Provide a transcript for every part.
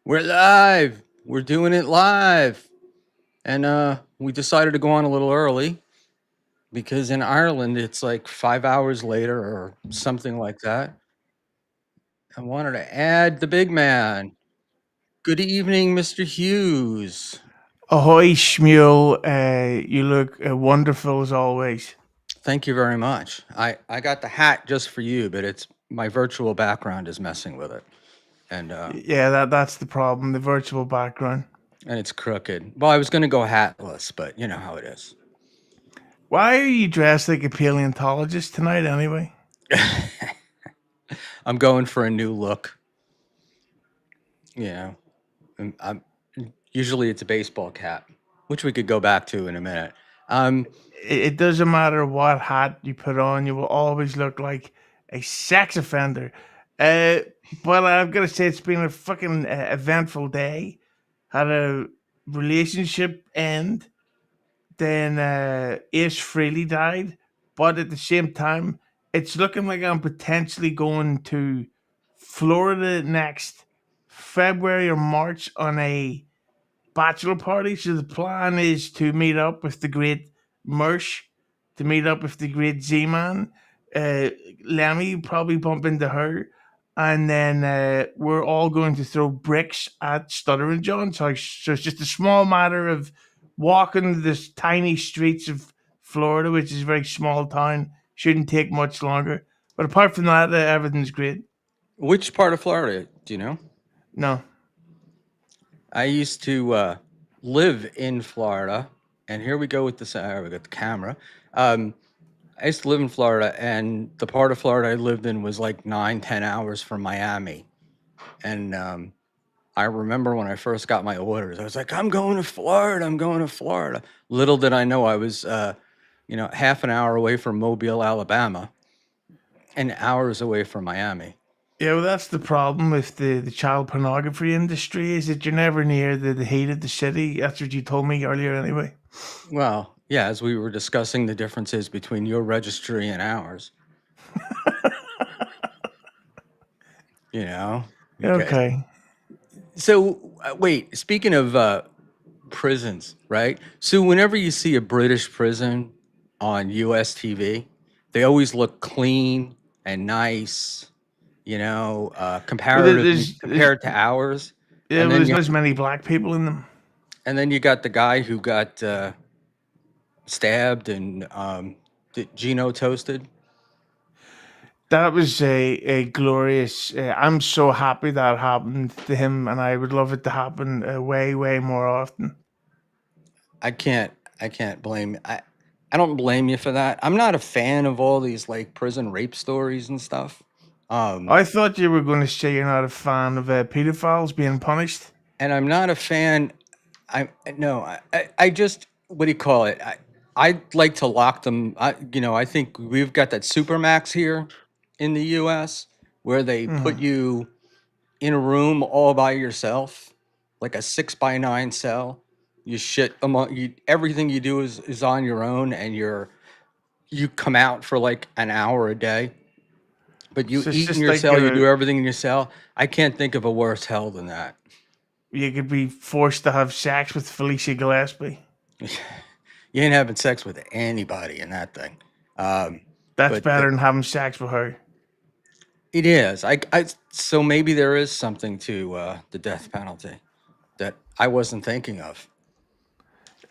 We're live. We're doing it live. And we decided to go on a little early because in Ireland it's like 5 hours later or something like that. I wanted to add the big man. Good evening, Mr. Hughes. Ahoy, Schmuel. You look wonderful as always. Thank you very much. I got the hat just for you, but it's my virtual background is messing with it. And Yeah, that's the problem, the virtual background. and it's crooked. Well, I was gonna go hatless, but you know how it is. Why are you dressed like a paleontologist tonight anyway? I'm going for a new look. You know, I'm usually it's a baseball cap, which we could go back to in a minute. Um, It doesn't matter what hat you put on, you will always look like a sex offender. Uh, but I've got to say, it's been a fucking eventful day. Had a relationship end, then Ace Frehley died, but at the same time, it's looking like I'm potentially going to Florida next February or March on a bachelor party. So the plan is to meet up with the great Mersh, to meet up with the great Z-Man. Uh, Lemmy probably bump into her. And then we're all going to throw bricks at Stuttering John. So it's just a small matter of walking the tiny streets of Florida, which is a very small town. Shouldn't take much longer. But apart from that, everything's great. which part of Florida do you know? No. I used to live in Florida, and here we go with this. We got the camera. Um, I used to live in Florida, and the part of Florida I lived in was like 9, 10 hours from Miami. And I remember when I first got my orders, I was like, "I'm going to Florida. I'm going to Florida." Little did I know I was, half an hour away from Mobile, Alabama, and hours away from Miami. Yeah, well, that's the problem with the child pornography industry is that you're never near the heat of the city. That's what you told me earlier, anyway. Well, yeah, as we were discussing the differences between your registry and ours, you know, because Okay. so wait, speaking of prisons, right? So whenever you see a British prison on US TV, they always look clean and nice, Well, comparatively compared to ours. yeah, And well, then there's you not as many black people in them. got the guy who got stabbed and Gino toasted. That was a glorious. I'm so happy that happened to him, and I would love it to happen way more often. I can't I can't blame I don't blame you for that. I'm not a fan of all these like prison rape stories and stuff. Um I thought you were going to say you're not a fan of pedophiles being punished. and I'm not a fan. I no, I just what do you call it? I'd like to lock them. I think we've got that supermax here in the U.S. where they put Mhm. you in a room all by yourself, like a 6 by 9 cell. You shit among you. Everything you do is on your own, and you come out for like an hour a day. But you So it's eat in just your like cell. You do everything in your cell. I can't think of a worse hell than that. you could be forced to have sex with Felicia Gillespie. You ain't having sex with anybody in that thing. Um, That's but better than having sex with her. it is. So maybe there is something to the death penalty that I wasn't thinking of.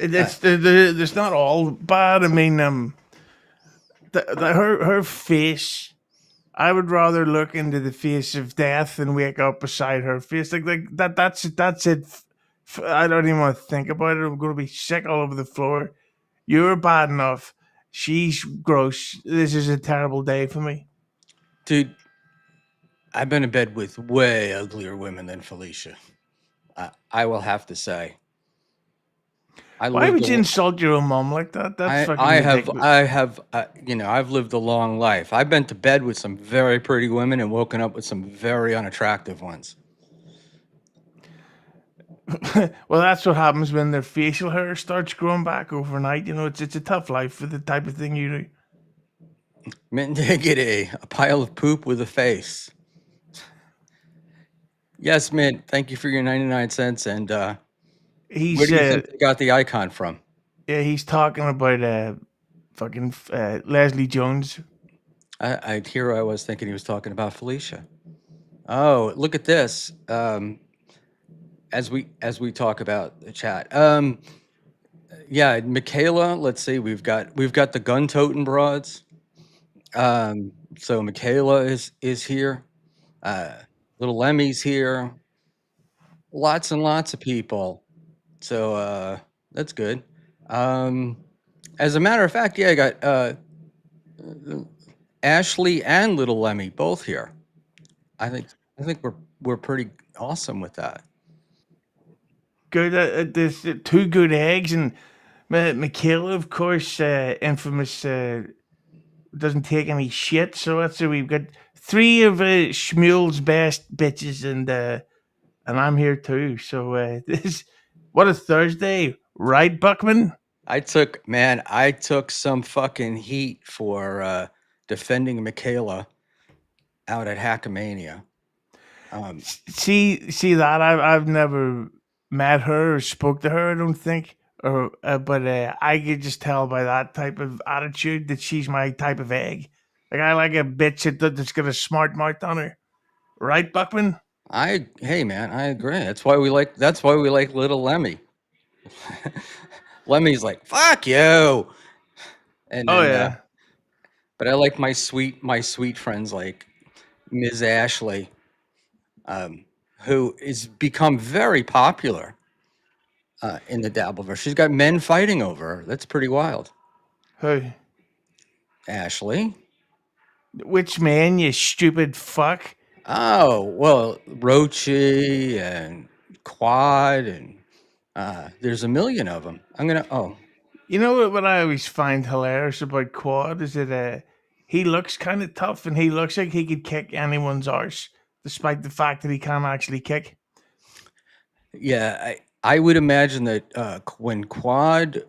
Uh, It's not all bad. I mean, her face. I would rather look into the face of death than wake up beside her face. Like that. That's it. I don't even want to think about it. I'm going to be sick all over the floor. You're bad enough. She's gross. This is a terrible day for me. dude, I've been in bed with way uglier women than Felicia. I will have to say. I Why lived would you a, insult your own mom like that? That's I fucking I have ridiculous. I have I've lived a long life. I've been to bed with some very pretty women and woken up with some very unattractive ones. Well, that's what happens when their facial hair starts growing back overnight. You know, it's a tough life for the type of thing you do. Mint diggity, a pile of poop with a face. Yes, Mint. Thank you for your 99 cents. And where He's do you think they got the icon from? yeah, he's talking about fucking Leslie Jones. I here I was thinking he was talking about Felicia. Oh, look at this. As we talk about the chat. Yeah, Michaela. Let's see. We've got the gun toting broads. So Michaela is here. Uh, Little Lemmy's here. Lots and lots of people. So that's good. Um, as a matter of fact, yeah, I got Ashley and Little Lemmy both here. I think I think we're pretty awesome with that. Good. There's two good eggs, and Michaela, of course, infamous. Doesn't take any shit. So that's we've got three of Schmuel's best bitches, and I'm here too. So this what a Thursday, right, Buckman? I took some fucking heat for defending Michaela out at Hackamania. Um, See that I've never met her or spoke to her. I don't think, or but I could just tell by that type of attitude that she's my type of egg. Like I like a bitch that's got a smart mouth on her, right, Buckman? hey man, I agree. That's why we like Little Lemmy. Lemmy's like fuck you, and Oh then yeah. but I like my sweet friends like Ms. Ashley, um, who is become very popular in the Dabbleverse. She's got men fighting over her. That's pretty wild. Hey, Ashley. which man, you stupid fuck? Oh well, Rochi and Quad and there's a million of them. I'm gonna. Oh, You know what I always find hilarious about Quad is that he looks kind of tough and he looks like he could kick anyone's arse, despite the fact that he can't actually kick. yeah. I would imagine that when Quad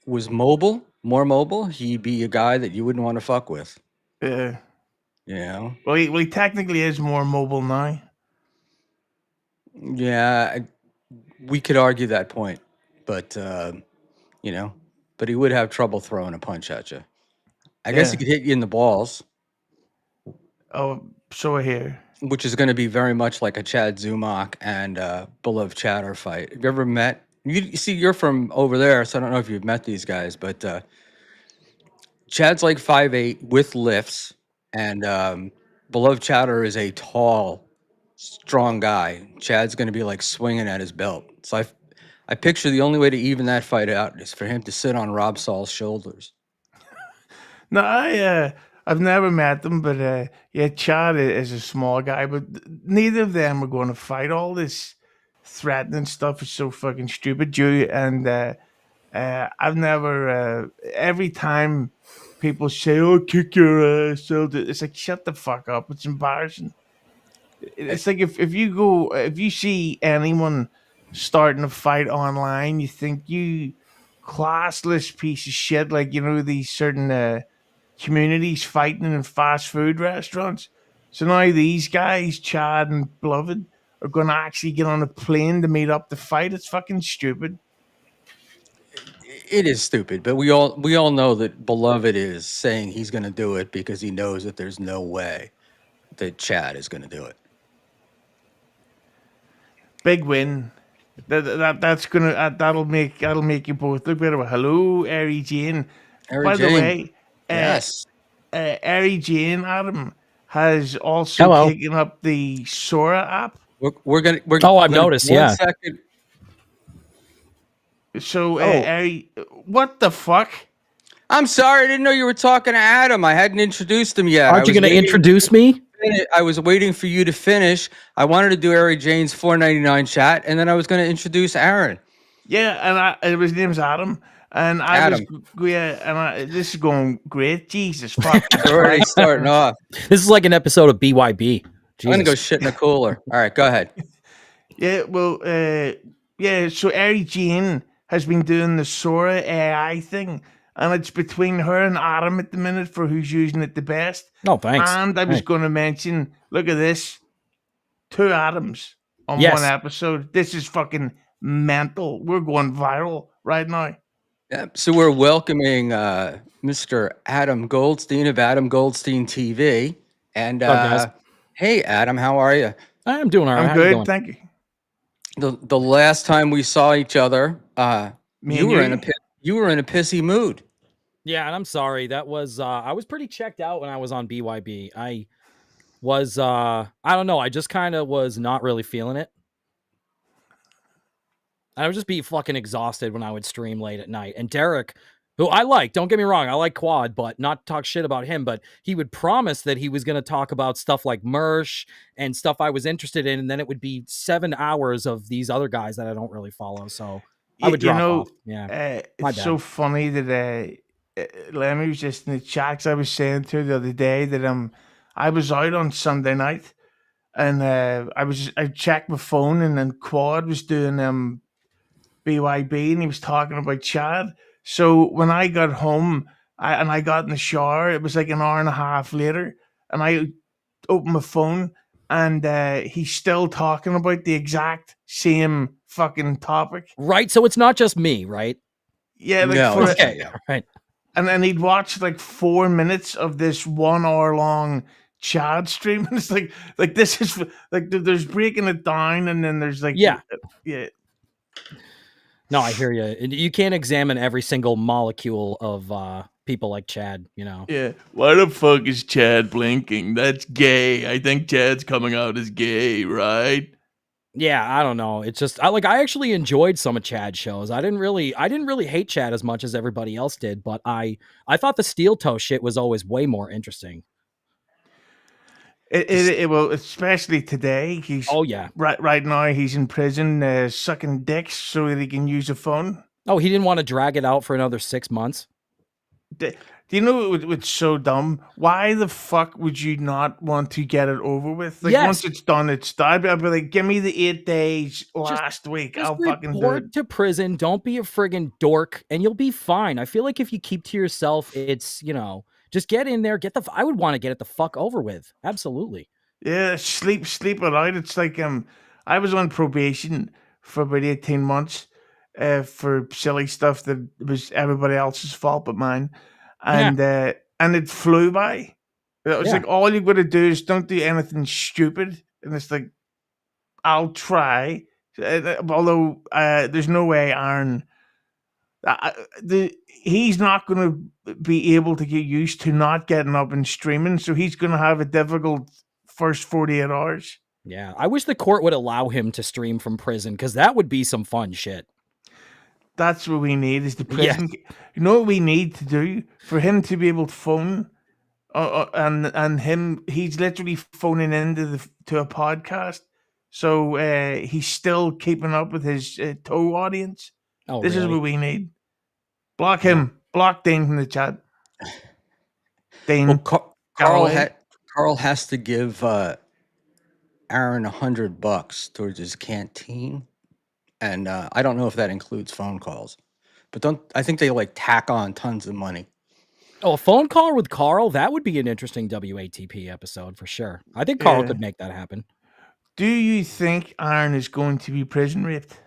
was mobile, more mobile, he'd be a guy that you wouldn't want to fuck with. Uh, You know. well, he technically is more mobile now. Yeah, we could argue that point, but you know, but he would have trouble throwing a punch at you. I guess he Yeah. could hit you in the balls, Oh, so I hear. which is going to be very much like a Chad Zumach and beloved Chatter fight. Have you ever met? You see, you're from over there, so I don't know if you've met these guys, but Chad's like 5'8" with lifts, and beloved Chatter is a tall, strong guy. Chad's going to be like swinging at his belt. So I picture the only way to even that fight out is for him to sit on Rob Saul's shoulders. No, I've never met them, but yeah, Chad is a small guy, but neither of them are going to fight. All this threatening stuff is so fucking stupid, Jew. And I've never. Every time people say, "Oh, kick your ass," so it's like shut the fuck up. It's embarrassing. I- It's like if you see anyone starting a fight online, you think you classless piece of shit. Like you know these certain communities fighting in fast food restaurants. So now these guys, Chad and Beloved, are going to actually get on a plane to meet up to fight. It's fucking stupid. It is stupid, but we all know that beloved is saying he's going to do it because he knows that there's no way that Chad is going to do it. Big win. That's gonna that'll make you both look better. Hello, Ari Jane. Harry By the Jane, way, uh, yes, Ari Jane Adam has also Hello. taken up the Sora app. Oh, I've we're gonna noticed. one Yeah. second. So, Oh, Ari, what the fuck? I'm sorry, I didn't know you were talking to Adam. I hadn't introduced him yet. Aren't you going to introduce me? I was waiting for you to finish. I wanted to do Harry Jane's 499 chat, and then I was going to introduce Aaron. Yeah, and his name's Adam, and I was Adam, yeah, and this is going great. Jesus fuck, we're already starting off. This is like an episode of BYB. I'm going to go Jesus. shit in a cooler. All right, go ahead. yeah. Well, yeah. So Ari Jane has been doing the Sora AI thing, and it's between her and Adam at the minute for who's using it the best. Oh, thanks. And I was Hey. going to mention, look at this. 2 Adams on one Yes. episode. This is fucking mental. We're going viral right now. Yeah, so we're welcoming Mr. Adam Goldstein of Adam Goldstein TV. And What's up, guys? hey, Adam, how are you? I'm doing all right. I'm How you good, doing? thank you. The last time we saw each other, Me you and were in a you? you were in a pissy mood. Yeah, and I'm sorry. That was I was pretty checked out when I was on BYB. I was I don't know, I just kind of was not really feeling it. I would just be fucking exhausted when I would stream late at night. And Derek, who I like, don't get me wrong, I like Quad, but not talk shit about him, but he would promise that he was going to talk about stuff like Mersh and stuff I was interested in, and then it would be 7 hours of these other guys that I don't really follow, so I would You drop know, off. Yeah. My it's bad. so funny that Lemmy was just in the chats. I was saying to her the other day that I was out on Sunday night and I checked my phone and then Quad was doing BYB and he was talking about Chad. So when I got home I got in the shower, it was like an hour and a half later, and I opened my phone and he's still talking about the exact same fucking topic. Right, so it's not just me, right? Yeah, like No, for it's Okay. no. Right. and then he'd watch like 4 minutes of this 1 hour long Chad stream. And it's like this is like there's breaking it down, and then there's like Yeah. yeah. No, I hear you. You can't examine every single molecule of people like Chad, you know. Yeah. Why the fuck is Chad blinking? That's gay. I think Chad's coming out as gay, right? Yeah, I don't know. It's just I actually enjoyed some of Chad's shows. I didn't really hate Chad as much as everybody else did, but I thought the steel toe shit was always way more interesting. It will, especially today. He's Oh yeah. right now. He's in prison, sucking dicks so that he can use a phone. Oh, he didn't want to drag it out for another 6 months. Do you know what's so dumb? Why the fuck would you not want to get it over with? Like Yes. once it's done, it's done. I'd be like, give me the 8 days last week. Just I'll fucking do it. report to prison. Don't be a friggin' dork, and you'll be fine. I feel like if you keep to yourself, it's, you know, just get in there, I would want to get it the fuck over with. Absolutely. Yeah, sleep it out. It's like I was on probation for about 18 months for silly stuff that was everybody else's fault but mine. And it flew by. It was Yeah. like all you gotta do is don't do anything stupid. And it's like I'll try. Although there's no way Aaron he's not going to be able to get used to not getting up and streaming, so he's going to have a difficult first 48 hours. Yeah, I wish the court would allow him to stream from prison, because that would be some fun shit. That's what we need is the prison. Yes. You know what we need to do for him to be able to phone, and he's literally phoning into to a podcast, so he's still keeping up with his toe audience. Oh, this really? is what we need. Block him. Yeah. Block Dane from the chat. Dane. Well, Carl has to give Aaron $100 towards his canteen, and I don't know if that includes phone calls, but I think they like tack on tons of money. Oh, a phone call with Carl, that would be an interesting WATP episode for sure. I think Carl could make that happen. Do you think Aaron is going to be prison raped?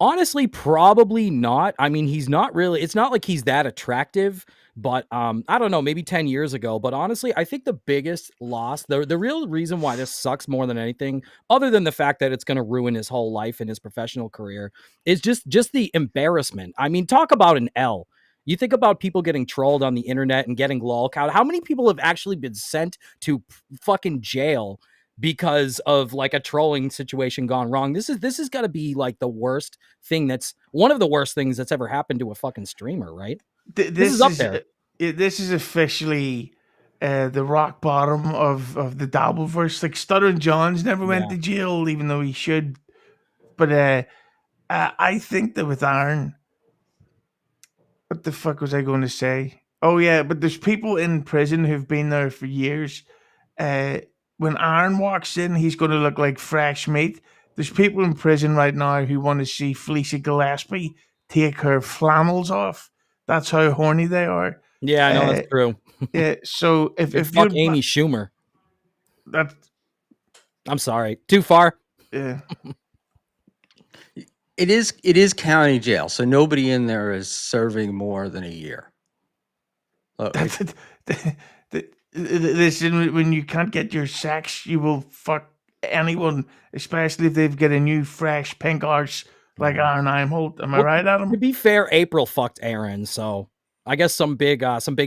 Honestly, probably not. I mean, he's not really, it's not like he's that attractive, but I don't know, maybe 10 years ago. But honestly, I think the biggest loss, the real reason why this sucks more than anything, other than the fact that it's going to ruin his whole life and his professional career, is just the embarrassment. I mean, talk about an L. You think about people getting trolled on the internet and getting lolcowed. How many people have actually been sent to fucking jail because of like a trolling situation gone wrong? This is got to be like the worst thing. That's one of the worst things that's ever happened to a fucking streamer, right? This is up there. This is officially the rock bottom of the Dabbleverse. Like Stuttering Johns never went to jail, even though he should. But I think that with Aaron, what the fuck was I going to say? Oh yeah, but there's people in prison who've been there for years. When Aaron walks in, he's going to look like fresh meat. There's people in prison right now who want to see Felicia Gillespie take her flannels off. That's how horny they are. Yeah, I know that's true. Yeah, so if fuck Amy Schumer, that I'm sorry. Too far. Yeah. It is county jail, so nobody in there is serving more than a year. Like, That's it. Listen, when you can't get your sex, you will fuck anyone, especially if they've got a new, fresh pink arse like Yeah. Aaron Imholt. Am I Well, right, to Adam? be fair, April fucked Aaron, so I guess some big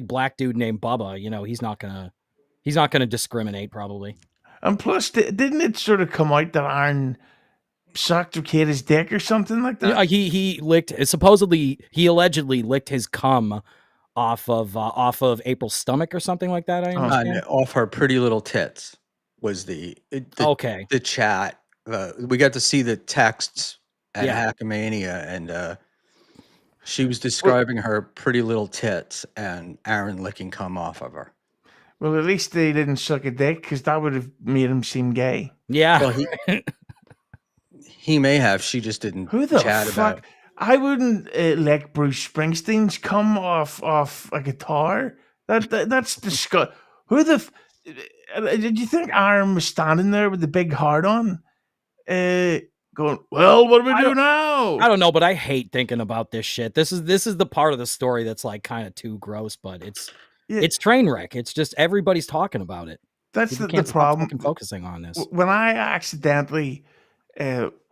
black dude named Bubba, he's not gonna discriminate probably. And plus, didn't it sort of come out that Aaron sucked Kate's dick or something like that? He licked supposedly he allegedly licked his cum off of April's stomach or something like that. I Oh. understand. off her pretty little tits was Okay. the chat. We got to see the texts at Yeah. Hackamania, and she was Well, describing her pretty little tits and Aaron licking cum off of her. well, at least they didn't suck a dick because that would have made him seem gay. Yeah. Well, he may have. She just didn't Who the chat about fuck? it. I wouldn't let Bruce Springsteen's come off a guitar. That's disgusting. Who the? Did you think Aaron was standing there with the big heart on, going, "Well, what do we I do don't- now?" I don't know, but I hate thinking about this shit. This is the part of the story that's like kind of too gross, but Yeah, it's train wreck. It's just everybody's talking about it. that's People the can't stop problem. fucking focusing on this. When I accidentally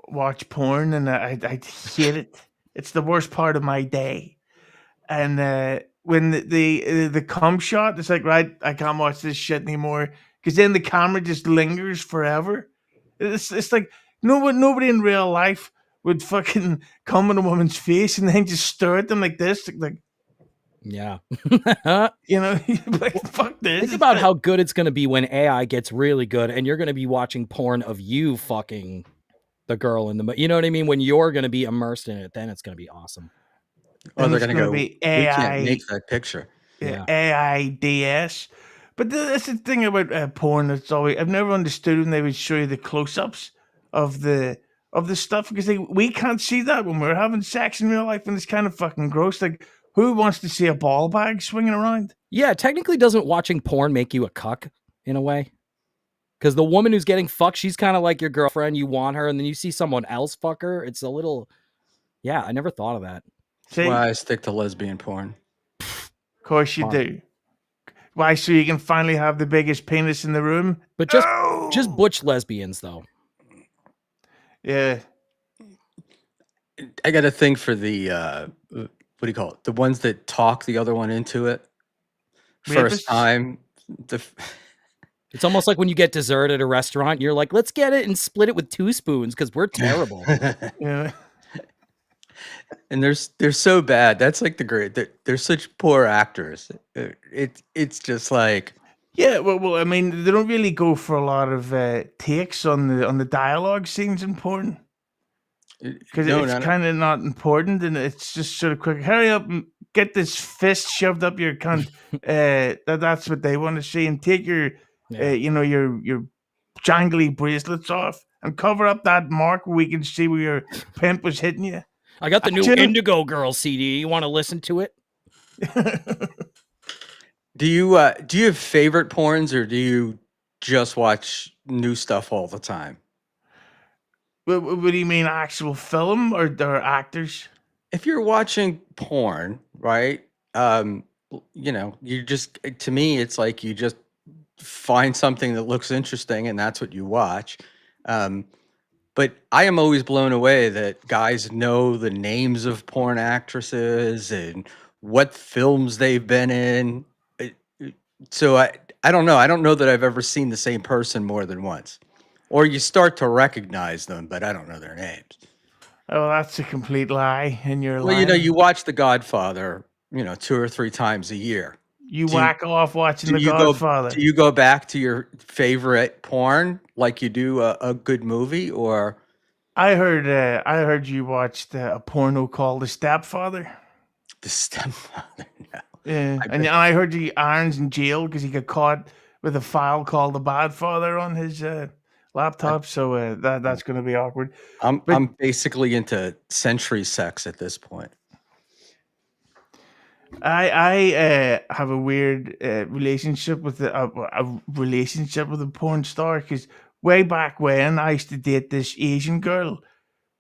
watch porn and I hate it, it's the worst part of my day. And when the cum shot, it's like, right, I can't watch this shit anymore because then the camera just lingers forever. It's like nobody in real life would fucking come in a woman's face and then just stare at them like this, like Yeah. like fuck this. Think about how good it's going to be when AI gets really good and you're going to be watching porn of you fucking the girl in the, you know what I mean? When you're going to be immersed in it, then it's going to be awesome. Oh, And they're it's gonna going to go. be We can't AI, make that picture. Yeah. AIDS. But that's the thing about porn. That's always I've never understood when they would show you the close-ups of the stuff because we can't see that when we're having sex in real life, and it's kind of fucking gross. Like, who wants to see a ball bag swinging around? Yeah. Technically, doesn't watching porn make you a cuck in a way? Because the woman who's getting fucked, she's kind of like your girlfriend. You want her, and then you see someone else fuck her. It's a little, yeah. I never thought of that. That's See, why I of stick to lesbian porn. course you Fun. do. Why? So you can finally have the biggest penis in the room? But just No! butch lesbians though. Yeah. I got a thing for the what do you call it? The ones that talk the other one into it. First Rapists? time. It's almost like when you get dessert at a restaurant, you're like, let's get it and split it with 2 spoons because we're terrible. Yeah. And they're so bad. That's like the great. They're such poor actors. It's just like Yeah, well, I mean, they don't really go for a lot of takes on the dialogue scenes in porn because no, it's no, no. kind of not important, and it's just sort of quick. Hurry up and get this fist shoved up your cunt. That's what they want to see, and take your, Yeah. your jangly bracelets off and cover up that mark where we can see where your pimp was hitting you. I got the new Actually- Indigo Girl CD. You want to listen to it? Do you have favorite porns, or do you just watch new stuff all the time? What do you mean, actual film or actors? If you're watching porn, right? You just to me, it's like you just find something that looks interesting, and that's what you watch. But I am always blown away that guys know the names of porn actresses and what films they've been in. So I don't know. I don't know that I've ever seen the same person more than once. Or you start to recognize them, but I don't know their names. Oh, that's a complete lie, and you're Well, lying. you watch The Godfather, 2 or 3 times a year. You Do whack off watching do The you Godfather. do you go back to your favorite porn like you do a good movie, or I heard you watched a porno called The Stepfather. The Stepfather? No. Yeah, I and bet- I heard Aaron's in jail because he got caught with a file called The Badfather on his laptop. So that's going to be awkward. I'm But- I'm basically into century sex at this point. I have a weird relationship with a relationship with a porn star because way back when, I used to date this Asian girl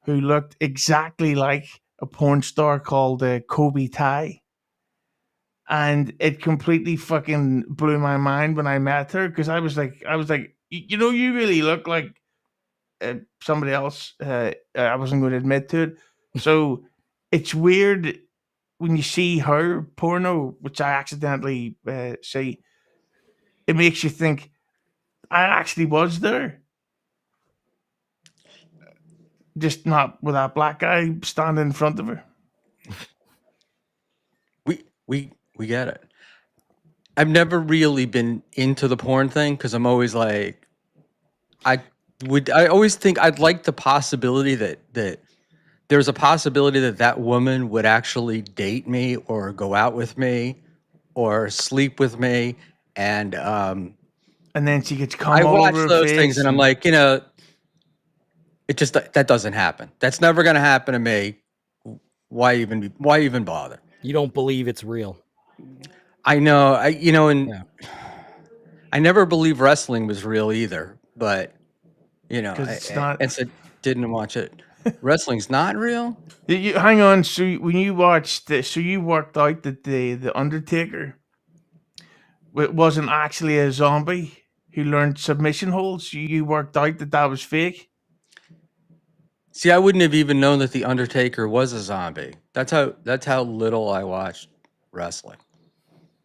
who looked exactly like a porn star called Kobe Tai. And it completely fucking blew my mind when I met her because I was like, you know, you really look like somebody else. I wasn't going to admit to it. So it's weird when you see her porno, which I accidentally see. It makes you think I actually was there, just not with that black guy standing in front of her. We get it. I've never really been into the porn thing because I'm always like, I always think I'd like the possibility that there's a possibility that that woman would actually date me or go out with me or sleep with me. And And then she gets I cum all watch over her those things face. and I'm And like, it just that doesn't happen. That's never going to happen to me. Why even bother? You don't believe it's real. I know, and Yeah. I never believed wrestling was real either, but because it's not. and so didn't watch it. Wrestling's not real. Hang on. So when you watched, so you worked out that the Undertaker wasn't actually a zombie who learned submission holds. You worked out that that was fake. See, I wouldn't have even known that the Undertaker was a zombie. That's how little I watched wrestling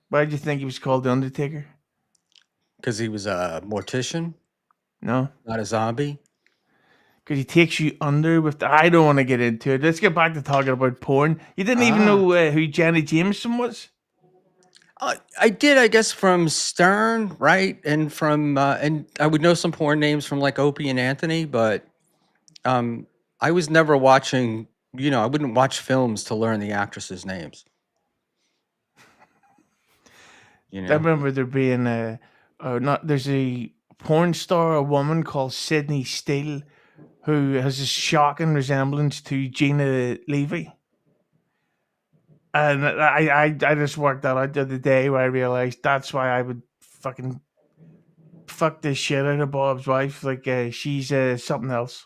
Why did you think he was called the Undertaker? because he was a mortician, No, not a zombie. because he takes you under with. I don't want to get into it. Let's get back to talking about porn. You didn't even Ah, know who Jenny Jameson was. I did, I guess, from Stern, right, and I would know some porn names from like Opie and Anthony, but um, I was never watching. I wouldn't watch films to learn the actresses' names. You I know. remember there being not. There's a porn star, a woman called Sydney Steele, who has a shocking resemblance to Gina Levy. And I just worked that out the other day where I realized that's why I would fucking fuck this shit out of Bob's wife. Like she's something else.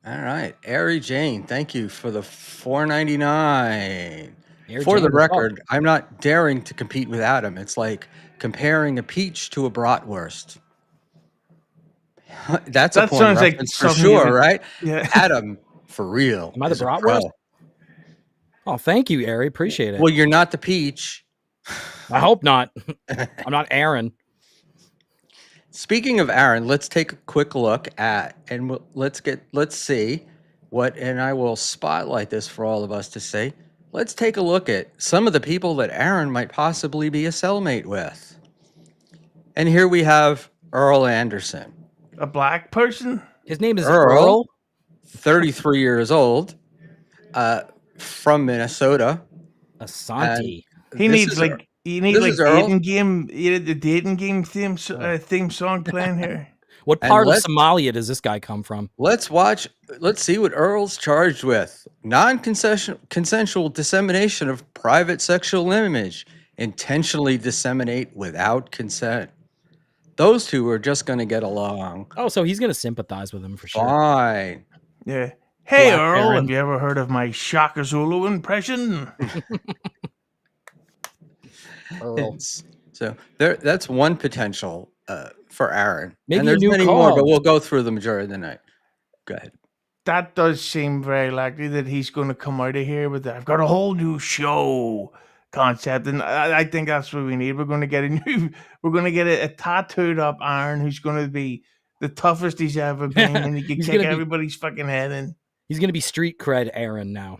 All right, Ari Jane, thank you for the 4.99. Air For the Jane, what's up? record, I'm not daring to compete with Adam. It's like comparing a peach to a bratwurst. That's a That porn sounds like reference for something you sure, would. right? Yeah. Adam, for real, Am I the is a pro. bratwurst? Oh, thank you, Ari. Appreciate it. Well, you're not the peach. I hope not. I'm not Aaron. Speaking of Aaron, let's take a quick look at and let's see what, and I will spotlight this for all of us to see. Let's take a look at some of the people that Aaron might possibly be a cellmate with. And here we have Earl Anderson. A black person? His name is Earl, Earl. 33 years old, from Minnesota. And Asante. He this needs is like you need this is like Earl. dating game. You need the dating game Oh. theme song playing here. What And part of let's Somalia does this guy come from? let's see what Earl's charged with. Non-consensual dissemination of private sexual image, intentionally disseminate without consent. Those two are just going to get along Oh, so he's gonna sympathize with him for sure. fine. Yeah. Hey Black Earl, Aaron. have you ever heard of my Shaka Zulu impression? Earl. So that's one potential for Aaron. Maybe And a there's new many more, but call. we'll go through the majority of the night. Go ahead. That does seem very likely that he's going to come out of here with I've got a whole new show concept, and I think that's what we need. We're going to get we're going to get a tattooed up Aaron who's going to be the toughest he's ever been, and he can He's kick gonna be- everybody's fucking head in. He's gonna be street cred Aaron now.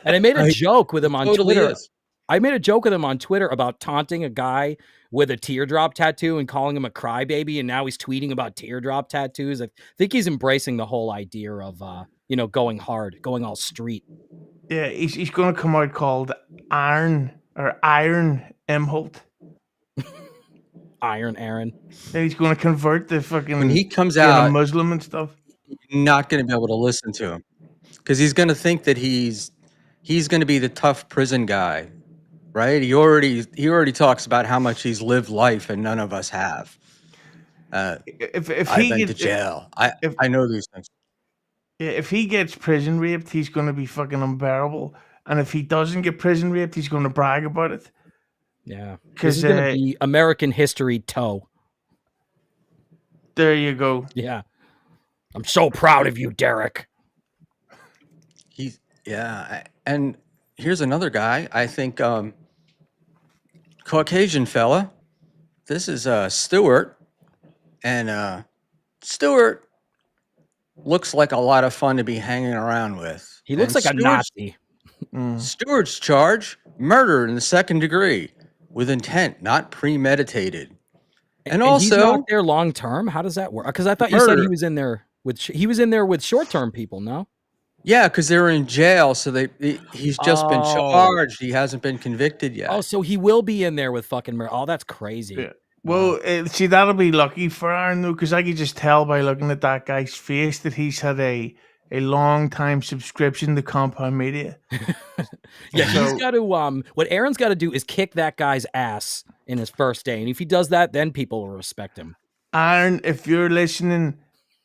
And I made a Right. joke with him on Totally Twitter. is. I made a joke with him on Twitter about taunting a guy with a teardrop tattoo and calling him a crybaby, and now he's tweeting about teardrop tattoos. I think he's embracing the whole idea of going hard, going all street. Yeah, he's going to come out called Iron Imholt. Iron Aaron. And he's going to convert the fucking When he comes being a out, Muslim and stuff. you're not going to be able to listen to him because he's going to think that he's going to be the tough prison guy, right? He already talks about how much he's lived life and none of us have. If I've he been to gets jail. if I know these things. if he gets prison raped, he's going to be fucking unbearable. And if he doesn't get prison raped, he's going to brag about it. Yeah. This is Because going to be American history toe. there you go. Yeah. I'm so proud of you, Derek. And here's another guy. I think Caucasian fella. This is Stewart, and Stewart looks like a lot of fun to be hanging around with. He looks like a Nazi. Stewart's charge: murder in the second degree with intent, not premeditated. And he's not also there long term. How does that work? Because I thought you said murder. he was in there with short term people. No. Yeah, because they're in jail, so he's just been Oh. charged. He hasn't been convicted yet. Oh, so he will be in there with fucking murder. Oh, that's crazy. Yeah. Well, see, that'll be lucky for Aaron though, because I could just tell by looking at that guy's face that he's had a long time subscription to Compound Media. Yeah, he's So- got to. What Aaron's got to do is kick that guy's ass in his first day, and if he does that, then people will respect him. Aaron, if you're listening,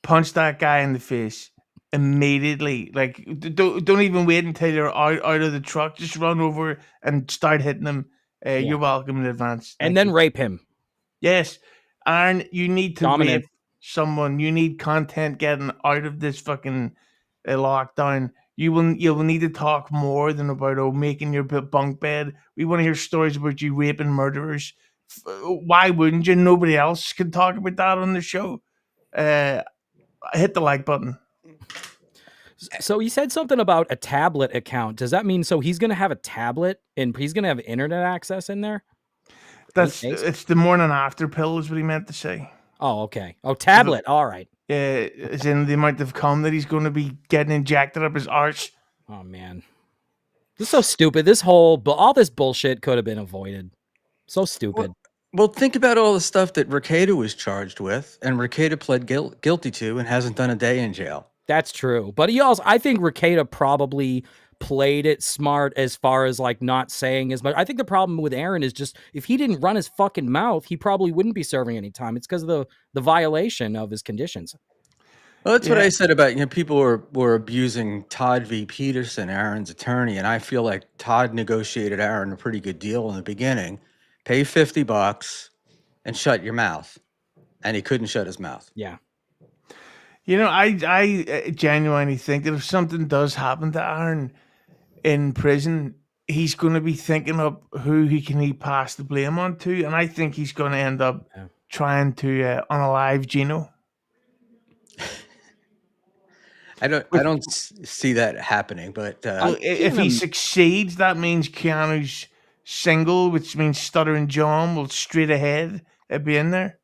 punch that guy in the face immediately. Like, don't even wait until you're out of the truck. Just run over and start hitting him. You're welcome in advance. And Thank then you. rape him. Yes, Aaron, you need to Dominant. rape someone. You need content getting out of this fucking lockdown. You will need to talk more than about making your bunk bed. We want to hear stories about you raping murderers. Why wouldn't you? Nobody else can talk about that on the show. Hit the like button. So he said something about a tablet account. Does that mean so he's going to have a tablet and he's going to have internet access in there? It's the morning after pill is what he meant to say. Oh, okay. Oh, tablet. All right. Yeah, as in the amount of cum that he's going to be getting injected up his arse. Oh man, this is so stupid. All this bullshit could have been avoided. So stupid. Well, think about all the stuff that Rekieta was charged with, and Rekieta pled guilty to, and hasn't done a day in jail. That's true. But I think Rekieta probably played it smart as far as like not saying as much. I think the problem with Aaron is just if he didn't run his fucking mouth, he probably wouldn't be serving any time. It's because of the violation of his conditions. Well, that's what I said about, people were abusing Todd V. Peterson, Aaron's attorney, and I feel like Todd negotiated Aaron a pretty good deal in the beginning. Pay $50 and shut your mouth. And he couldn't shut his mouth. Yeah. I genuinely think that if something does happen to Aaron in prison, he's going to be thinking of who he can pass the blame on to, and I think he's going to end up trying to unalive Gino. I don't see that happening, but if he succeeds, that means Keanu's single, which means Stuttering John, will straight ahead be in there.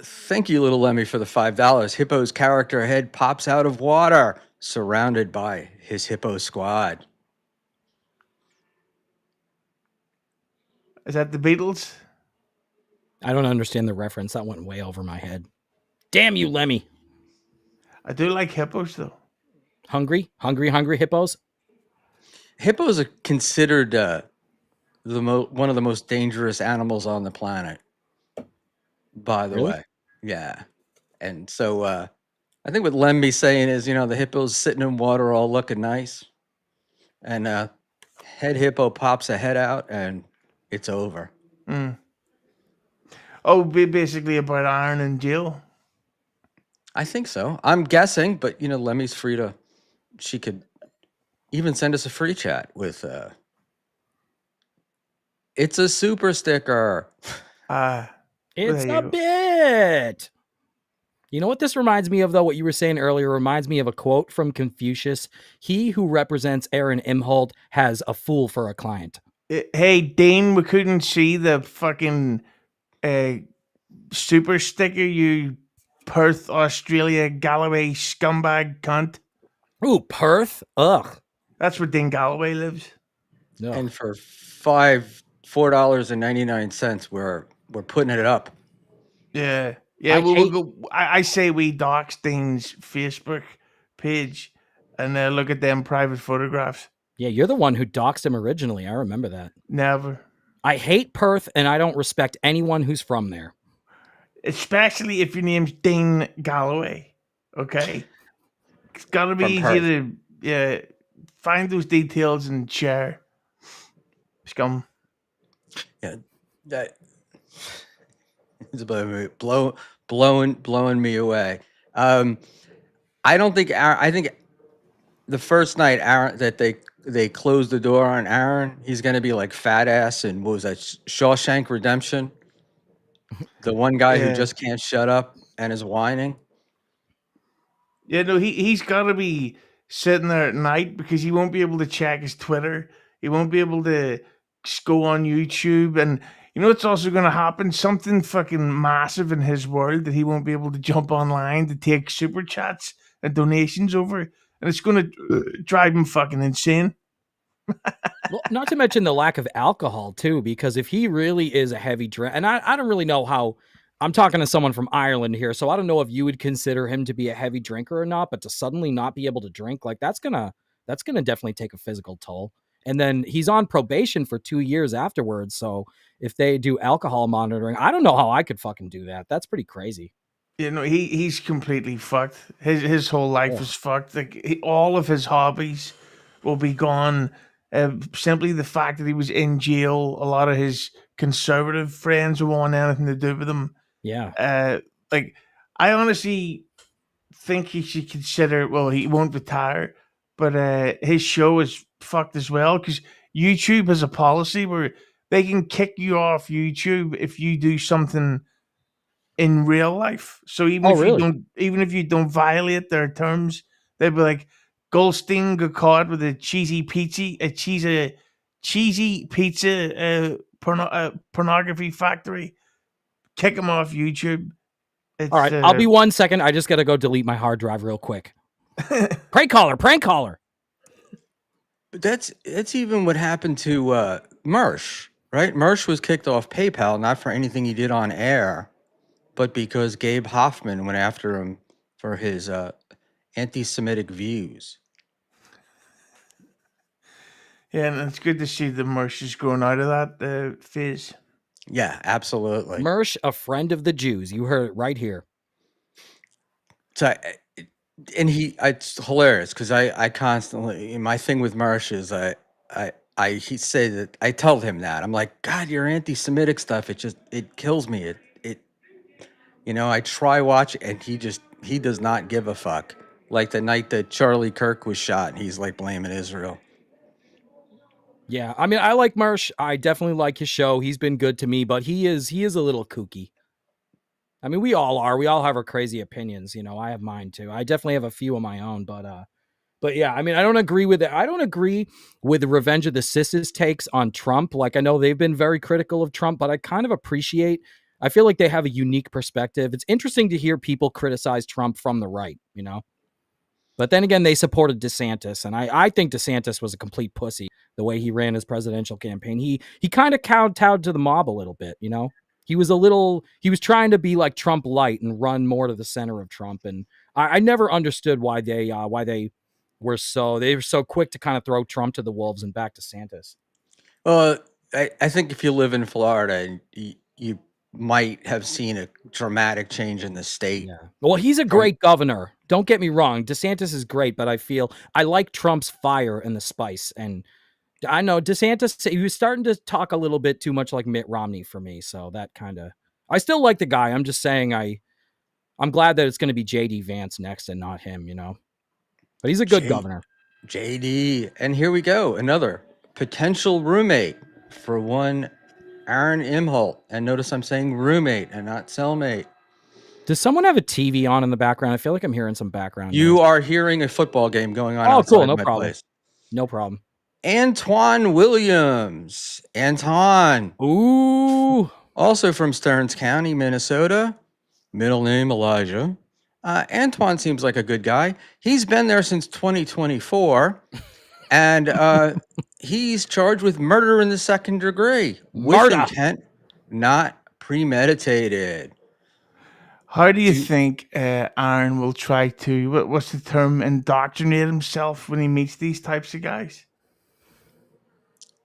Thank you, little Lemmy, for the $5. Hippo's character head pops out of water, surrounded by his hippo squad. Is that the Beatles? I don't understand the reference. That went way over my head. Damn you, Lemmy. I do like hippos, though. Hungry hippos? Hippos are considered one of the most dangerous animals on the planet, by the way. Yeah. And so I think what Lemby's saying is, the hippo's sitting in water all looking nice, and head hippo pops a head out, and it's over. Oh, basically about Aaron and Jill. I think so. I'm guessing, but Lemmy's free to. She could even send us a free chat with. It's a super sticker. It's a bit. You know what this reminds me of, though? What you were saying earlier reminds me of a quote from Confucius. He who represents Aaron Imholt has a fool for a client. Hey, Dean, we couldn't see the fucking super sticker, you Perth, Australia, Galloway scumbag cunt. Ooh, Perth? Ugh. That's where Dean Galloway lives. No. And for $4.99, we're putting it up. Yeah. I say we dox Dean's Facebook page and look at them private photographs. Yeah, you're the one who doxed him originally. I remember that. Never. I hate Perth, and I don't respect anyone who's from there. especially if your name's Dean Galloway. Okay, it's got to be From easy Perth. to find those details and share. Scum. Yeah, that is blowing me away. Um, I don't think Aaron, I think the first night Aaron that they closed the door on Aaron, he's gonna be like fat ass and what was that Shawshank Redemption? The one guy who Yeah. just can't shut up and is whining. Yeah, no, he's got to be sitting there at night because he won't be able to check his Twitter. He won't be able to go on YouTube, and you know what's also going to happen? Something fucking massive in his world that he won't be able to jump online to take super chats and donations over, and it's going to drive him fucking insane. Well, not to mention the lack of alcohol too, because if he really is a heavy drink, and I don't really know how. I'm talking to someone from Ireland here, so I don't know if you would consider him to be a heavy drinker or not. But to suddenly not be able to drink, like that's gonna definitely take a physical toll. And then he's on probation for 2 years afterwards. So if they do alcohol monitoring, I don't know how I could fucking do that. That's pretty crazy. You know, he's completely fucked. His whole life Oh, is fucked. Like all of his hobbies will be gone. Simply the fact that he was in jail. A lot of his conservative friends won't want anything to do with him. yeah. Uh, like I honestly think he should consider. Well, he won't retire, but his show is fucked as well because YouTube has a policy where they can kick you off YouTube if you do something in real life. So Oh, really? even if you don't violate their terms, they'd be like, Goldstein got caught with a cheesy pizza pornography factory. Kick him off YouTube. All It's right. I'll be 1 second. I just gotta go delete my hard drive real quick. Prank caller, prank caller. But that's even what happened to Mersch, right? Mersch was kicked off PayPal not for anything he did on air, but because Gabe Hoffman went after him for his anti-Semitic views. yeah, and it's good to see the merch is growing out of that phase. Yeah, absolutely. Mersh, a friend of the Jews. You heard it right here. So, and it's hilarious because I constantly my thing with Mersch is he say that I told him that I'm like, God, your anti-Semitic stuff, it kills me. I try watch and he does not give a fuck. Like the night that Charlie Kirk was shot, he's like blaming Israel. Yeah, I mean, I like Mersh. I definitely like his show. He's been good to me, but he is a little kooky. I mean, we all are. We all have our crazy opinions. I have mine too. I definitely have a few of my own, but yeah, I mean, I don't agree with it. I don't agree with the Revenge of the Sisses takes on Trump. Like, I know they've been very critical of Trump, but I kind of appreciate. I feel like they have a unique perspective. It's interesting to hear people criticize Trump from the right. But then again, they supported DeSantis, and I think DeSantis was a complete pussy the way he ran his presidential campaign. He kind of kowtowed to the mob a little bit. He was trying to be like Trump light and run more to the center of Trump, and I never understood why they were so quick to kind of throw Trump to the wolves and back DeSantis. Well, I think if you live in Florida, you might have seen a dramatic change in the state. Yeah. Well, he's a From great governor. Don't get me wrong. DeSantis is great, but I like Trump's fire and the spice. And I know DeSantis, he was starting to talk a little bit too much like Mitt Romney for me. So that kind of, I still like the guy. I'm just saying I'm glad that it's going to be JD Vance next and not him. But he's a good J, governor. JD, and here we go, another potential roommate for one Aaron Imholt. And notice I'm saying roommate and not cellmate. Does someone have a TV on in the background? I feel like I'm hearing some background You noise. are hearing a football game going on Oh, cool. outside No my problem. place. No problem. Antoine Williams. Anton. Ooh. Also from Stearns County, Minnesota. Middle name Elijah. Antoine seems like a good guy. He's been there since 2024. And he's charged with murder in the second degree with Murder. intent, not premeditated. How do you Do- think Aaron will try to what's the term, indoctrinate himself when he meets these types of guys?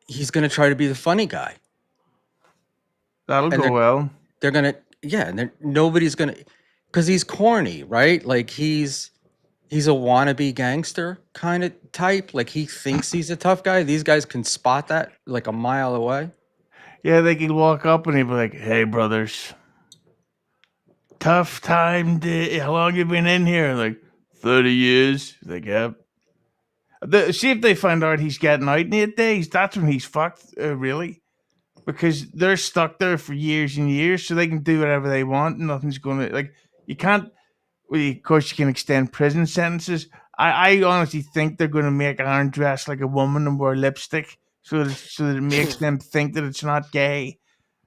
He's going to try to be the funny guy. That'll And go well. they're going to yeah, and nobody's gonna, because he's corny, right? Like he's a wannabe gangster kind of type. Like he thinks he's a tough guy. These guys can spot that like a mile away. Yeah, they could walk up and he'd be like, "Hey, brothers, tough time. How long you been in here?" Like 30 years. Like, yep. See if they find out he's getting out in 8 days. That's when he's fucked, really, because they're stuck there for years and years, so they can do whatever they want. And nothing's going to like. You can't. Well, of course, you can extend prison sentences. I honestly think they're going to make Aaron dress like a woman and wear lipstick, so that it makes them think that it's not gay.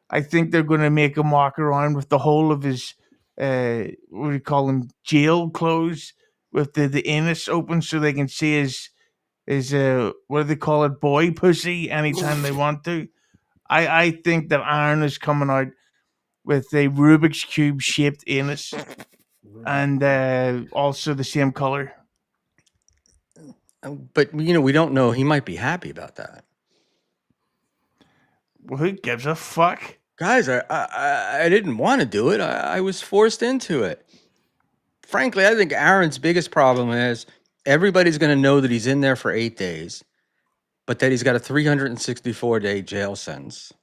I think they're going to make him walk around with the whole of his, what do you call them, jail clothes, with the anus open so they can see his what do they call it, boy pussy, anytime they want to. I think that Aaron is coming out with a Rubik's cube shaped anus and also the same color. But we don't know. He might be happy about that. Well, who gives a fuck? Guys, I didn't want to do it. I was forced into it. Frankly, I think Aaron's biggest problem is everybody's going to know that he's in there for 8 days, but that he's got a 364-day jail sentence,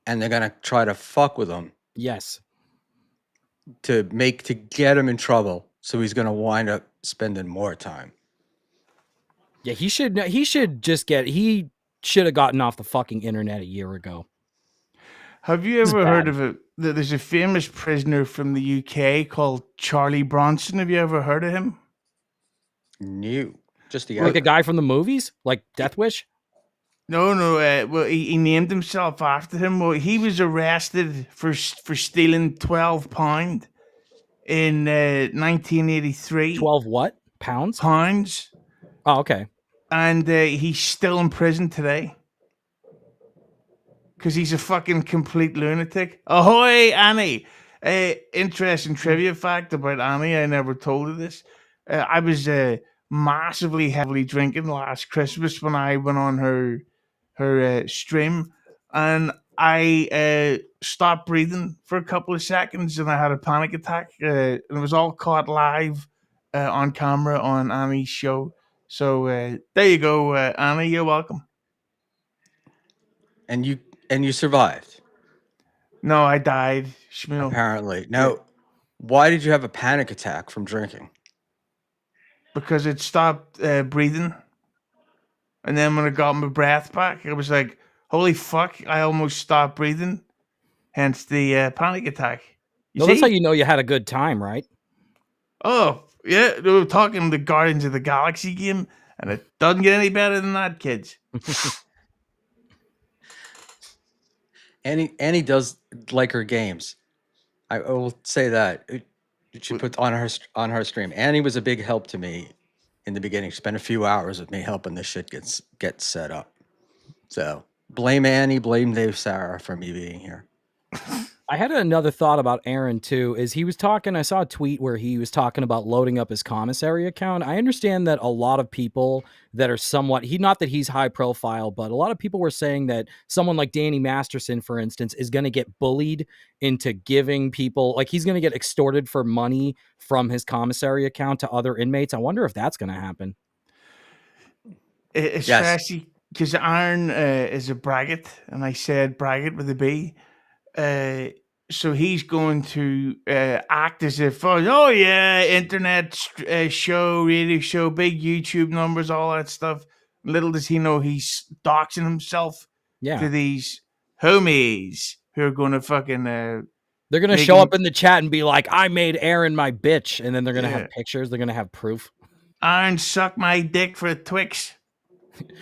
and they're going to try to fuck with him Yes. to get him in trouble. So he's going to wind up spending more time. Yeah, he should just he should have gotten off the fucking internet a year ago. Have you This is ever heard bad. of it? There's a famous prisoner from the UK called Charlie Bronson. Have you ever heard of him? New. Just the Like a guy from the movies, like Death Wish. No, no. Well, he named himself after him. Well, he was arrested for stealing £12 in 1983. 12 what? Pounds? Pounds, Oh, okay. and he's still in prison today because he's a fucking complete lunatic. Ahoy, Annie! Interesting trivia fact about Annie. I never told her this. I was massively heavily drinking last Christmas when I went on her stream, and I stopped breathing for a couple of seconds, and I had a panic attack. And it was all caught live on camera on Annie's show. So there you go, Annie. You're welcome. and you survived, No, I died, Schmuel, apparently. Now, why did you have a panic attack from drinking? because it stopped breathing. And then when I got my breath back, it was like, holy fuck, I almost stopped breathing. Hence the panic attack. You No, see? that's how you know you had a good time, right? Oh, yeah, we were talking the Guardians of the Galaxy game, and it doesn't get any better than that, kids. Annie does like her games. I will say that. She put on her stream. Annie was a big help to me in the beginning. She spent a few hours with me helping this shit get set up. So blame Annie, blame Dave Sarah for me being here. I had another thought about Aaron too. Is he was talking? I saw a tweet where he was talking about loading up his commissary account. I understand that a lot of people that are somewhat not that he's high profile, but a lot of people were saying that someone like Danny Masterson, for instance, is going to get bullied into giving people, like he's going to get extorted for money from his commissary account to other inmates. I wonder if that's going to happen. Especially because Aaron is a braggart, and I said braggart with a B. So he's going to act as if, oh yeah, internet show, radio show, big YouTube numbers, all that stuff. Little does he know he's doxing himself to these homies who are going to fucking. They're going to show up in the chat and be like, I made Aaron my bitch. And then they're going to have pictures. They're going to have proof. Aaron sucked my dick for a Twix.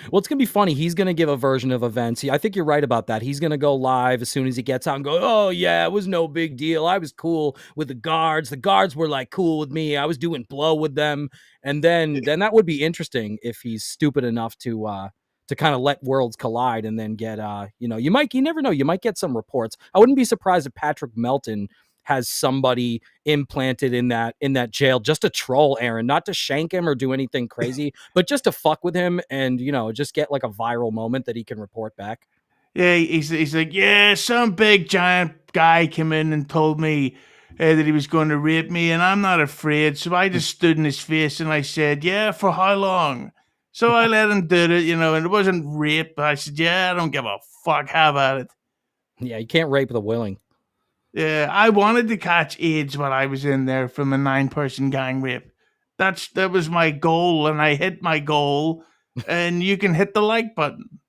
Well, it's going to be funny. He's going to give a version of events. I think you're right about that. He's going to go live as soon as he gets out and go, oh, yeah, it was no big deal. I was cool with the guards. The guards were like cool with me. I was doing blow with them. And then that would be interesting if he's stupid enough to kind of let worlds collide and then get, you never know. You might get some reports. I wouldn't be surprised if Patrick Melton has somebody implanted in that jail just to troll Aaron, not to shank him or do anything crazy, but just to fuck with him and, just get like a viral moment that he can report back. Yeah, he's like, yeah, some big giant guy came in and told me that he was going to rape me, and I'm not afraid. So I just stood in his face and I said, yeah, for how long? So I let him do it, and it wasn't rape. I said, yeah, I don't give a fuck. How about it? Yeah, you can't rape the willing. Yeah, I wanted to catch AIDS when I was in there from a 9-person gang rape. That was my goal, and I hit my goal. And you can hit the like button.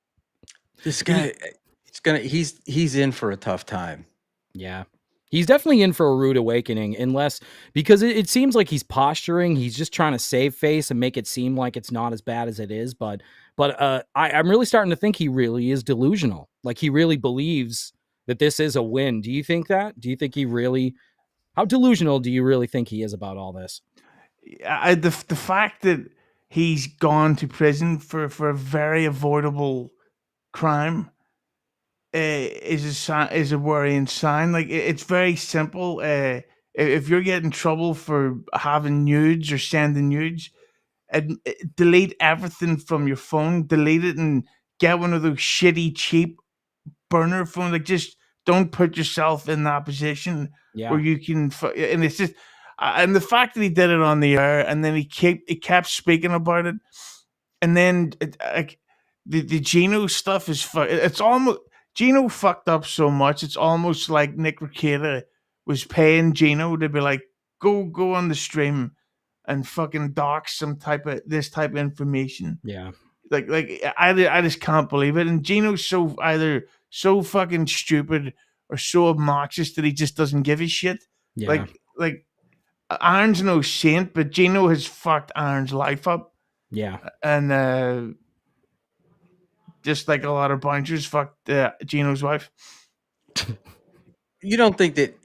This He guy, he's in for a tough time. Yeah. He's definitely in for a rude awakening, unless because it seems like he's posturing. He's just trying to save face and make it seem like it's not as bad as it is. But I'm really starting to think he really is delusional. Like he really believes that this is a win. Do you think that? Do you think he really? How delusional do you really think he is about all this? The fact that he's gone to prison for a very avoidable crime is a worrying sign. Like it's very simple. If you're getting in trouble for having nudes or sending nudes, and delete everything from your phone. Delete it and get one of those shitty cheap burner phones. Like just don't put yourself in that position where Yeah, you can. And it's just and the fact that he did it on the air and then he kept speaking about it, and then like the Gino stuff is it's almost Gino fucked up so much. It's almost like Nick Rekieta was paying Gino to be like, go on the stream and fucking dox some type of this type of information. yeah, I just can't believe it. And Gino's so either so fucking stupid or so obnoxious that he just doesn't give a shit. yeah, Like Aaron's no saint, but Gino has fucked Aaron's life up, yeah. and just like a lot of bouncers fucked Gino's wife. You don't think that?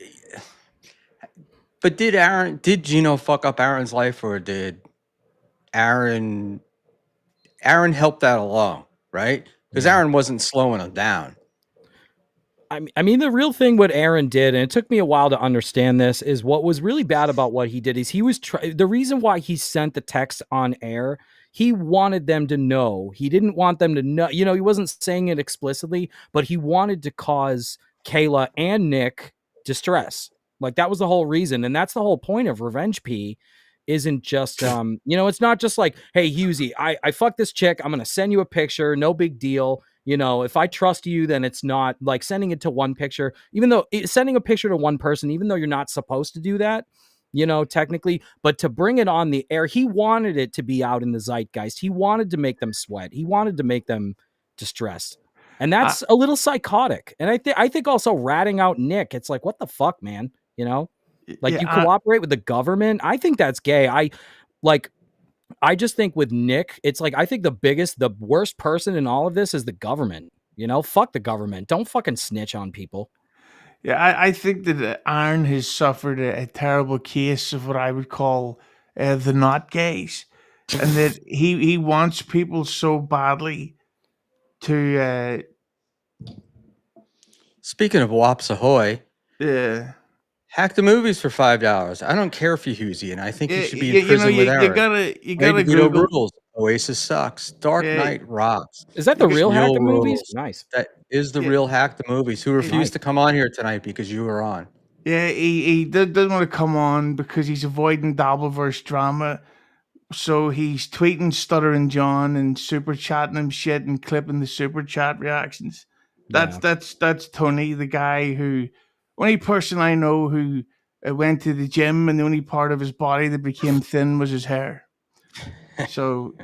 But did Gino fuck up Aaron's life, or did Aaron Aaron helped that along, right? Because Yeah. Aaron wasn't slowing him down. I mean, the real thing what Aaron did, and it took me a while to understand this, is what was really bad about what he did is he was the reason why he sent the text on air. He wanted them to know. He didn't want them to know. He wasn't saying it explicitly, but he wanted to cause Kayla and Nick distress. Like that was the whole reason, and that's the whole point of Revenge P. Isn't just it's not just like, hey Hughezy, I fucked this chick. I'm gonna send you a picture. No big deal. If I trust you, then it's not like sending it to one picture, even though sending a picture to one person, even though you're not supposed to do that, technically, but to bring it on the air, he wanted it to be out in the zeitgeist. He wanted to make them sweat. He wanted to make them distressed. And I, that's a little psychotic. And I think also ratting out Nick, it's like, what the fuck, man? Like yeah, you cooperate with the government. I think that's gay. Like I just think with Nick, it's like I think the worst person in all of this is the government. Fuck the government. Don't fucking snitch on people. I think that Aaron has suffered a terrible case of what I would call the not gays, and that he wants people so badly to Speaking of Wops Ahoy, uh, hack the movies for $5. I don't care if you're Hughezy, and I think you should be in prison with you Aaron. gotta Magneto Google. rules. Oasis sucks. Dark Yeah, Knight rocks. Is that you the got, real hack Schmuel the movies? rules. Nice. That is the yeah, real hack the movies. Who yeah, refused to come on here tonight because you were on. yeah. Doesn't want to come on because he's avoiding Dabbleverse drama. So he's tweeting Stuttering John and super chatting him shit and clipping the super chat reactions. That's Yeah. that's Tony, the guy who only person I know who went to the gym and the only part of his body that became thin was his hair. So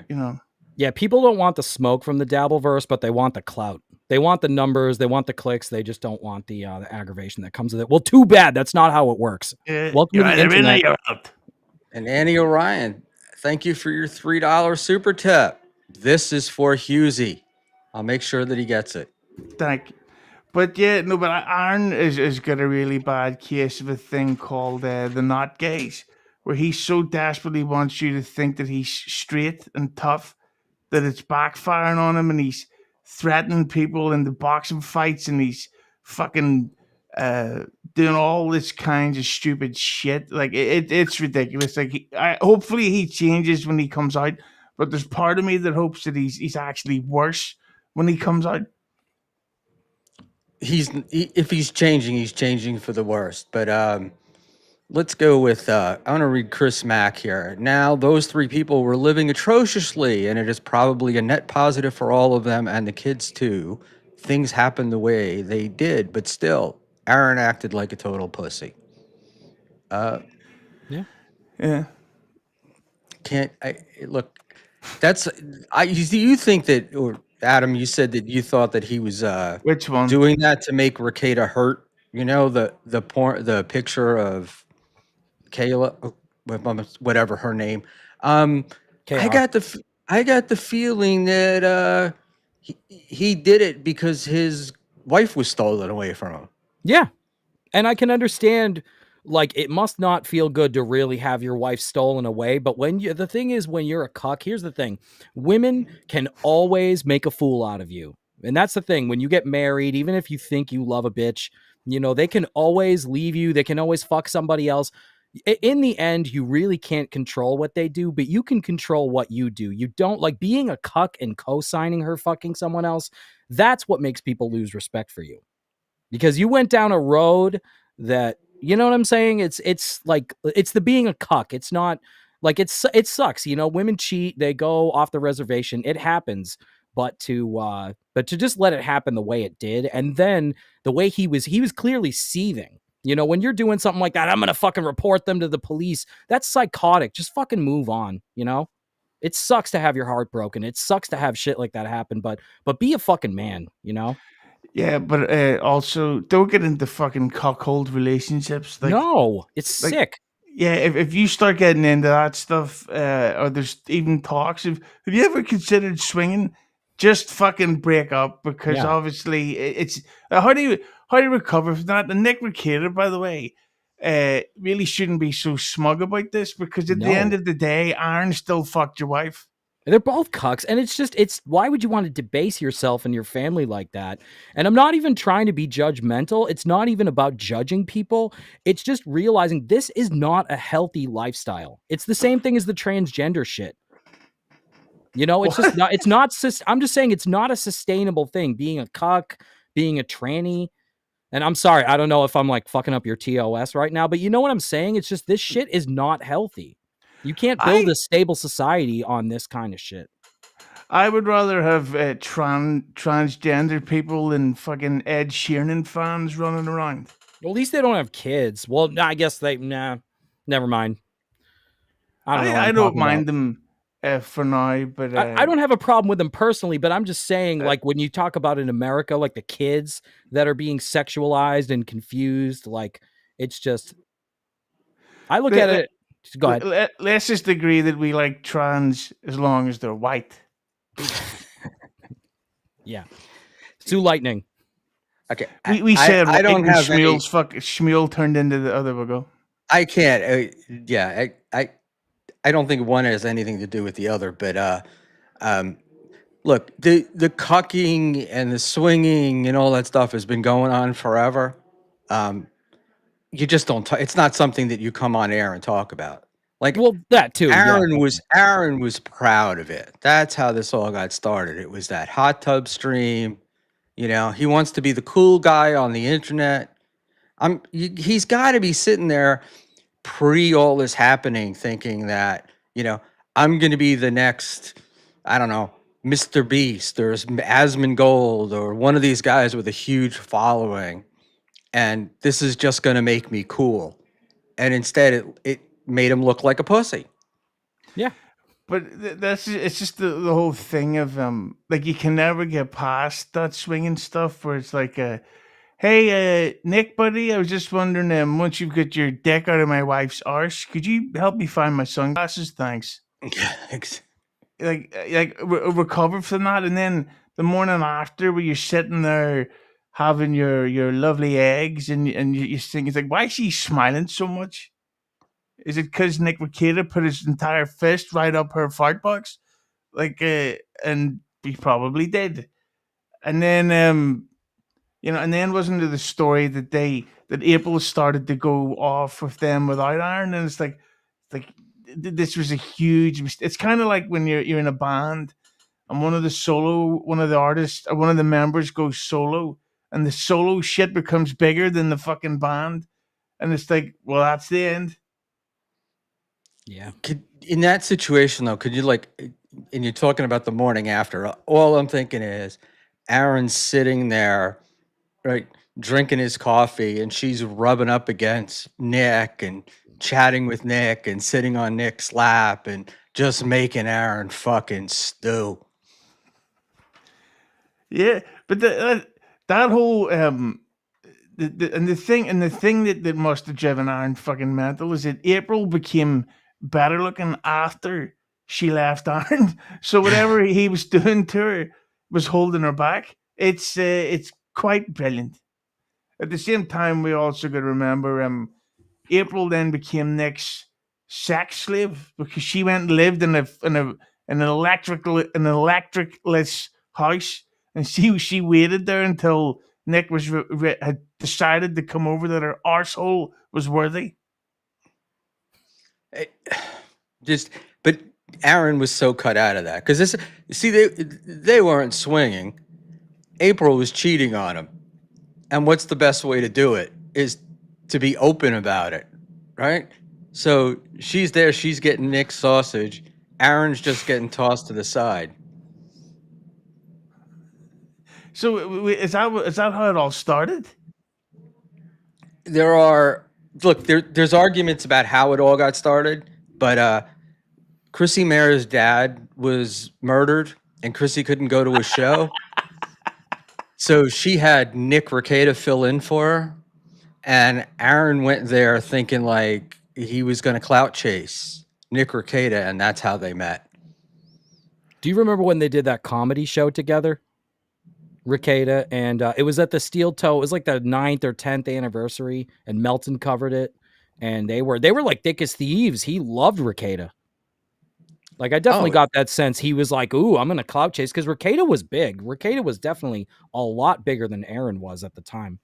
Yeah, people don't want the smoke from the Dabbleverse, but they want the clout. They want the numbers, they want the clicks, they just don't want the aggravation that comes with it. Well, too bad. That's not how it works. Welcome to you're the either in or internet. you're out. And Annie Orion, thank you for your $3 super tip. This is for Hughezy. I'll make sure that he gets it. Thank you. But yeah, no, but Aaron is got a really bad case of a thing called the not gays, where he so desperately wants you to think that he's straight and tough that it's backfiring on him, and he's threatening people in the boxing fights, and he's fucking uh, doing all this kinds of stupid shit. Like it's ridiculous. Like hopefully he changes when he comes out, but there's part of me that hopes that he's actually worse when he comes out. if he's changing for the worst. But let's go with I want to read Chris Mack here. Now, those three people were living atrociously, and it is probably a net positive for all of them and the kids too. Things happened the way they did, but still, Aaron acted like a total pussy. Uh, Yeah. Yeah. can't I look? That's you think that, or Adam, you said that you thought that he was Which one? doing that to make Rakeda hurt. You know the picture of Kayla, whatever her name. Um, I KR. got I got the feeling that he did it because his wife was stolen away from him. Yeah. And I can understand, like, it must not feel good to really have your wife stolen away. But the thing is, when you're a cuck, here's the thing: women can always make a fool out of you. And that's the thing. When you get married, even if you think you love a bitch, they can always leave you. They can always fuck somebody else. In the end, you really can't control what they do, but you can control what you do. You don't like being a cuck and co-signing her fucking someone else. That's what makes people lose respect for you, because you went down a road that, you know what I'm saying? It's like, it's the being a cuck. It's not like, it sucks. Women cheat, they go off the reservation. It happens. But to just let it happen the way it did, and then the way he was clearly seething. When you're doing something like that, I'm gonna fucking report them to the police. That's psychotic. Just fucking move on. It sucks to have your heart broken. It sucks to have shit like that happen, but be a fucking man. Yeah, but also don't get into fucking cockhold relationships. No, it's Like, sick. yeah, if you start getting into that stuff, or there's even talks of, have you ever considered swinging? Just fucking break up, because Yeah. obviously it's how do you recover from that? And Nick Recator, by the way, really shouldn't be so smug about this, because at the end No. of the day, Aaron still fucked your wife. They're both cucks. And it's why would you want to debase yourself and your family like that? And I'm not even trying to be judgmental. It's not even about judging people. It's just realizing this is not a healthy lifestyle. It's the same thing as the transgender shit. It's just What? not, it's not, I'm just saying it's not a sustainable thing. Being a cuck, being a tranny. And I'm sorry, I don't know if I'm like fucking up your TOS right now, but you know what I'm saying? It's just, this shit is not healthy. You can't build I a stable society on this kind of shit. I would rather have transgender people than fucking Ed Sheeran fans running around. Well, at least they don't have kids. Well, I guess never mind. I don't know what I I'm don't talking about. mind them for now, but I don't have a problem with them personally, but I'm just saying, uh, like, when you talk about in America, like the kids that are being sexualized and confused, like, it's just, I look at let, it. Go ahead. us just agree that we like trans as long as they're white. Yeah. Sue Lightning. Okay, We said I white don't when have any. Schmuel turned into the other we'll go. I can't. Yeah, I don't think one has anything to do with the other. But um, look, the cucking and the swinging and all that stuff has been going on forever. Um, you just don't. It's not something that you come on air and talk about. Like Well, that too. Yeah. Aaron was proud of it. That's how this all got started. It was that hot tub stream. He wants to be the cool guy on the internet. He's got to be sitting there pre all this happening, thinking that I'm going to be the next, I don't know, Mr. Beast or Asmongold or one of these guys with a huge following, and this is just going to make me cool. And instead, it made him look like a pussy. Yeah. But it's just the whole thing of like, you can never get past that swinging stuff where it's like, hey, Nick, buddy, I was just wondering, once you've got your dick out of my wife's arse, could you help me find my sunglasses? Thanks. Recover from that, and then the morning after, where you're sitting there having your lovely eggs, and you think, it's like, why is she smiling so much? Is it because Nick Recator put his entire fist right up her fart box? And he probably did. And then and then wasn't it the story that April started to go off with them without Iron, and it's like this was a huge mistake. It's kind of like when you're in a band and one of the artists or one of the members goes solo, and the solo shit becomes bigger than the fucking band, and it's like, well, that's the end. Yeah. Could in that situation though, could you like, and you're talking about the morning after? All I'm thinking is, Aaron's sitting there, right, drinking his coffee, and she's rubbing up against Nick and chatting with Nick and sitting on Nick's lap and just making Aaron fucking stew. Yeah, but that whole the thing that must have driven Aaron fucking mental is that April became better looking after she left Aaron. So whatever he was doing to her was holding her back. It's quite brilliant. At the same time, we also got to remember April then became Nick's sex slave because she went and lived in an electricless house, and she waited there until Nick had decided to come over that her arsehole was worthy. It- just, but Aaron was so cut out of that because this. See, they weren't swinging. April was cheating on him, and what's the best way to do it is to be open about it, right? So she's there, she's getting Nick's sausage. Aaron's just getting tossed to the side. So is that how it all started? There are there's arguments about how it all got started, but Chrissy Mayer's dad was murdered, and Chrissy couldn't go to a show, so she had Nick Rekieta fill in for her, and Aaron went there thinking like he was going to clout chase Nick Rekieta, and that's how they met. Do you remember when they did that comedy show together? Rekieta, and it was at the Steel Toe. It was like the 9th or 10th anniversary, and Melton covered it. And they were like thick as thieves. He loved Rekieta. Like I definitely Oh, got that sense. He was like, "Ooh, I'm gonna clout chase," because Rekieta was big. Rekieta was definitely a lot bigger than Aaron was at the time.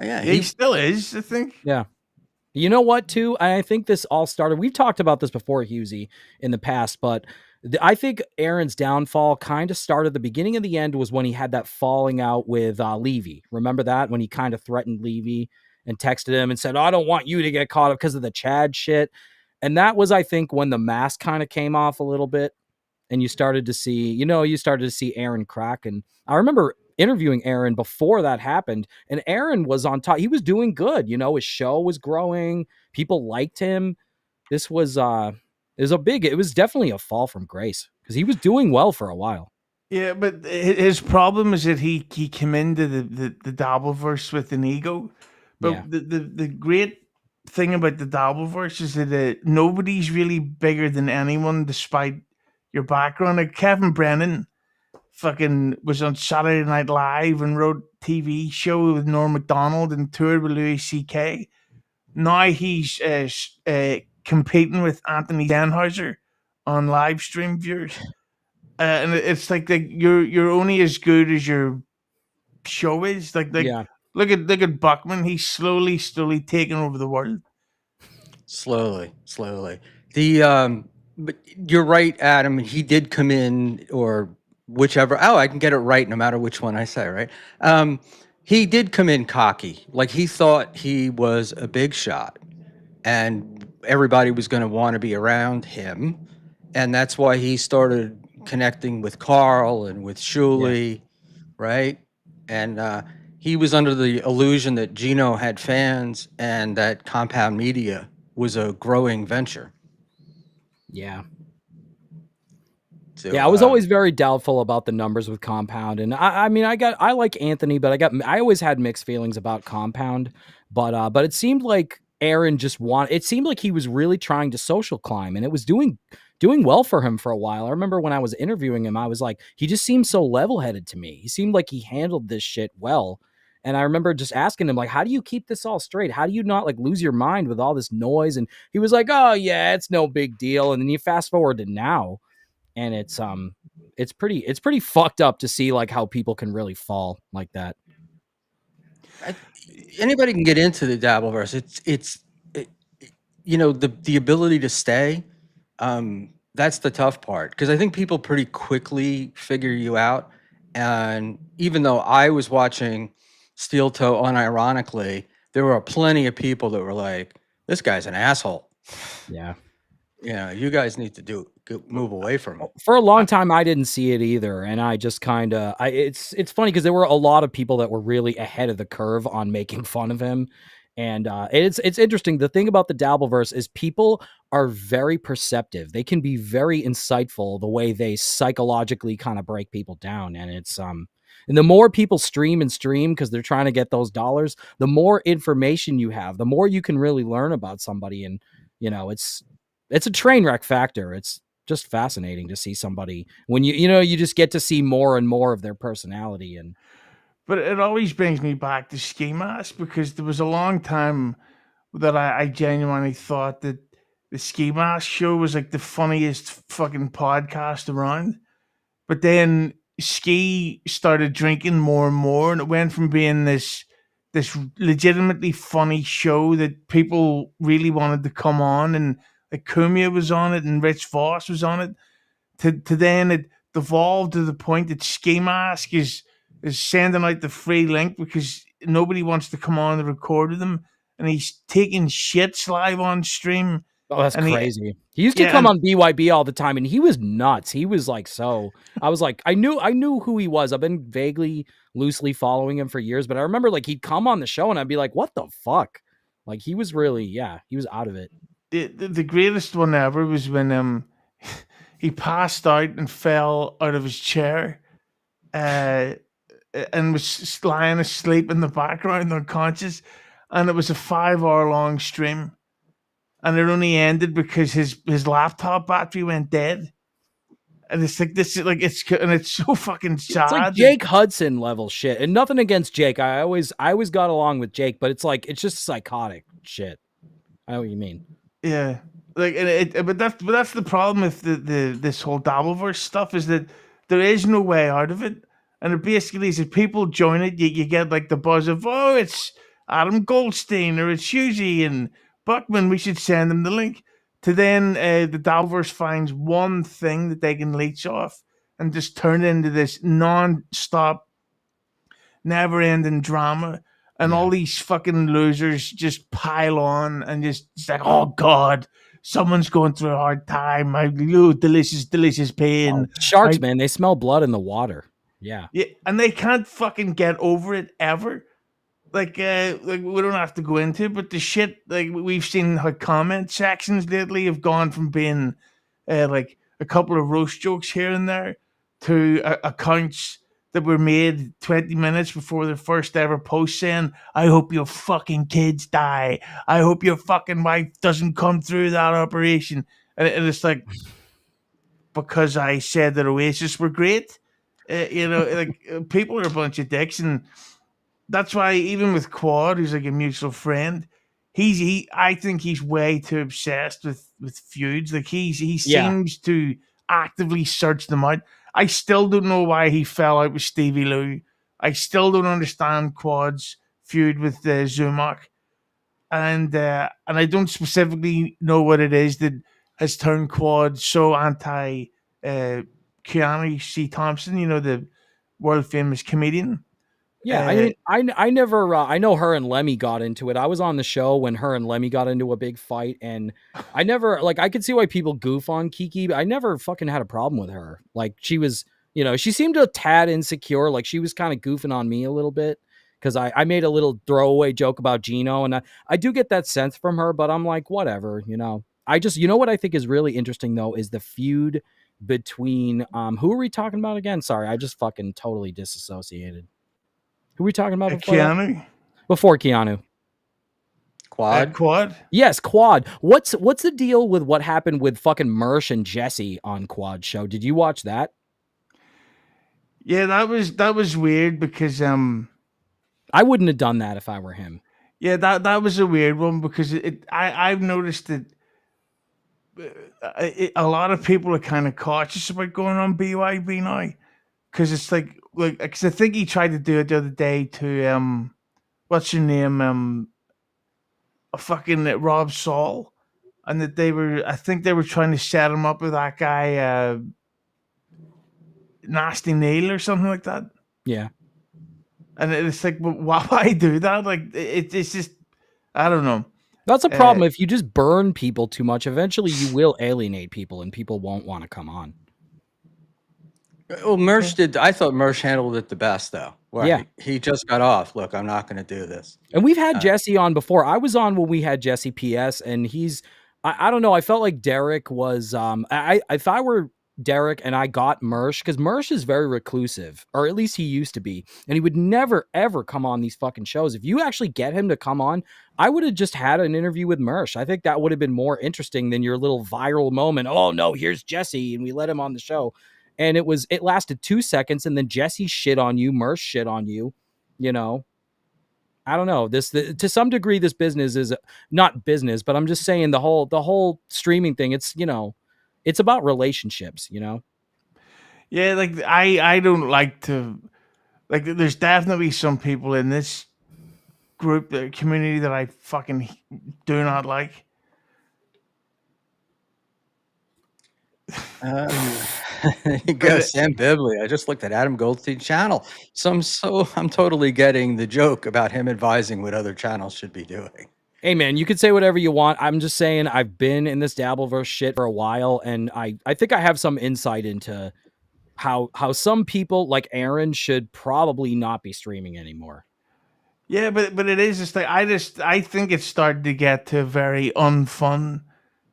yeah, Yeah, he still is, I think. Yeah. You know what, too? I think this all started. We've talked about this before, Hughezy, in the past, but I think Aaron's downfall kind of started. The beginning of the end was when he had that falling out with Levy. Remember that? When he kind of threatened Levy and texted him and said, "Oh, I don't want you to get caught up because of the Chad shit." And that was, I think, when the mask kind of came off a little bit and you started to see Aaron crack. And I remember interviewing Aaron before that happened, and Aaron was on top. He was doing good. His show was growing. People liked him. This was it was definitely a fall from grace because he was doing well for a while. Yeah, but his problem is that he came into the Dabbleverse with an ego. Yeah. But the great thing about the Dabbleverse is that nobody's really bigger than anyone, despite your background. Like Kevin Brennan, fucking was on Saturday Night Live and wrote TV show with Norm Macdonald and toured with Louis C.K. Now he's competing with Anthony Denhauser on live stream viewers. And it's like you're only as good as your show is. Like Yeah. look at Buckman. He's slowly taking over the world. slowly. But you're right, Adam. He did come in, or whichever. Oh, I can get it right no matter which one I say, right? He did come in cocky, like he thought he was a big shot, and everybody was going to want to be around him, and that's why he started connecting with Carl and with Yeah. Shuley, right? And he was under the illusion that Gino had fans and that Compound Media was a growing venture. Yeah. So Yeah, I was always very doubtful about the numbers with Compound, and I mean, I like Anthony, but I always had mixed feelings about Compound, but it seemed like Aaron just wanted. It seemed like he was really trying to social climb, and it was doing well for him for a while. I remember when I was interviewing him, I was like, he just seemed so level headed to me. He seemed like he handled this shit well. And I remember just asking him, like, how do you keep this all straight? How do you not like lose your mind with all this noise? And he was like, oh yeah, it's no big deal. And then you fast forward to now, and it's pretty fucked up to see like how people can really fall like that. I, anybody can get into the Dabbleverse. It, the ability to stay. That's the tough part because I think people pretty quickly figure you out, And even though I was watching Steel Toe unironically, there were plenty of people that were like, "This guy's an asshole. Yeah. You guys need to move away from him." For a long I, time, I didn't see it either, and I just kind of, it's funny because there were a lot of people that were really ahead of the curve on making fun of him, and it's interesting. The thing about the Dabbleverse is people are very perceptive. They can be very insightful the way they psychologically kind of break people down, and and the more people stream because they're trying to get those dollars, the more information you have, the more you can really learn about somebody, and it's a train wreck factor. It's just fascinating to see somebody when you just get to see more and more of their personality. And but it always brings me back to Ski Mask because there was a long time that I genuinely thought that the Ski Mask show was like the funniest fucking podcast around. But then Ski started drinking more and more, and it went from being this legitimately funny show that people really wanted to come on, and like Kumia was on it, and Rich Voss was on it. To then it devolved to the point that Ski Mask is sending out the free link because nobody wants to come on and record with him, and he's taking shits live on stream, oh, that's and he crazy. He used to yeah, come and on BYB all the time, and he was nuts. He was like, so I was like, I knew who he was. I've been vaguely, loosely following him for years, but I remember like he'd come on the show, and I'd be like, what the fuck? Like he was really, yeah, he was out of it. the greatest one ever was when he passed out and fell out of his chair, uh, and was lying asleep in the background unconscious, and it was a 5 hour long stream, and it only ended because his laptop battery went dead, and it's like this is like it's so fucking It's like sad that Jake Hudson level shit, and nothing against Jake. I always got along with Jake, but it's like it's just psychotic shit. I know what you mean. yeah, like and but that's the problem with the this whole Dabbleverse stuff is that there is no way out of it, and it basically is if people join it, you get like the buzz of it's Adam Goldstein or it's Hughezy and Buckman. We should send them the link. To then the Dabbleverse finds one thing that they can leech off and just turn it into this non-stop, never-ending drama. And Yeah. all these fucking losers just pile on and just it's like, oh god, someone's going through a hard time. I delicious, delicious Oh, pain. sharks, I man, they smell blood in the water. Yeah. Yeah, and they can't fucking get over it ever. Like we don't have to go into it, but the shit like we've seen how comment sections lately have gone from being like a couple of roast jokes here and there to accounts that were made 20 minutes before their first ever post saying, I hope your fucking kids die. I hope your fucking wife doesn't come through that operation. And it's like, because I said that Oasis were great. People are a bunch of dicks, and that's why even with Quad, who's like a mutual friend, I think he's way too obsessed with feuds. Like he Yeah. seems to actively search them out. I still don't know why he fell out with Stevie Lou. I still don't understand Quad's feud with Zumak, and I don't specifically know what it is that has turned Quad so anti uh, Keanu C. Thompson. You know, the world famous comedian. Yeah, I Uh, mean, I never I know her and Lemmy got into it. I was on the show when her and Lemmy got into a big fight, and I never like I could see why people goof on Kiki, but I never fucking had a problem with her. Like she was, she seemed a tad insecure. Like she was kind of goofing on me a little bit because I made a little throwaway joke about Gino, and I do get that sense from her, but I'm like, whatever. I just what I think is really interesting though is the feud between who are we talking about again? Sorry, I just fucking totally disassociated. Who are we talking about before that? Keanu Before Keanu. Quad. Quad. Yes, Quad. What's the deal with what happened with fucking Mersh and Jesse on Quad show? Did you watch that? Yeah, that was weird because I wouldn't have done that if I were him. yeah, that was a weird one because I've noticed that a lot of people are kind of cautious about going on BYB now because it's like because I think he tried to do it the other day to what's your name a fucking Rob Saul, and that I think they were trying to set him up with that guy Nasty Neil or something like that. Yeah. And it's like, well, why do that? Like, it's just, I don't know. That's a Uh, problem. If you just burn people too much, eventually you will alienate people and people won't want to come on. Well, Mersh did. I thought Mersh handled it the best, though. Where Yeah. he just got off. Look, I'm not going to do this. And we've had Jesse on before. I was on when we had Jesse PS, and I don't know. I felt like Derek was if I were Derek and I got Mersh, because Mersh is very reclusive, or at least he used to be, and he would never ever come on these fucking shows. If you actually get him to come on, I would have just had an interview with Mersh. I think that would have been more interesting than your little viral moment. Oh no, here's Jesse, and we let him on the show. And it lasted 2 seconds, and then Jesse shit on you, Mersh shit on you, you know. I don't know. To some degree, this business is not business, but I'm just saying the whole streaming thing. It's it's about relationships. yeah, like I don't like to like. There's definitely some people in this group, the community that I fucking do not like. There you go, But Sam Bibley. I just looked at Adam Goldstein channel. I'm totally getting the joke about him advising what other channels should be doing. Hey man, you could say whatever you want. I'm just saying I've been in this Dabbleverse shit for a while, and I think I have some insight into how some people like Aaron should probably not be streaming anymore. yeah, but it is just like I think it's starting to get to a very unfun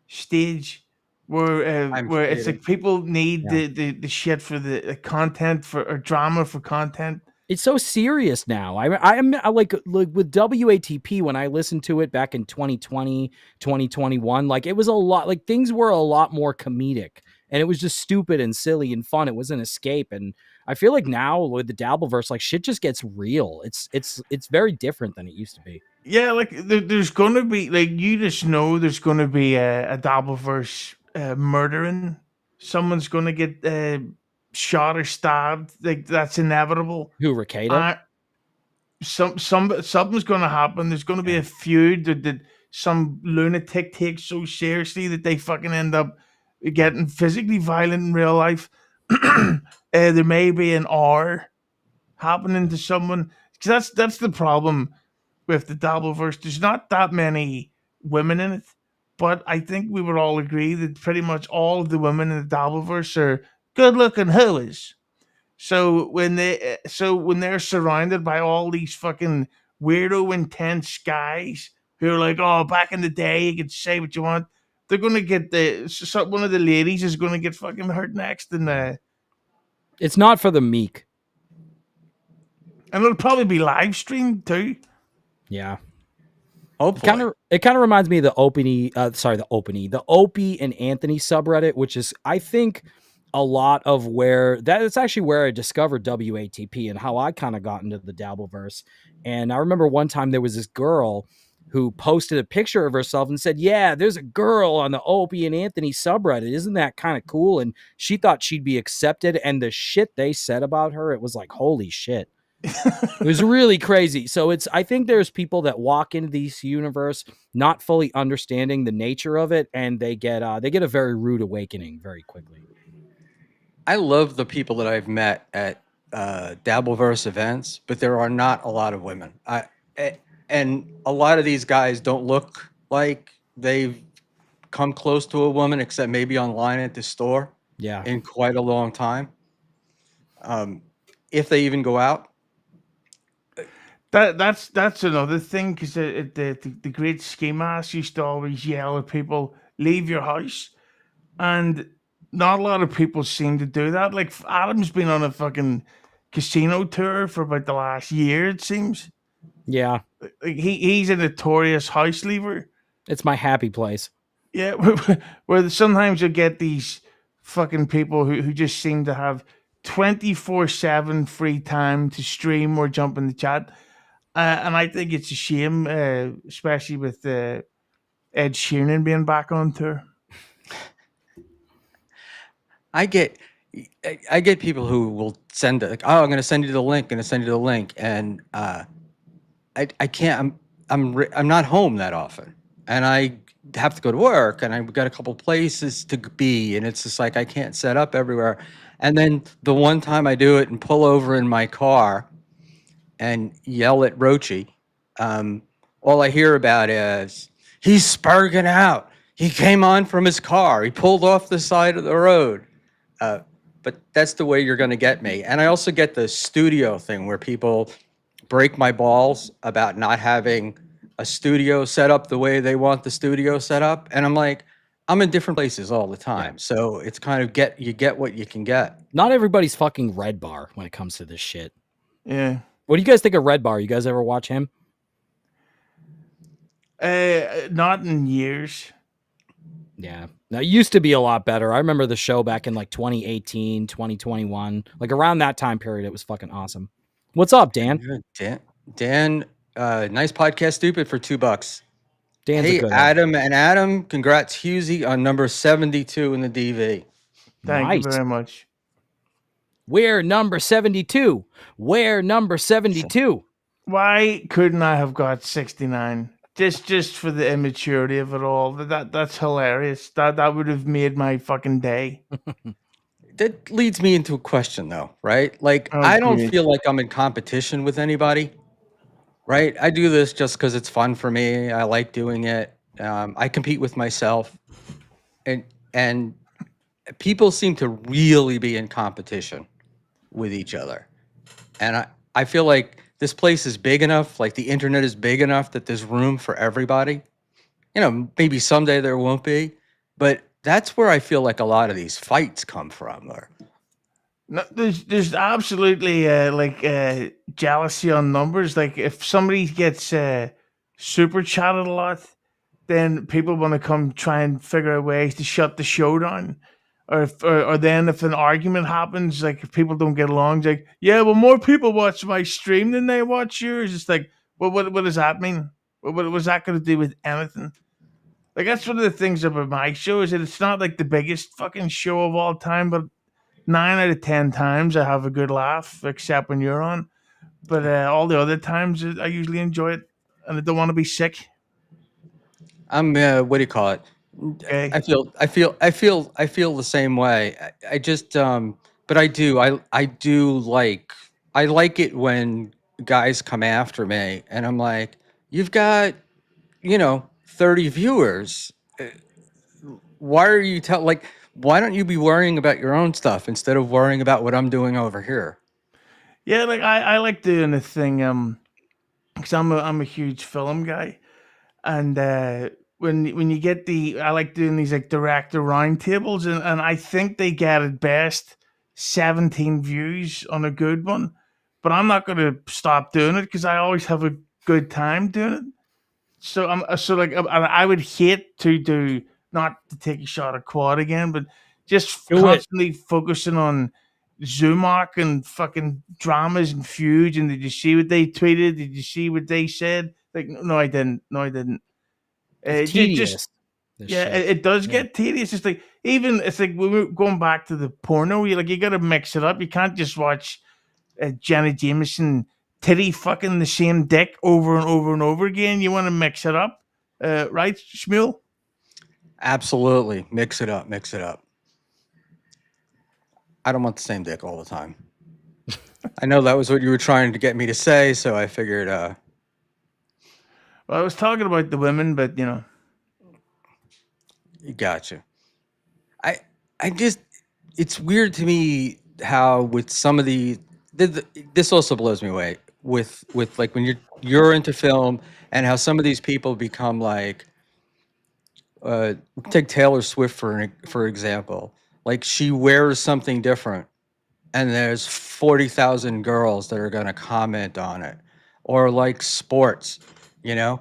stage I'm where it's fading. like people need Yeah. the shit for the content for or drama for content. It's so serious now. I like with WATP when I listened to it back in 2020, 2021, like it was a lot, like things were a lot more comedic and it was just stupid and silly and fun. It was an escape. And I feel like now with the Dabbleverse, like shit just gets real. It's very different than it used to be. Yeah, like there's gonna be like you just know there's gonna be a Dabbleverse murdering. Someone's gonna get shot or stabbed. Like that's inevitable. Who, Ricada? Uh, something's gonna happen. There's gonna be Yeah. a feud that some lunatic takes so seriously that they fucking end up getting physically violent in real life. There may be an R happening to someone because that's the problem with the Dabbleverse. There's not that many women in it, but I think we would all agree that pretty much all of the women in the Dabbleverse are good-looking hoes. So when they're surrounded by all these fucking weirdo intense guys who are like, oh, back in the day you could say what you want, they're gonna get one of the ladies is gonna get fucking hurt next, It's not for the meek. and it'll probably be live streamed too. Yeah. Hopefully. It kind of reminds me of the the Opie and Anthony subreddit, which is I think a lot of where that's actually where I discovered WATP and how I kind of got into the Dabbleverse. And I remember one time there was this girl who posted a picture of herself and said, "Yeah, there's a girl on the Opie and Anthony subreddit. Isn't that kind of cool?" And she thought she'd be accepted. And the shit they said about her, it was like, holy shit. It was really crazy. So I think there's people that walk into this universe not fully understanding the nature of it, and they get a very rude awakening very quickly. I love the people that I've met at Dabbleverse events, but there are not a lot of women. And a lot of these guys don't look like they've come close to a woman, except maybe online at the store Yeah. in quite a long time. If they even go out. That's another thing because the great ski mask used to always yell at people, "Leave your house," and not a lot of people seem to do that. Like Adam's been on a fucking casino tour for about the last year, it seems. Yeah. Like he's a notorious house leaver. It's my happy place. Yeah, where sometimes you'll get these fucking people who just seem to have 24/7 free time to stream or jump in the chat. And I think it's a shame, especially with Ed Sheeran being back on tour. I get people who will send like, oh, I'm going to send you the link, and I can't. I'm not home that often, and I have to go to work and I've got a couple places to be, and it's just like I can't set up everywhere. And then the one time I do it and pull over in my car and yell at Rochi, um, all I hear about is he's sparking out. He came on from his car. He pulled off the side of the road. Uh, but that's the way you're going to get me. And I also get the studio thing where people break my balls about not having a studio set up the way they want the studio set up. And I'm like, I'm in different places all the time. So it's kind of you get what you can get. Not everybody's fucking Red Bar when it comes to this shit. Yeah. What do you guys think of Red Bar? You guys ever watch him? Not in years. Yeah. Now, it used to be a lot better. I remember the show back in like 2018, 2021. Like around that time period, it was fucking awesome. What's up, Dan? Dan, nice podcast, stupid, for $2. Dan's a Hey, good Adam, congrats, Hughezy, on number 72 in the DV. Thank you very much. We're number 72. We're number 72. Why couldn't I have got 69? Just for the immaturity of it all. That's hilarious. That would have made my fucking day. That leads me into a question, though, right? Like, Oh, I don't great. feel like I'm in competition with anybody, right? I do this just because it's fun for me. I like doing it. I compete with myself, and people seem to really be in competition with each other. And I feel like this place is big enough, like the internet is big enough that there's room for everybody. You know, maybe someday there won't be, but that's where I feel like a lot of these fights come from. Or No, there's absolutely jealousy on numbers. Like if somebody gets super chatted a lot, then people want to come try and figure out ways to shut the show down. Or then if an argument happens, like if people don't get along, it's like, yeah, well, more people watch my stream than they watch yours. It's like, well, what does that mean? What was that going to do with anything? Like that's one of the things about my show is that it's not like the biggest fucking show of all time, but 9 out of 10 times I have a good laugh, except when you're on. But all the other times I usually enjoy it, and I don't want to be sick. I'm what do you call it? Okay. I feel the same way. I just but I do I like it when guys come after me and I'm like, you've got, 30 viewers. Why are you why don't you be worrying about your own stuff instead of worrying about what I'm doing over here? Yeah, like I like doing the thing, because I'm a huge film guy, and when you get I like doing these like director roundtables, and I think they get at best 17 views on a good one, but I'm not going to stop doing it because I always have a good time doing it. So I would hate to do, not to take a shot at Quad again, but just Do it. constantly focusing on Zumok and fucking dramas and feuds. And did you see what they tweeted? Did you see what they said? Like, no, I didn't. No, I didn't. It's Just tedious. yeah, it does get tedious. It's like even it's like when we're going back to the porno. You got to mix it up. You can't just watch Jenna Jameson titty fucking the same dick over and over and over again. You want to mix it up, right, Schmuel? Absolutely. Mix it up, mix it up. I don't want the same dick all the time. I know that was what you were trying to get me to say, so I figured Well, I was talking about the women, but you know. gotcha. I just it's weird to me how with some of this also blows me away with like when you're into film and how some of these people become like take Taylor Swift for example. Like she wears something different and there's 40,000 girls that are going to comment on it. Or like sports, you know,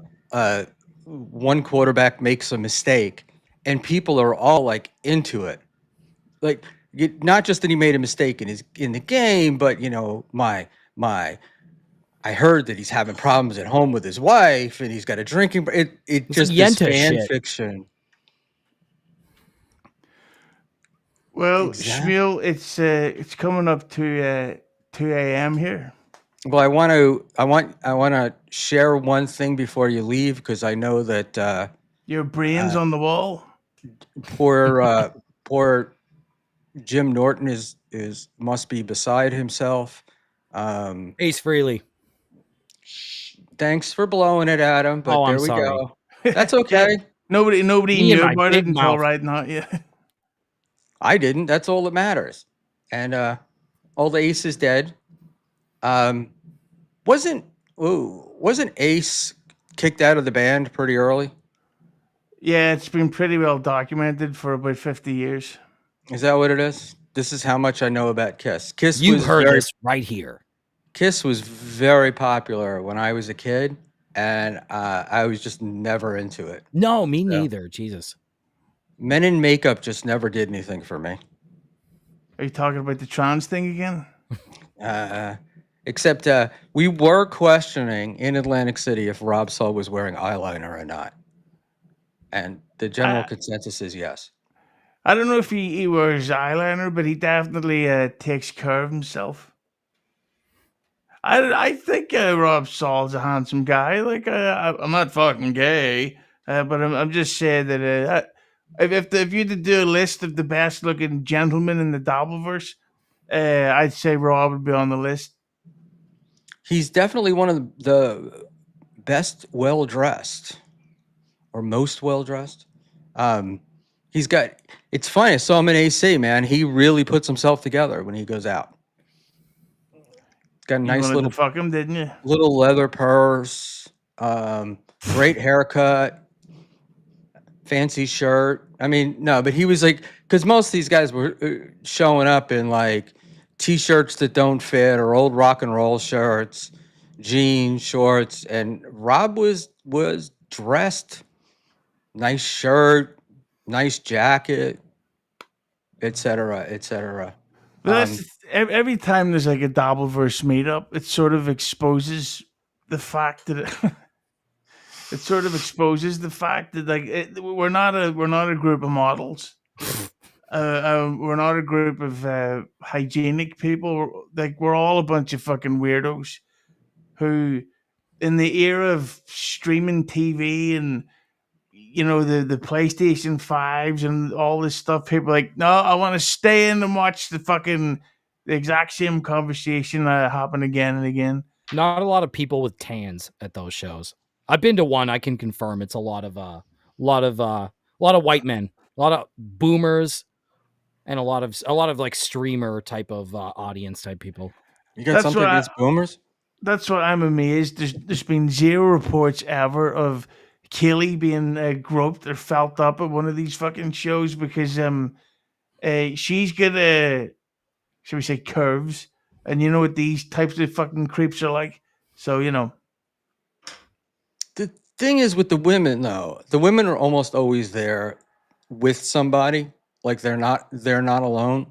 one quarterback makes a mistake and people are all like into it. Like not just that he made a mistake in the game, but my I heard that he's having problems at home with his wife and he's got a drinking. It It's just like this Yenta fan shit. fiction. Well, Exactly. Schmuel, it's coming up to 2 a.m. here. Well, I want to share one thing before you leave because I know that Your brains on the wall. Poor Jim Norton is must be beside himself. Ace Frehley. Thanks for blowing it, Adam, but Oh, I'm there we sorry. go. That's okay. Nobody Me and knew my about it big until mouth. right now. Yeah. I didn't. That's all that matters. And old Ace is dead. Um, wasn't Ace kicked out of the band pretty early? Yeah, it's been pretty well documented for about 50 years. Is that what it is? This is how much I know about Kiss. You heard this right here. Kiss was very popular when I was a kid, and I was just never into it. No, me neither. Jesus. Men in Makeup just never did anything for me. Are you talking about the trans thing again? Except we were questioning in Atlantic City if Rob Saul was wearing eyeliner or not. And the general consensus is yes. I don't know if he wears eyeliner, but he definitely takes care of himself. I think Rob Saul's a handsome guy. Like I'm not fucking gay, but I'm just saying that if you had to do a list of the best looking gentlemen in the Dabbleverse, I'd say Rob would be on the list. He's definitely one of the best well dressed or most well dressed. He's got. It's funny. I saw him in AC. Man, he really puts himself together when he goes out. Got a You nice wanted little to fuck him, didn't you? little leather purse. Great haircut. Fancy shirt. I mean, no, but he was like, because most of these guys were showing up in like t-shirts that don't fit or old rock and roll shirts, jeans, shorts, and Rob was dressed, nice shirt, nice jacket, etc., etc. But every time there's like a Dabbleverse meetup, it sort of exposes the fact that it sort of exposes the fact that like we're not a group of models. We're not a group of hygienic people. Like we're all a bunch of fucking weirdos who, in the era of streaming TV and the PlayStation 5s and all this stuff, people are like, no, I want to stay in and watch the exact same conversation happen again and again. Not a lot of people with tans at those shows. I've been to one. I can confirm it's a lot of white men, a lot of boomers, and a lot of like streamer type of audience type people. You got something against boomers? That's what I'm amazed. There's been zero reports ever of Kelly being groped or felt up at one of these fucking shows because she's got shall we say curves, and you know what these types of fucking creeps are like. So The thing is with the women, though, the women are almost always there with somebody. Like they're not alone.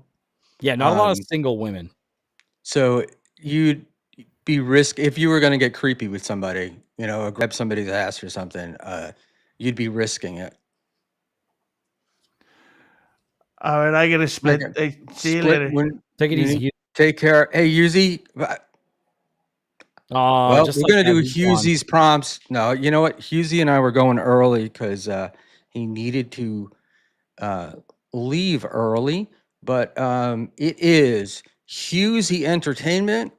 Yeah, not a lot of single women. So you'd be if you were going to get creepy with somebody, or grab somebody's ass or something, you'd be risking it. all right, I gotta split. Hey, see you later. Take it easy. Take care. Hey, Hughezy. Well, we're going to do Hughezy's prompts. No, you know what? Hughezy and I were going early because he needed to leave early. But it is Hughezy Entertainment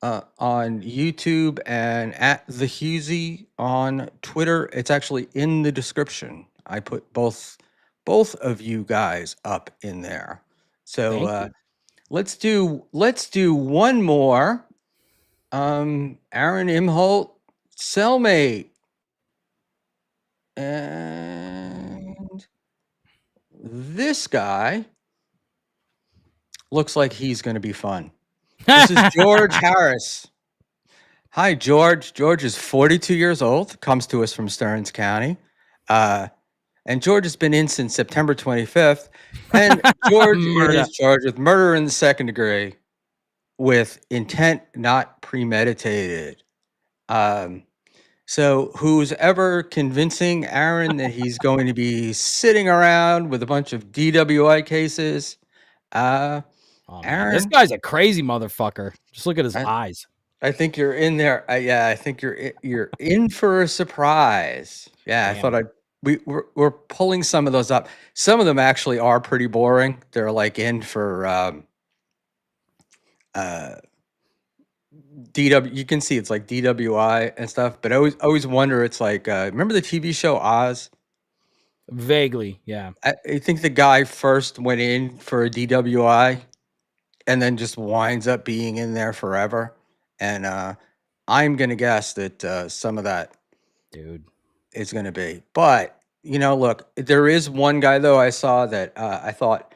on YouTube and at the Hughezy on Twitter. It's actually in the description. I put both of you guys up in there. So let's do one more. Aaron Imholt, cellmate. And this guy looks like he's going to be fun. This is George Harris. Hi, George. George is 42 years old, comes to us from Stearns County. And George has been in since September 25th. And George is charged with murder in the second degree with intent not premeditated. So who's ever convincing Aaron that he's going to be sitting around with a bunch of DWI cases? Aaron, this guy's a crazy motherfucker. Just look at his eyes. I think you're in there. Yeah, I think you're in for a surprise. Yeah, damn. I thought I'd we're pulling some of those up. Some of them actually are pretty boring. They're like in for uh, DW. You can see it's like DWI and stuff. But I always wonder. It's like remember the TV show Oz? Vaguely, yeah. I think the guy first went in for a DWI and then just winds up being in there forever. And I'm gonna guess that some of that Dude. is gonna be. But look, there is one guy though I saw that I thought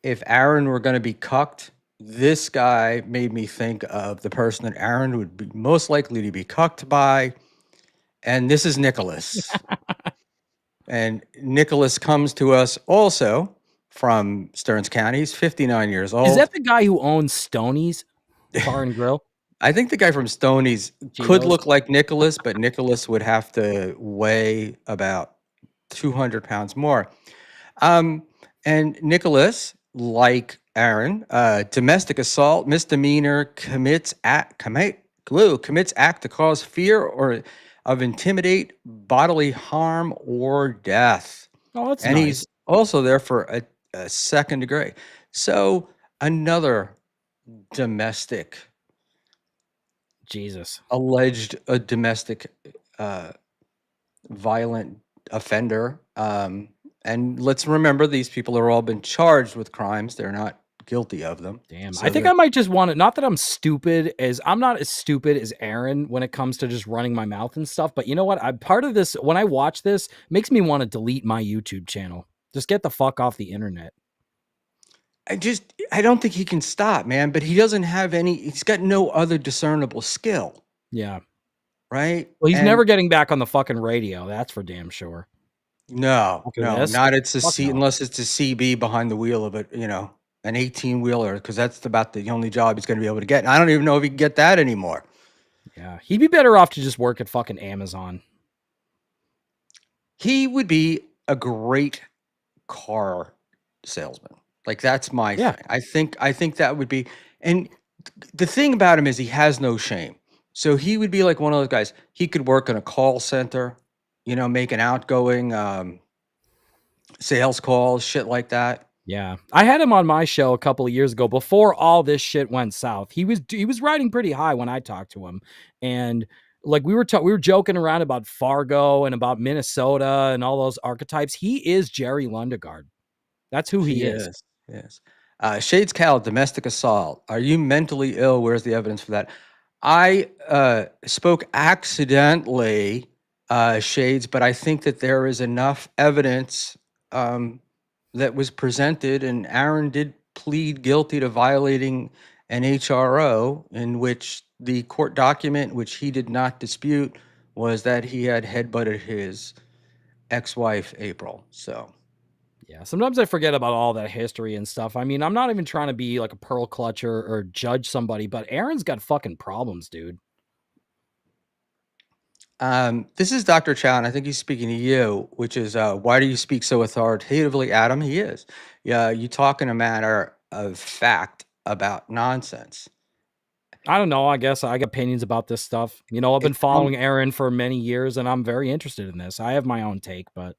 if Aaron were gonna be cucked, this guy made me think of the person that Aaron would be most likely to be cucked by, and this is Nicholas. And Nicholas comes to us also from Stearns County. He's 59 years Is old. that the guy who owns Stoney's Bar and Grill? I think the guy from Stoney's could Cheetos? look like Nicholas, but Nicholas would have to weigh about 200 pounds more. And Nicholas, like Aaron, domestic assault, misdemeanor, commits act to cause fear or of intimidate, bodily harm, or death. Oh, that's And nice. he's also there for a second degree. So another domestic, Jesus. alleged domestic violent offender. And let's remember, these people are all been charged with crimes. They're not guilty of them. Damn. So I think they're- I might just want to, not that I'm not as stupid as Aaron when it comes to just running my mouth and stuff, but you know what? Part of this, when I watch this, makes me want to delete my YouTube channel. Just get the fuck off the internet. I don't think he can stop, man, but he doesn't have he's got no other discernible skill, Yeah. right? Well, he's And never getting back on the fucking radio. That's for damn sure. no, After no, this? not it's a Fuck C no. unless it's a CB behind the wheel of it, an 18-wheeler, because that's about the only job he's going to be able to get. And I don't even know if he can get that anymore. Yeah. He'd be better off to just work at fucking Amazon. He would be a great car salesman. Like that's my Yeah. thing. I think that would be, and the thing about him is he has no shame. So he would be like one of those guys. He could work in a call center, make an outgoing sales calls, shit like that. Yeah. I had him on my show a couple of years ago before all this shit went south. He was riding pretty high when I talked to him. And like we were joking around about Fargo and about Minnesota and all those archetypes. He is Jerry Lundegaard. That's who he is. Yes. Shades Cal, domestic assault. Are you mentally ill? Where's the evidence for that? I spoke accidentally, Shades, but I think that there is enough evidence that was presented, and Aaron did plead guilty to violating an HRO, in which the court document, which he did not dispute, was that he had headbutted his ex-wife, April. So. Yeah, sometimes I forget about all that history and stuff. I mean, I'm not even trying to be like a pearl clutcher or judge somebody, but Aaron's got fucking problems, dude. This is Dr. Chow, and I think he's speaking to you, which is why do you speak so authoritatively, Adam? He is. Yeah, you talk in a matter of fact about nonsense. I don't know. I guess I got opinions about this stuff. I've been following Aaron for many years, and I'm very interested in this. I have my own take, but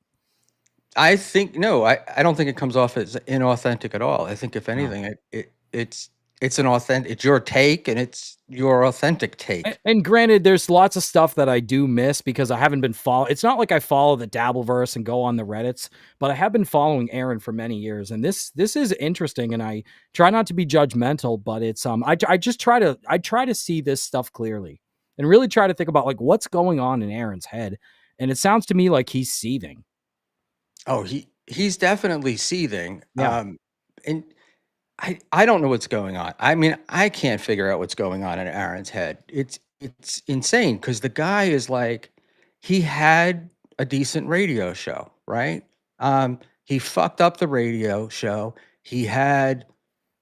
I think I don't think it comes off as inauthentic at all. I think if anything, it's an authentic. It's your take, and it's your authentic take. And granted, there's lots of stuff that I do miss because I haven't been it's not like I follow the Dabbleverse and go on the Reddits, but I have been following Aaron for many years, and this is interesting. And I try not to be judgmental, but it's I just try to see this stuff clearly and really try to think about like what's going on in Aaron's head. And it sounds to me like he's seething. Oh, he's definitely seething. Yeah. And I don't know what's going on. I mean, I can't figure out what's going on in Aaron's head. It's insane because the guy is like, he had a decent radio show, right? He fucked up the radio show. He had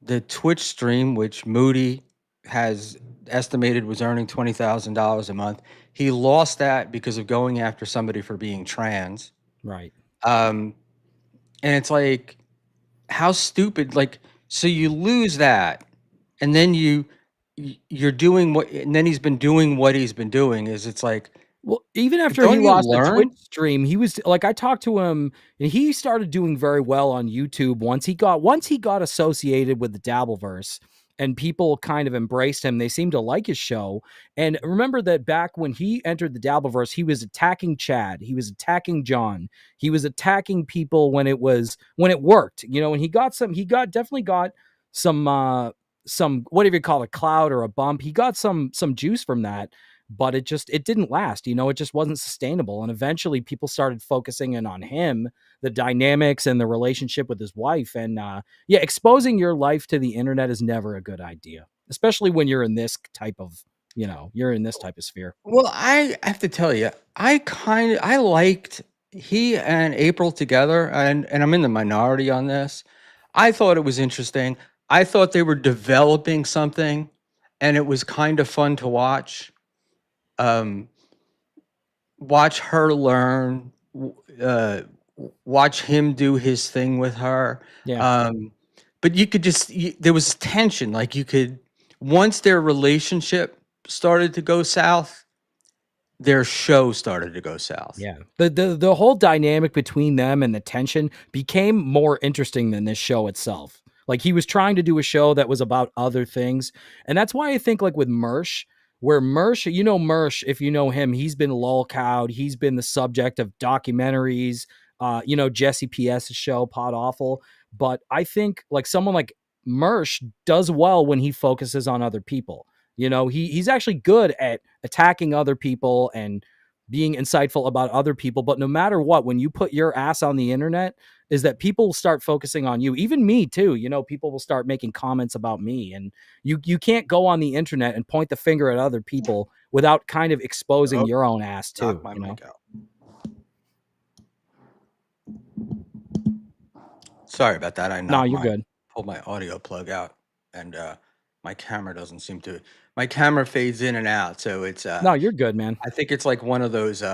the Twitch stream, which Moody has estimated was earning $20,000 a month. He lost that because of going after somebody for being trans. Right. And it's like, how stupid, like, so you lose that, and then you're doing and then he's been doing what he's been doing, is it's like, Well, even after he Don't you lost the Twitch learn? stream, he was like, I talked to him and he started doing very well on YouTube once he got associated with the Dabbleverse and people kind of embraced him. They seemed to like his show. And remember that back when he entered the Dabbleverse, he was attacking Chad, he was attacking John, he was attacking people when it worked, and he definitely got some whatever you call it, cloud or a bump. He got some juice from that, but it didn't last. It just wasn't sustainable. And eventually people started focusing in on him, the dynamics and the relationship with his wife. And yeah, exposing your life to the internet is never a good idea, especially when you're in this type of, you're in this type of sphere. Well, I have to tell you, I liked he and April together, and I'm in the minority on this. I thought it was interesting. I thought they were developing something, and it was kind of fun to watch. Um, watch her learn, watch him do his thing with her. Yeah. Um, but you could there was tension. Like you could, once their relationship started to go south, their show started to go south. Yeah. The whole dynamic between them and the tension became more interesting than this show itself. Like he was trying to do a show that was about other things. And that's why I think like with Mersh, where Mersh, Mersh, if you know him, he's been lolcowed. He's been the subject of documentaries, Jesse P.S.'s show, Pod Awful. But I think like someone like Mersh does well when he focuses on other people. He's actually good at attacking other people and being insightful about other people. But no matter what, when you put your ass on the internet, is that people start focusing on you. Even me too. People will start making comments about me, and you can't go on the internet and point the finger at other people without kind of exposing Oh, your own ass knock too. my mic out. Sorry about that. No, you're good. Pulled my audio plug out, and my camera doesn't seem to. My camera fades in and out, so it's. No, you're good, man. I think it's like one of those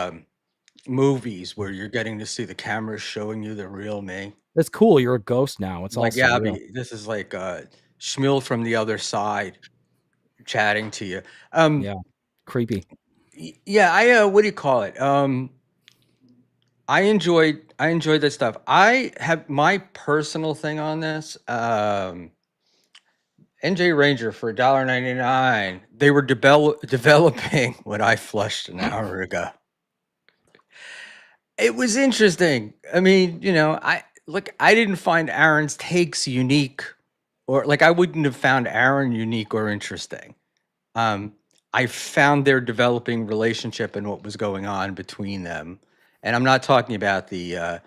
movies where you're getting to see the camera showing you the real me. That's cool. You're a ghost now. It's all Like surreal. Abby, this is like Schmuel from the other side chatting to you. Yeah, creepy. Yeah, I what do you call it? I enjoyed this stuff. I have my personal thing on this. NJ Ranger for $1.99. They were developing what I flushed an hour ago. It was interesting. I mean, I didn't find Aaron's takes unique, or like I wouldn't have found Aaron unique or interesting. Um, I found their developing relationship and what was going on between them. And I'm not talking about the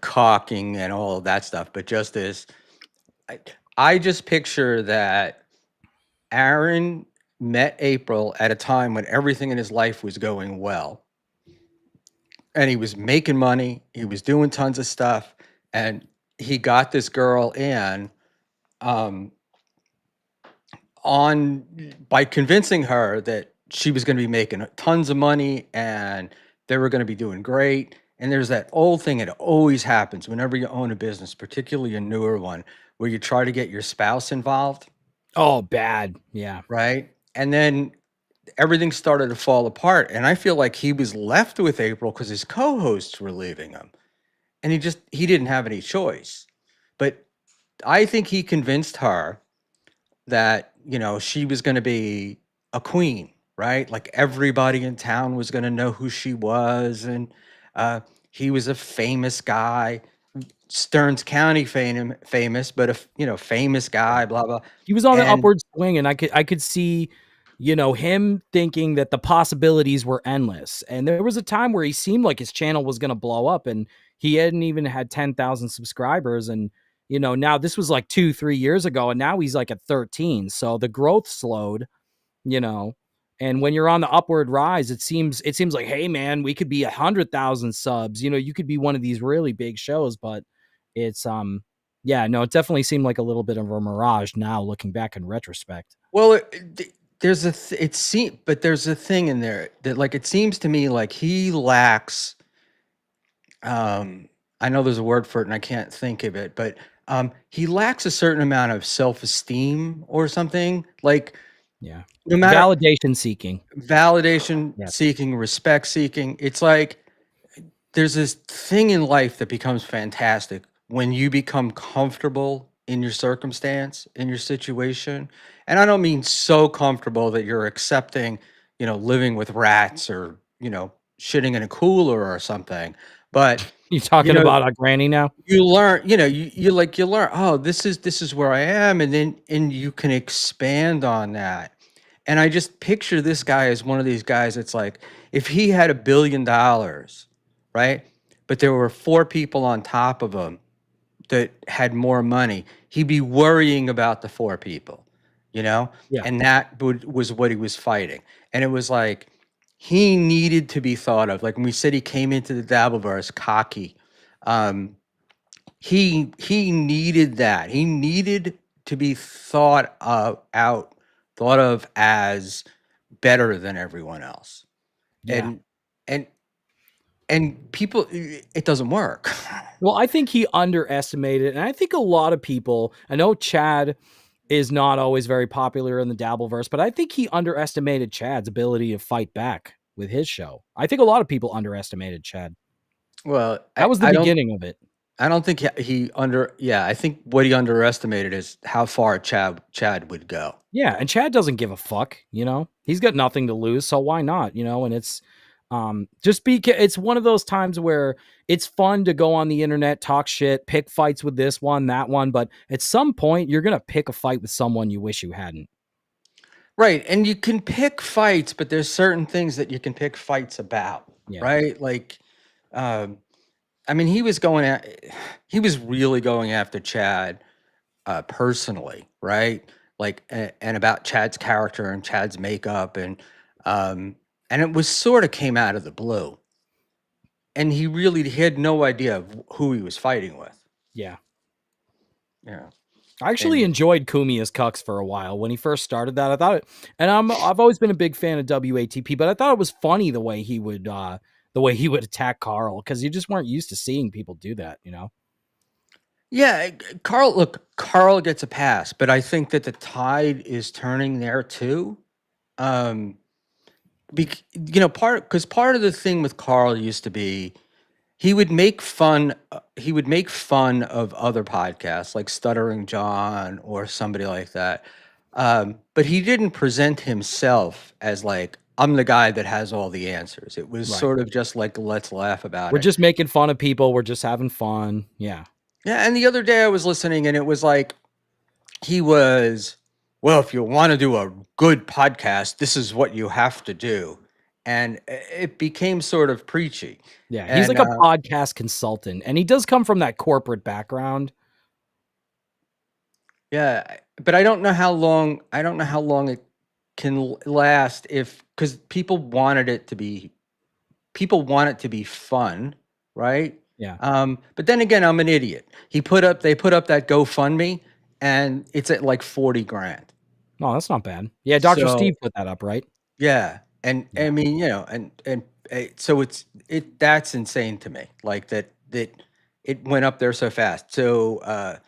caulking and all of that stuff, but just this. I just picture that Aaron met April at a time when everything in his life was going well, and he was making money. He was doing tons of stuff, and he got this girl in, um, on by convincing her that she was going to be making tons of money and they were going to be doing great. And there's that old thing, it always happens whenever you own a business, particularly a newer one, where you try to get your spouse involved, Oh, bad. Yeah. right? And then everything started to fall apart. And I feel like he was left with April because his co-hosts were leaving him. And he didn't have any choice. But I think he convinced her that, she was going to be a queen, right? Like everybody in town was going to know who she was. And he was a famous guy, Stearns County famous, but famous guy, blah, blah. He was on an And upward swing, and I could see, him thinking that the possibilities were endless. And there was a time where he seemed like his channel was going to blow up, and he hadn't even had 10,000 subscribers. And now this was like 2-3 years ago, and now he's like at 13. So the growth slowed, you know. And when you're on the upward rise, it seems like, hey man, we could be 100,000 subs. You could be one of these really big shows, but it's yeah, no, it definitely seemed like a little bit of a mirage now looking back in retrospect. well, there's but there's a thing in there that, like, it seems to me like he lacks. I know there's a word for it and I can't think of it, but he lacks a certain amount of self-esteem or something. Like Yeah. No matter Validation seeking. validation Yes. seeking, respect seeking, it's like there's this thing in life that becomes fantastic when you become comfortable in your circumstance, in your situation. And I don't mean so comfortable that you're accepting, living with rats or, shitting in a cooler or something. But, You you talking know, about a granny now? you learn, you learn, oh, this is where I am. And you can expand on that. And I just picture this guy as one of these guys. It's like if he had $1 billion, right? But there were four people on top of him that had more money, he'd be worrying about the four people, you know? Yeah. And that was what he was fighting. And it was like he needed to be thought of. Like when we said he came into the Dabbleverse cocky, um, he needed that. He needed to be thought of as better than everyone else. Yeah. And and people, it doesn't work. Well, I think he underestimated, and I think a lot of people, I know Chad is not always very popular in the Dabbleverse, but I think he underestimated Chad's ability to fight back with his show. I think a lot of people underestimated Chad. Well, That was the I don't beginning of it. I don't think I think what he underestimated is how far Chad would go. Yeah, and Chad doesn't give a fuck, you know? He's got nothing to lose, so why not, you know? And it's it's one of those times where it's fun to go on the internet, talk shit, pick fights with this one, that one, but at some point you're going to pick a fight with someone you wish you hadn't. Right, and you can pick fights, but there's certain things that you can pick fights about, Yeah. right? Like, um, I mean, he was really going after Chad personally, right? Like, and about Chad's character and Chad's makeup, um, and it was sort of came out of the blue, and he had no idea of who he was fighting with. Yeah. Yeah, I actually and enjoyed Kumia's Cucks for a while when he first started that. I thought it, and I've always been a big fan of WATP, but I thought it was funny the way he would attack Carl because you just weren't used to seeing people do that, you know. yeah, Carl gets a pass, but I think that the tide is turning there too. Um, part of the thing with Carl used to be he would make fun of other podcasts like Stuttering John or somebody like that. But he didn't present himself as like I'm the guy that has all the answers. It was Right. sort of just like let's laugh about We're it. just making fun of people. We're just having fun. Yeah. Yeah, and the other day I was listening and it was like he was, well, if you want to do a good podcast, this is what you have to do. And it became sort of preachy. Yeah. He's And like a podcast consultant, and he does come from that corporate background. yeah, but I don't know how long it can last if because people want it to be fun, right? Yeah. But then again, I'm an idiot. They put up that GoFundMe and it's at like 40 grand. Oh, that's not bad. Yeah. Dr. Steve So put that up, right? yeah, and I Yeah. mean, so that's insane to me. Like that it went up there so fast. So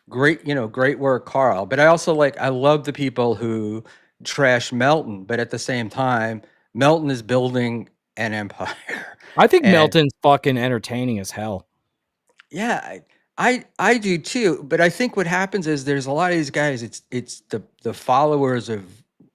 great work, Carl. But I love the people who trash Melton, but at the same time, Melton is building an empire. I think And Melton's fucking entertaining as hell. yeah, I do too. But I think what happens is there's a lot of these guys. It's the followers of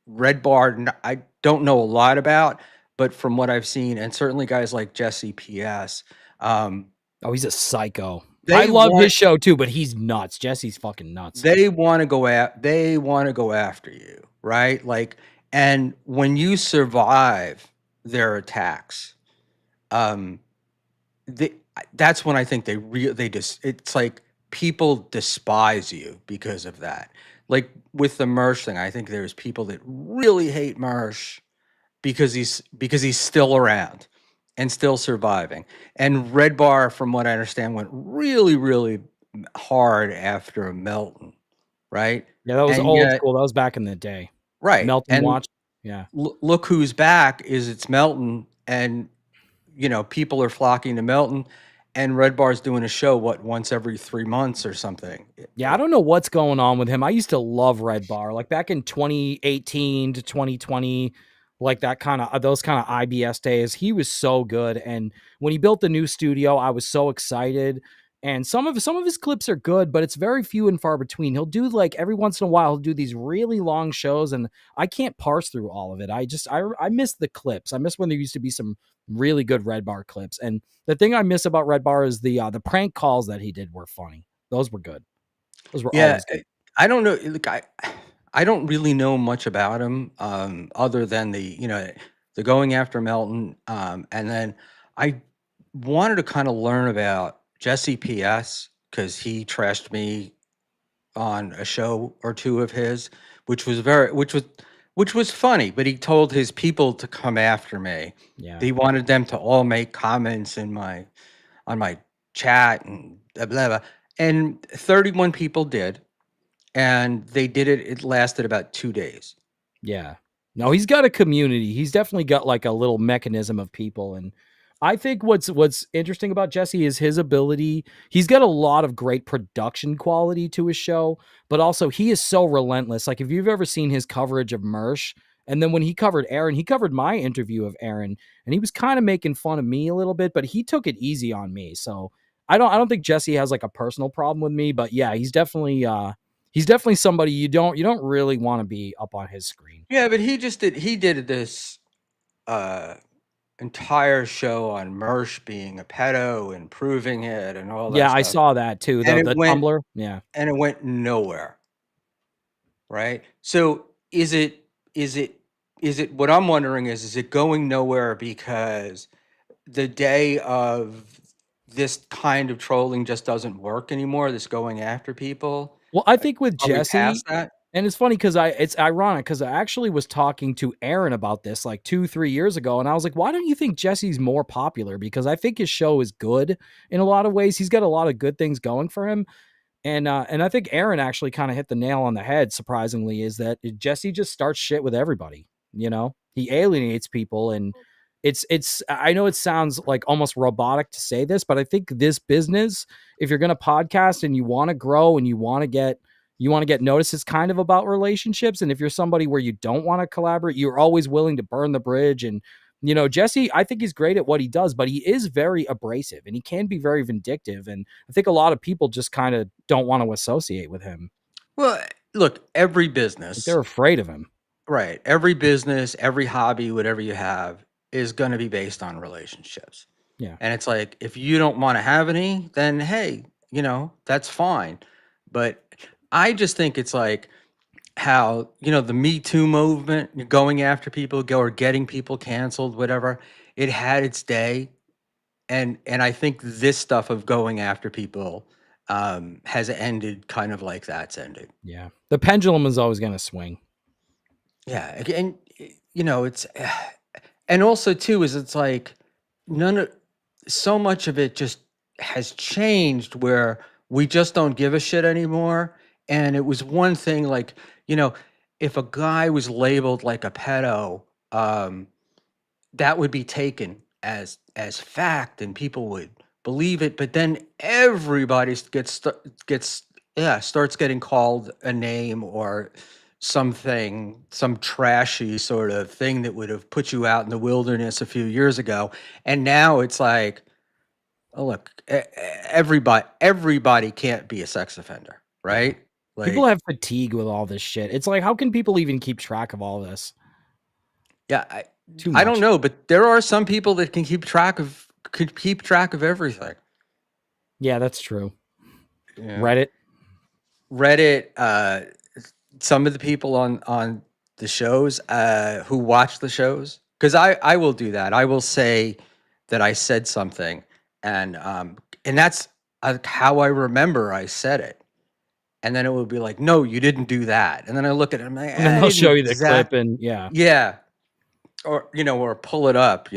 Red Bar. I don't know a lot about, but from what I've seen, and certainly guys like Jesse PS, um, Oh, he's a psycho. I they love want his show too, but he's nuts. Jesse's fucking nuts. they want to go after you, right? Like, and when you survive their attacks, um, they that's when I think they just it's like people despise you because of that. Like with the Mersh thing, I think there's people that really hate Mersh because he's still around and still surviving. And Red Bar, from what I understand, went really, really hard after Melton, right? Yeah, that was And old yet, school. That was back in the day. right. Melton And Watch. Yeah. look who's back is it's Melton, and people are flocking to Melton, and Red Bar's doing a show once every 3 months or something. Yeah, I don't know what's going on with him. I used to love Red Bar, like back in 2018 to 2020, like that kind of those kind of IBS days. He was so good, and when he built the new studio, I was so excited. And some of his clips are good, but it's very few and far between. He'll do like every once in a while, he'll do these really long shows, and I can't parse through all of it. I miss the clips. I miss when there used to be some really good Red Bar clips. And the thing I miss about Red Bar is the prank calls that he did were funny. Those were good. Those were Yeah, always good. I don't know. Like I don't really know much about him, other than the going after Melton, and then I wanted to kind of learn about Jesse PS because he trashed me on a show or two of his, which was funny. But he told his people to come after me. Yeah. He wanted them to all make comments on my chat and blah blah blah. And 31 people did, and they did it. It lasted about 2 days. Yeah. No, he's got a community. He's definitely got like a little mechanism of people. And I think what's interesting about Jesse is his ability. He's got a lot of great production quality to his show, but also he is so relentless. Like if you've ever seen his coverage of Mersh, and then when he covered Aaron, he covered my interview of Aaron, and he was kind of making fun of me a little bit, but he took it easy on me. So I don't think Jesse has like a personal problem with me, but yeah, he's definitely somebody you don't really want to be up on his screen. Yeah, but he did this uh entire show on Mersh being a pedo and proving it and all that Yeah, I stuff. saw that too. And The Tumblr. Yeah. it went nowhere, right? So is it what I'm wondering is it going nowhere because the day of this kind of trolling just doesn't work anymore, this going after people? Well, I think with Are we Jesse, past that? and it's funny because it's ironic because I actually was talking to Aaron about this like 2-3 years ago, and I was like, why don't you think Jesse's more popular? Because I think his show is good in a lot of ways. He's got a lot of good things going for him. And I think Aaron actually kind of hit the nail on the head, surprisingly, is that Jesse just starts shit with everybody. He alienates people, and it's I know it sounds like almost robotic to say this, but I think this business, if you're gonna podcast and you want to grow and you want to get noticed, it's kind of about relationships. And if you're somebody where you don't want to collaborate, you're always willing to burn the bridge. And Jesse, I think he's great at what he does, but he is very abrasive and he can be very vindictive. And I think a lot of people just kind of don't want to associate with him. Well, look, every Like business, they're afraid of him. right? Every business, every hobby, whatever you have, is going to be based on relationships. Yeah. And it's like, if you don't want to have any, then hey, that's fine. But I just think it's like how, the Me Too movement, you're going after people, or getting people canceled, whatever, it had its day. And I think this stuff of going after people has ended kind of like that's ended. Yeah. The pendulum is always going to swing. Yeah. And, it's, and also too, is it's like so much of it just has changed where we just don't give a shit anymore. And it was one thing like, if a guy was labeled like a pedo, that would be taken as fact and people would believe it. But then everybody starts getting called a name or something, some trashy sort of thing that would have put you out in the wilderness a few years ago. And now it's like, oh look, everybody can't be a sex offender, right? People Like, have fatigue with all this shit. It's like, how can people even keep track of all this? yeah, Too I don't much. know, but there are some people that could keep track of everything. Yeah, that's true. Yeah. Reddit, some of the people on the shows who watch the shows, because I will do that. I will say that I said something, and that's how I remember I said it. And then it would be like, no, you didn't do that. And then I look at it, I'm like, And then I they'll didn't show you the exact, clip, and yeah. yeah, or pull it up,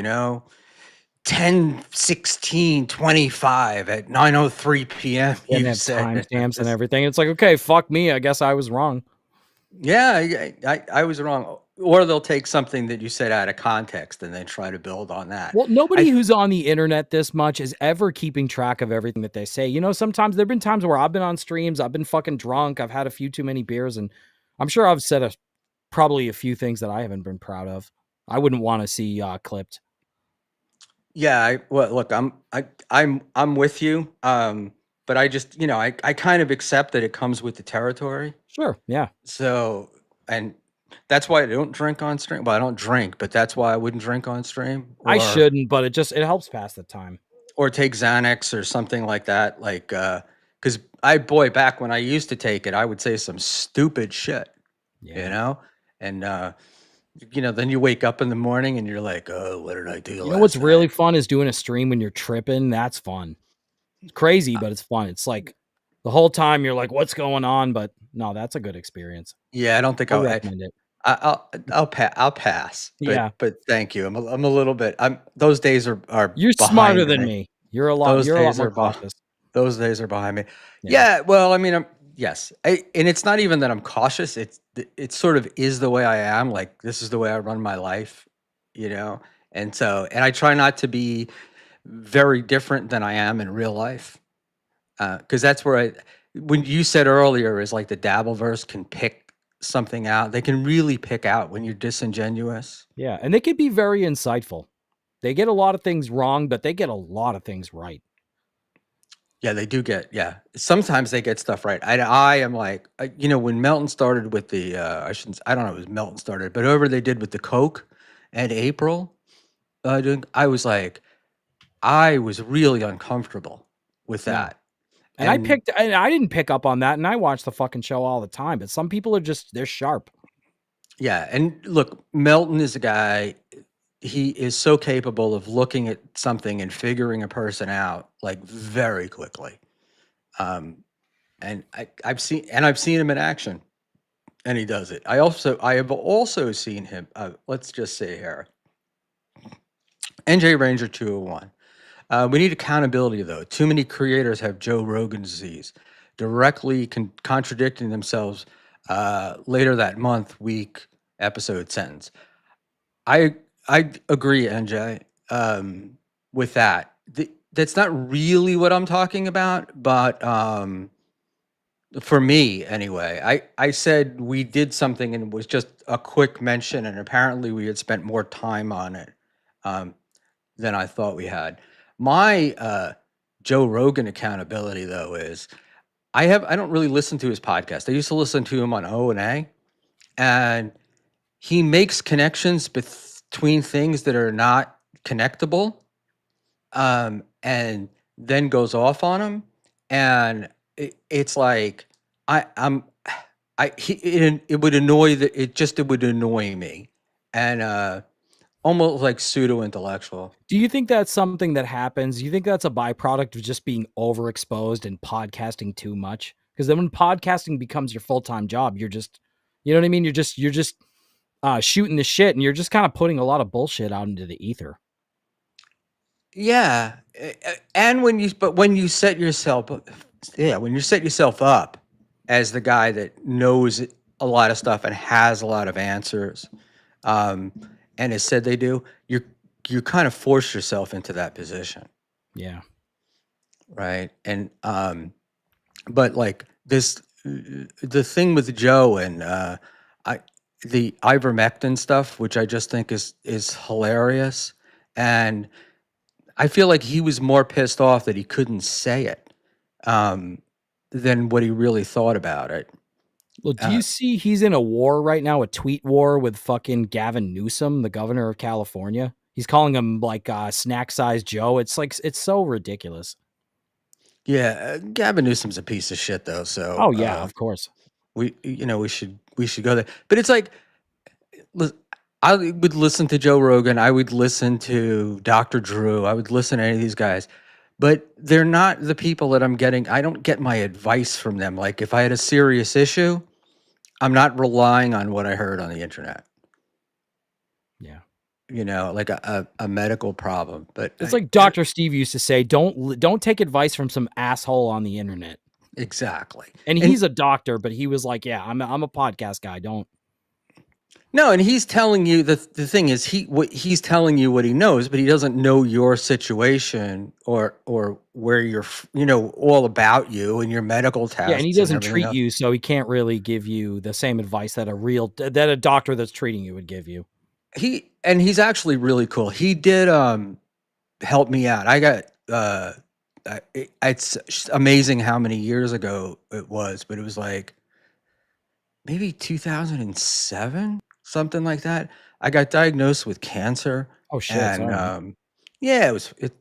10, 16, 25 at 9:03 p.m. And You have said it. I'm timestamps and just, everything. It's like, okay, fuck me. I guess I was wrong. yeah, I was wrong. or they'll take something that you said out of context and then try to build on that. Well, nobody I who's on the internet this much is ever keeping track of everything that they say. You know, sometimes there've been times where I've been on streams, I've been fucking drunk, I've had a few too many beers, and I'm sure I've said probably a few things that I haven't been proud of. I wouldn't want to see clipped. Yeah, well, look, I'm with you. But I just, I kind of accept that it comes with the territory. Sure, yeah. So, and that's why I don't drink on stream. Well, I don't drink, but that's why I wouldn't drink on stream I shouldn't, but it helps pass the time. or take Xanax or something like that. Like, because back when I used to take it, I would say some stupid shit, Yeah. and then you wake up in the morning and you're like, oh, what did I do? You know what's really fun is doing a stream when you're tripping. That's fun. It's crazy, but it's fun. It's like the whole time you're like, what's going on? But no, that's a good experience. Yeah, I don't think I recommend it. I'll pass. Yeah. But thank you. I'm a little bit. Those days are You're behind smarter than me. me. You're a Those lot days more are cautious. Those days are behind me. Yeah. Yeah. Well, I mean, yes, and it's not even that I'm cautious. It sort of is the way I am. Like this is the way I run my life, And and I try not to be very different than I am in real life, because that's where when you said earlier is like the Dabbleverse can pick something out. They can really pick out when you're disingenuous. Yeah, and they can be very insightful. They get a lot of things wrong, but they get a lot of things right. Yeah, they do get. Yeah, sometimes they get stuff right. I am like, when Melton started with the, I don't know, if it was Melton started, but whoever they did with the Coke and April, I was like, I was really uncomfortable with Yeah. that. And I didn't pick up on that, and I watch the fucking show all the time, but some people are they're sharp. Yeah, and look, Melton is a guy, he is so capable of looking at something and figuring a person out like very quickly. And I've seen him in action, and he does it. I have also seen him. Let's just say here, NJ Ranger 201. We need accountability, though. Too many creators have Joe Rogan disease, directly contradicting themselves. Later that month, week, episode, sentence. I agree, NJ, with that. That's not really what I'm talking about, but for me anyway, I said we did something and it was just a quick mention, and apparently we had spent more time on it than I thought we had. My Joe Rogan accountability, though, is I don't really listen to his podcast. I used to listen to him on O&A, and he makes connections between things that are not connectable, and then goes off on them, and it's like it would annoy it would annoy me, and almost like pseudo intellectual. Do you think that's something that happens? Do you think that's a byproduct of just being overexposed and podcasting too much? Because then when podcasting becomes your full-time job, you're just, you know what I mean? You're just shooting the shit, and you're just kind of putting a lot of bullshit out into the ether. Yeah, and when you set yourself, when you set yourself up as the guy that knows a lot of stuff and has a lot of answers, and has said they do, you kind of force yourself into that position. Yeah. Right. And but like the thing with Joe and the ivermectin stuff, which I just think is hilarious, and I feel like he was more pissed off that he couldn't say it than what he really thought about it. Well, do you see he's in a war right now, a tweet war with fucking Gavin Newsom, the governor of California? He's calling him like snack size Joe. It's like, it's so ridiculous. Yeah, Gavin Newsom's a piece of shit, though. So, oh yeah, of course. We should go there. But it's like, I would listen to Joe Rogan. I would listen to Dr. Drew. I would listen to any of these guys, but they're not the people that I'm getting. I don't get my advice from them. Like if I had a serious issue, I'm not relying on what I heard on the internet. Yeah. Like a medical problem. But it's like Dr. Steve used to say, don't take advice from some asshole on the internet. Exactly. And he's a doctor, but he was like, yeah, I'm a podcast guy. Don't. No, and he's telling you the thing is he's telling you what he knows, but he doesn't know your situation or where you're all about you and your medical Yeah, and he tests and doesn't everything treat else. you, so he can't really give you the same advice that a doctor that's treating you would give you. He's actually really cool. He did help me out. I got it's amazing how many years ago it was, but it was like maybe 2007, something like that. I got diagnosed with cancer, Oh shit, and sorry. yeah,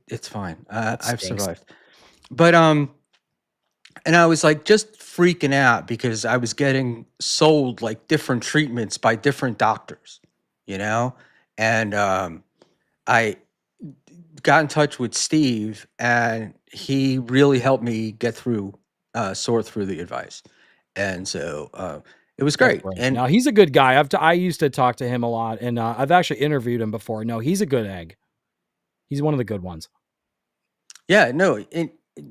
it's fine. That I've stinks. survived, but and I was like just freaking out because I was getting sold like different treatments by different doctors, you know, and I got in touch with Steve, and he really helped me get through, sort through the advice, and so it was That's great. great. And No, he's a good guy. I used to talk to him a lot, and I've actually interviewed him before. No, he's a good egg. He's one of the good ones. yeah, no,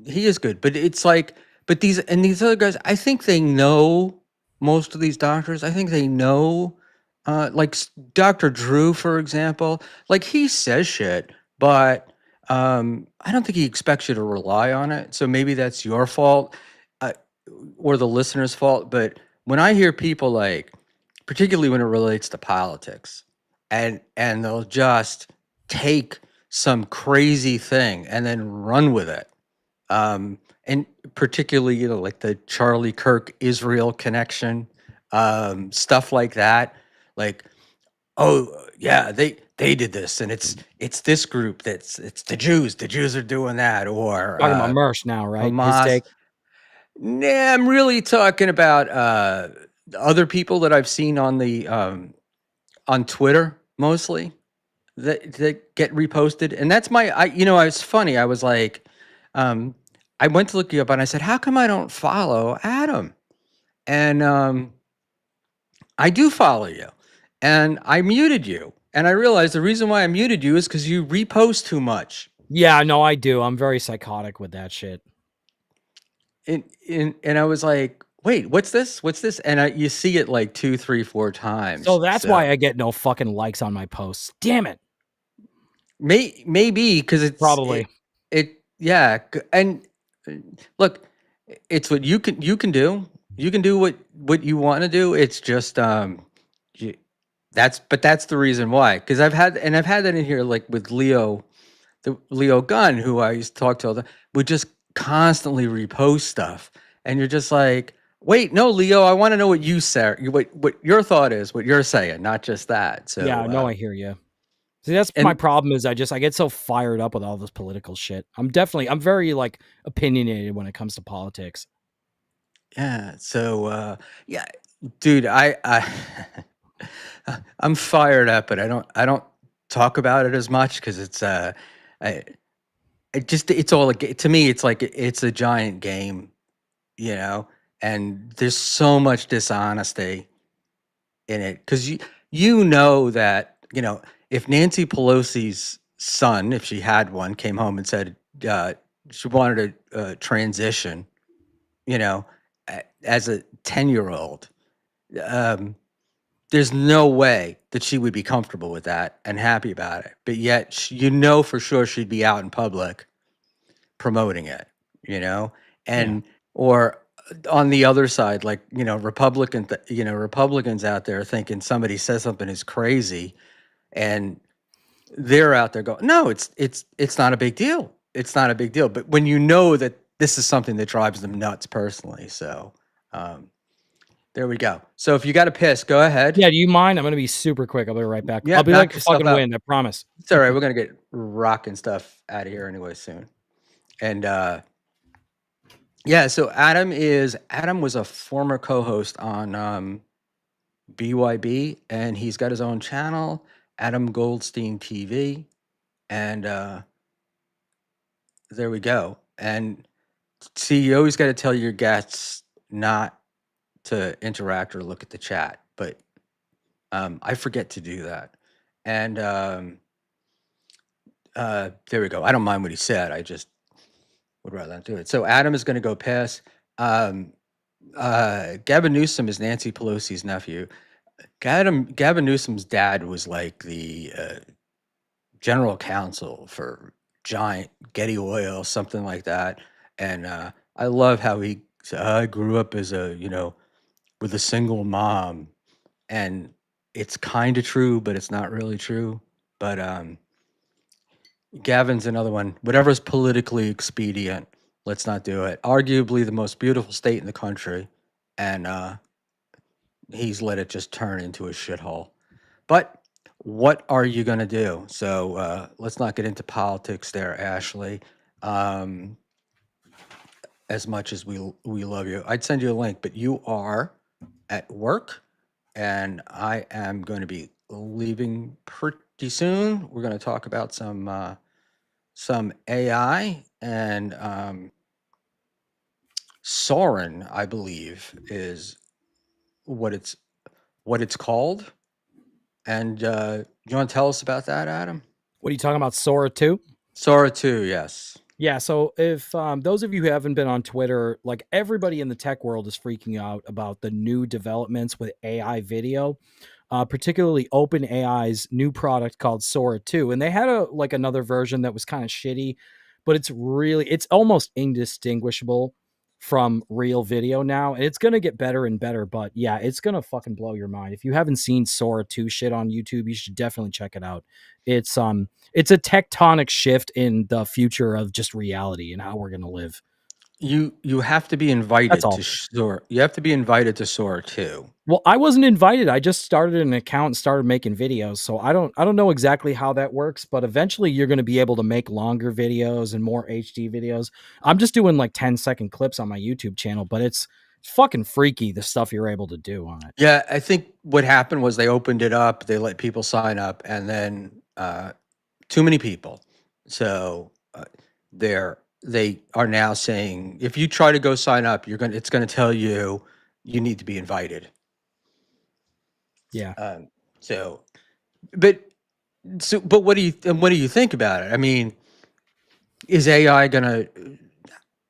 he is good, but it's like, but these other guys, I think they know most of these doctors. I think they know, like Dr. Drew, for example, like he says shit, but I don't think he expects you to rely on it. So maybe that's your fault, uh, or the listener's fault. But when I hear people like, particularly when it relates to politics, and they'll just take some crazy thing and then run with it. And particularly, like the Charlie Kirk Israel connection, stuff like that. Like, oh yeah, they did this, and it's this group it's the Jews. The Jews are doing that, or Talking about Mersh now, right? His Hamas. take. Nah, I'm really talking about other people that I've seen on Twitter mostly that get reposted, and that's it's funny. I was like, um, I went to look you up, and I said, "How come I don't follow Adam?" And I do follow you, and I muted you, and I realized the reason why I muted you is because you repost too much. Yeah, no, I do. I'm very psychotic with that shit. And I was like, "Wait, what's this? What's this?" And you see it like two, three, four So times. that's So why I get no fucking likes on my posts. Damn it. maybe because Probably. yeah, and uh, look, it's what you can do. You can do what you want to do. It's just you, that's the reason why. Because I've had that in here, like with Leo Gunn, who I used to talk to all the, would just constantly repost stuff, and you're just like, wait, no, Leo, I want to know what you say, what your thought is, what you're saying, not just that. So Yeah, no, I hear you. See, that's my and problem is I get so fired up with all this political shit. I'm very like opinionated when it comes to politics. yeah, so yeah, dude, I I'm fired up, but I don't talk about it as much because I it's all to me. It's like it's a giant game, you know, and there's so much dishonesty in it because you know that if Nancy Pelosi's son, if she had one, came home and said uh, she wanted to transition, you know, as a 10-year-old, um, there's no way that she would be comfortable with that and happy about it. But yet, for sure she'd be out in public promoting it, you know, Yeah. and or on the other side, like Republicans out there thinking somebody says something is crazy, and they're out there going, no, it's not a big deal. It's not a big deal. But when you know that this is something that drives them nuts personally, so um, there we go. So if you got to piss, go ahead. Yeah, do you mind? I'm gonna be super quick. I'll be right back. Yeah, I'll be like knock the yourself fucking out. wind, I promise. It's all right. We're gonna get rocking stuff out of here anyway soon. And yeah, so Adam was a former co-host on BYB, and he's got his own channel, Adam Goldstein TV, and there we go. And see, you always got to tell your guests not to interact or look at the chat, but I forget to do that. And there we go. I don't mind what he said. I just would rather not do it. So Adam is going to go pass. Gavin Newsom is Nancy Pelosi's nephew. Gavin Newsom's dad was like the general counsel for Giant Getty Oil, something like that. And I love how he said, I grew up as a, with a single mom. And it's kind of true, but it's not really true. But Gavin's another one. Whatever's politically expedient, let's not do it. Arguably the most beautiful state in the country. And he's let it just turn into a shithole. But what are you going to do? So let's not get into politics there, Ashley. Um, as much as we love you, I'd send you a link, but you are at work, and I am going to be leaving pretty soon. We're going to talk about some AI and Soren, I believe, is what it's what it's called. And you want to tell us about that, Adam? What are you talking about, Sora 2? Sora 2, yes. Yeah, so if those of you who haven't been on Twitter, like everybody in the tech world is freaking out about the new developments with AI video, particularly OpenAI's new product called Sora 2. And they had another version that was kind of shitty, but it's almost indistinguishable from real video now. And it's going to get better and better, but yeah, it's going to fucking blow your mind. If you haven't seen Sora 2 shit on YouTube, you should definitely check it out. It's a tectonic shift in the future of just reality and how we're going to live. You have to be That's invited all. to Sora. You have to be invited to Sora 2. Well, I wasn't invited. I just started an account and started making videos. So I don't know exactly how that works, but eventually you're going to be able to make longer videos and more HD videos. I'm just doing like 10-second clips on my YouTube channel, but it's fucking freaky the stuff you're able to do on it. Yeah, I think what happened was they opened it up, they let people sign up, and then too many people. So they are now saying if you try to go sign up, it's gonna tell you you need to be invited. Yeah. So, but but what do you think about it? I mean, is AI gonna?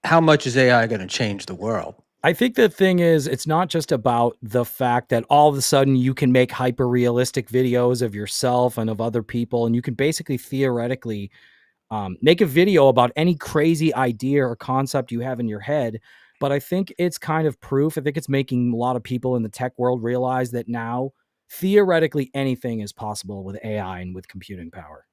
How much is AI gonna change the world? I think the thing is, it's not just about the fact that all of a sudden you can make hyper realistic videos of yourself and of other people, and you can basically theoretically make a video about any crazy idea or concept you have in your head. But I think it's kind of proof. I think it's making a lot of people in the tech world realize that now theoretically anything is possible with AI and with computing power.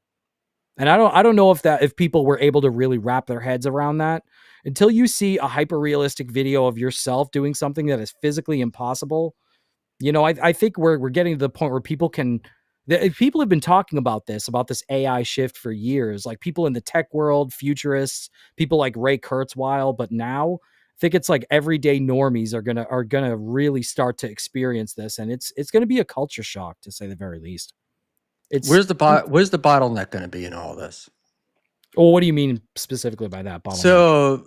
And I don't know if people were able to really wrap their heads around that until you see a hyper realistic video of yourself doing something that is physically impossible. I think we're getting to the point where people have been talking about this AI shift for years, like people in the tech world, futurists, people like Ray Kurzweil. But now I think it's like everyday normies are gonna really start to experience this, and it's gonna be a culture shock to say the very least. Where's the bottleneck going to be in all this? Well, what do you mean specifically by that, bottleneck? So,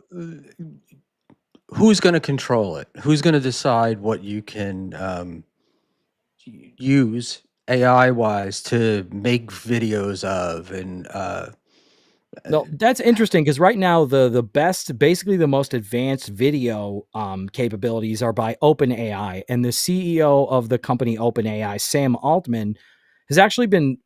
who's going to control it? Who's going to decide what you can use AI wise to make videos of? And No, that's interesting because right now the best, basically the most advanced video capabilities are by OpenAI, and the CEO of the company OpenAI, Sam Altman, has actually been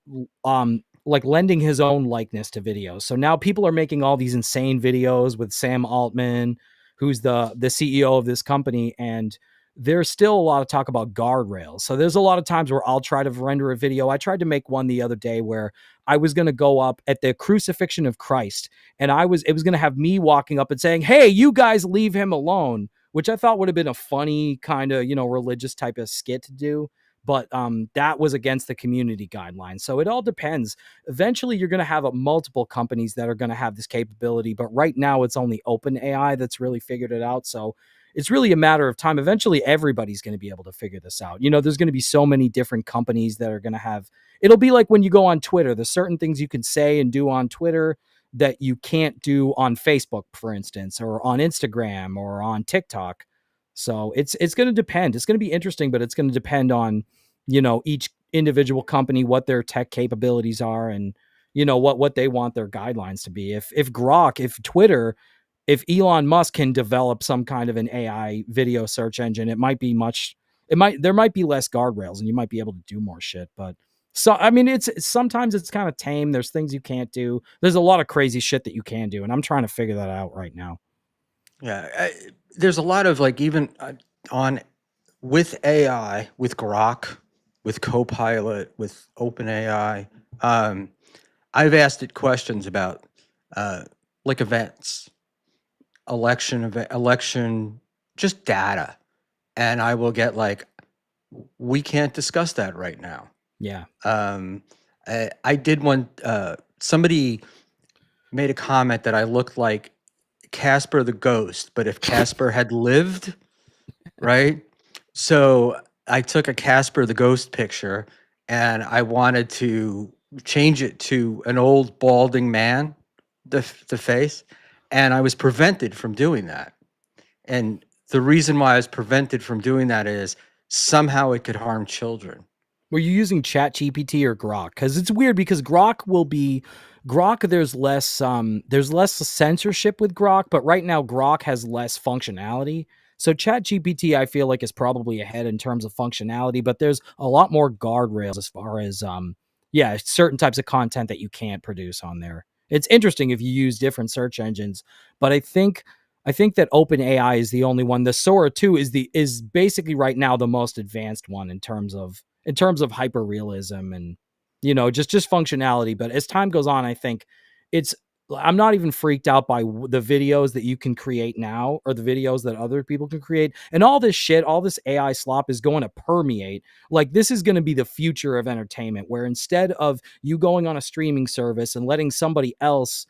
like lending his own likeness to videos. So now people are making all these insane videos with Sam Altman, who's the CEO of this company, and there's still a lot of talk about guardrails. So there's a lot of times where I'll try to render a video. I tried to make one the other day where I was going to go up at the crucifixion of Christ, and it was going to have me walking up and saying, "Hey, you guys leave him alone," which I thought would have been a funny kind of, religious type of skit to do. But that was against the community guidelines. So it all depends. Eventually, you're going to have multiple companies that are going to have this capability. But right now, it's only OpenAI that's really figured it out. So it's really a matter of time. Eventually, everybody's going to be able to figure this out. There's going to be so many different companies that are going to have. It'll be like when you go on Twitter. There's certain things you can say and do on Twitter that you can't do on Facebook, for instance, or on Instagram or on TikTok. So it's going to depend. It's going to be interesting, but it's going to depend on, each individual company, what their tech capabilities are, and what they want their guidelines to be. If Grok, if Twitter, if Elon Musk can develop some kind of an AI video search engine, it might be much there might be less guardrails and you might be able to do more shit, but so I mean it's sometimes it's kind of tame. There's things you can't do. There's a lot of crazy shit that you can do, and I'm trying to figure that out right now. Yeah, there's a lot of like even on with AI, with Grok, with Copilot, with OpenAI. Um, I've asked it questions about like events, election, just data, and I will get like, we can't discuss that right now. Yeah. I did one. Somebody made a comment that I looked like Casper the Ghost, but if Casper had lived, right? So I took a Casper the Ghost picture and I wanted to change it to an old balding man, the face, and I was prevented from doing that. And the reason why I was prevented from doing that is somehow it could harm children. Were you using Chat GPT or Grok? Because it's weird because Grok. There's less censorship with Grok, but right now Grok has less functionality. So Chat GPT, I feel like, is probably ahead in terms of functionality, but there's a lot more guardrails as far as yeah, certain types of content that you can't produce on there. It's interesting if you use different search engines, but I think that OpenAI is the only one. The Sora 2 is basically right now the most advanced one in terms of hyper realism and just functionality. But as time goes on, I think it's I'm not even freaked out by the videos that you can create now or the videos that other people can create. And all this shit, all this AI slop is going to permeate. Like this is going to be the future of entertainment, where instead of you going on a streaming service and letting somebody else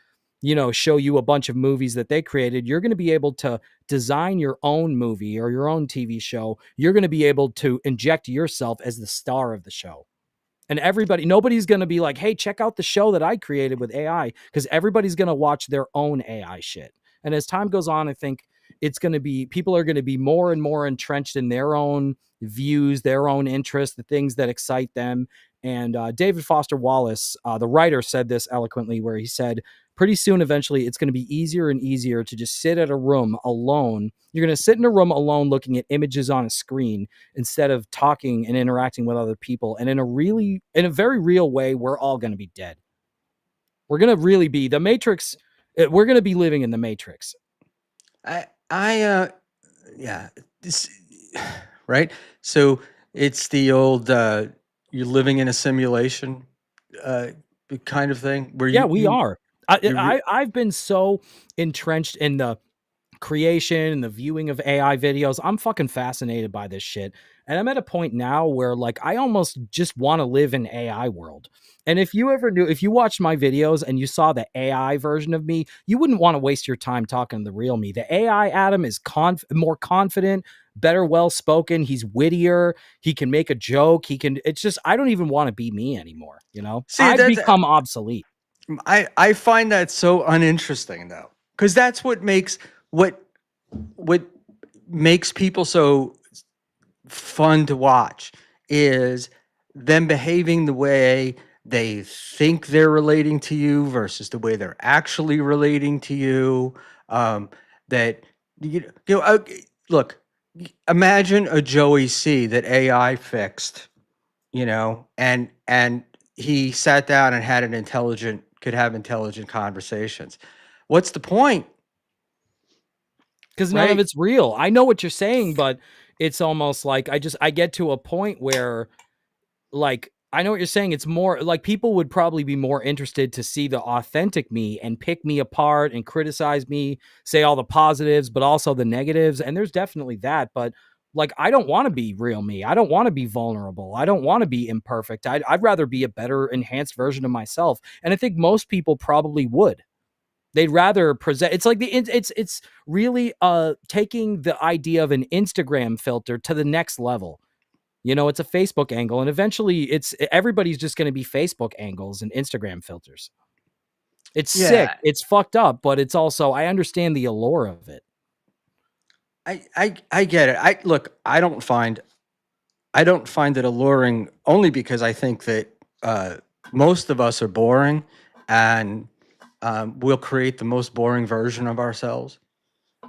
show you a bunch of movies that they created, you're going to be able to design your own movie or your own TV show. You're going to be able to inject yourself as the star of the show. And nobody's going to be like, hey, check out the show that I created with AI, because everybody's going to watch their own AI shit. And as time goes on, I think people are going to be more and more entrenched in their own views, their own interests, the things that excite them. And David Foster Wallace, the writer, said this eloquently, where he said, pretty soon, eventually, it's going to be easier and easier to just sit at a room alone. You're going to sit in a room alone looking at images on a screen instead of talking and interacting with other people. And in a very real way, we're all going to be dead. We're going to really be the Matrix. We're going to be living in the Matrix. Yeah, this, right? So it's the old you're living in a simulation uh, kind of thing where Yeah, we are. you re- I've been so entrenched in the creation and the viewing of AI videos. I'm fucking fascinated by this shit. And I'm at a point now where like I almost just want to live in AI world. And if you watched my videos and you saw the AI version of me, you wouldn't want to waste your time talking to the real me. The AI Adam is more confident, better well spoken, he's wittier, he can make a joke, it's just I don't even want to be me anymore, see I've that become obsolete. I find that so uninteresting though, because that's what what makes people so fun to watch is them behaving the way they think they're relating to you versus the way they're actually relating to you. That look, imagine a Joey C that AI fixed, and he sat down and could have intelligent conversations. What's the point, Because none of right? it's real. I know what you're saying, but it's almost like I get to a point where like I know what you're saying. It's more like people would probably be more interested to see the authentic me and pick me apart and criticize me, say all the positives, but also the negatives. And there's definitely that. But like, I don't want to be real me. I don't want to be vulnerable. I don't want to be imperfect. I'd rather be a better, enhanced version of myself. And I think most people probably would. They'd rather present. It's like it's really taking the idea of an Instagram filter to the next level. It's a Facebook angle, and eventually everybody's just going to be Facebook angles and Instagram filters. It's sick. Yeah, It's fucked up, but it's also I understand the allure of it. I get it. I don't find it alluring, only because I think that most of us are boring, and we'll create the most boring version of ourselves,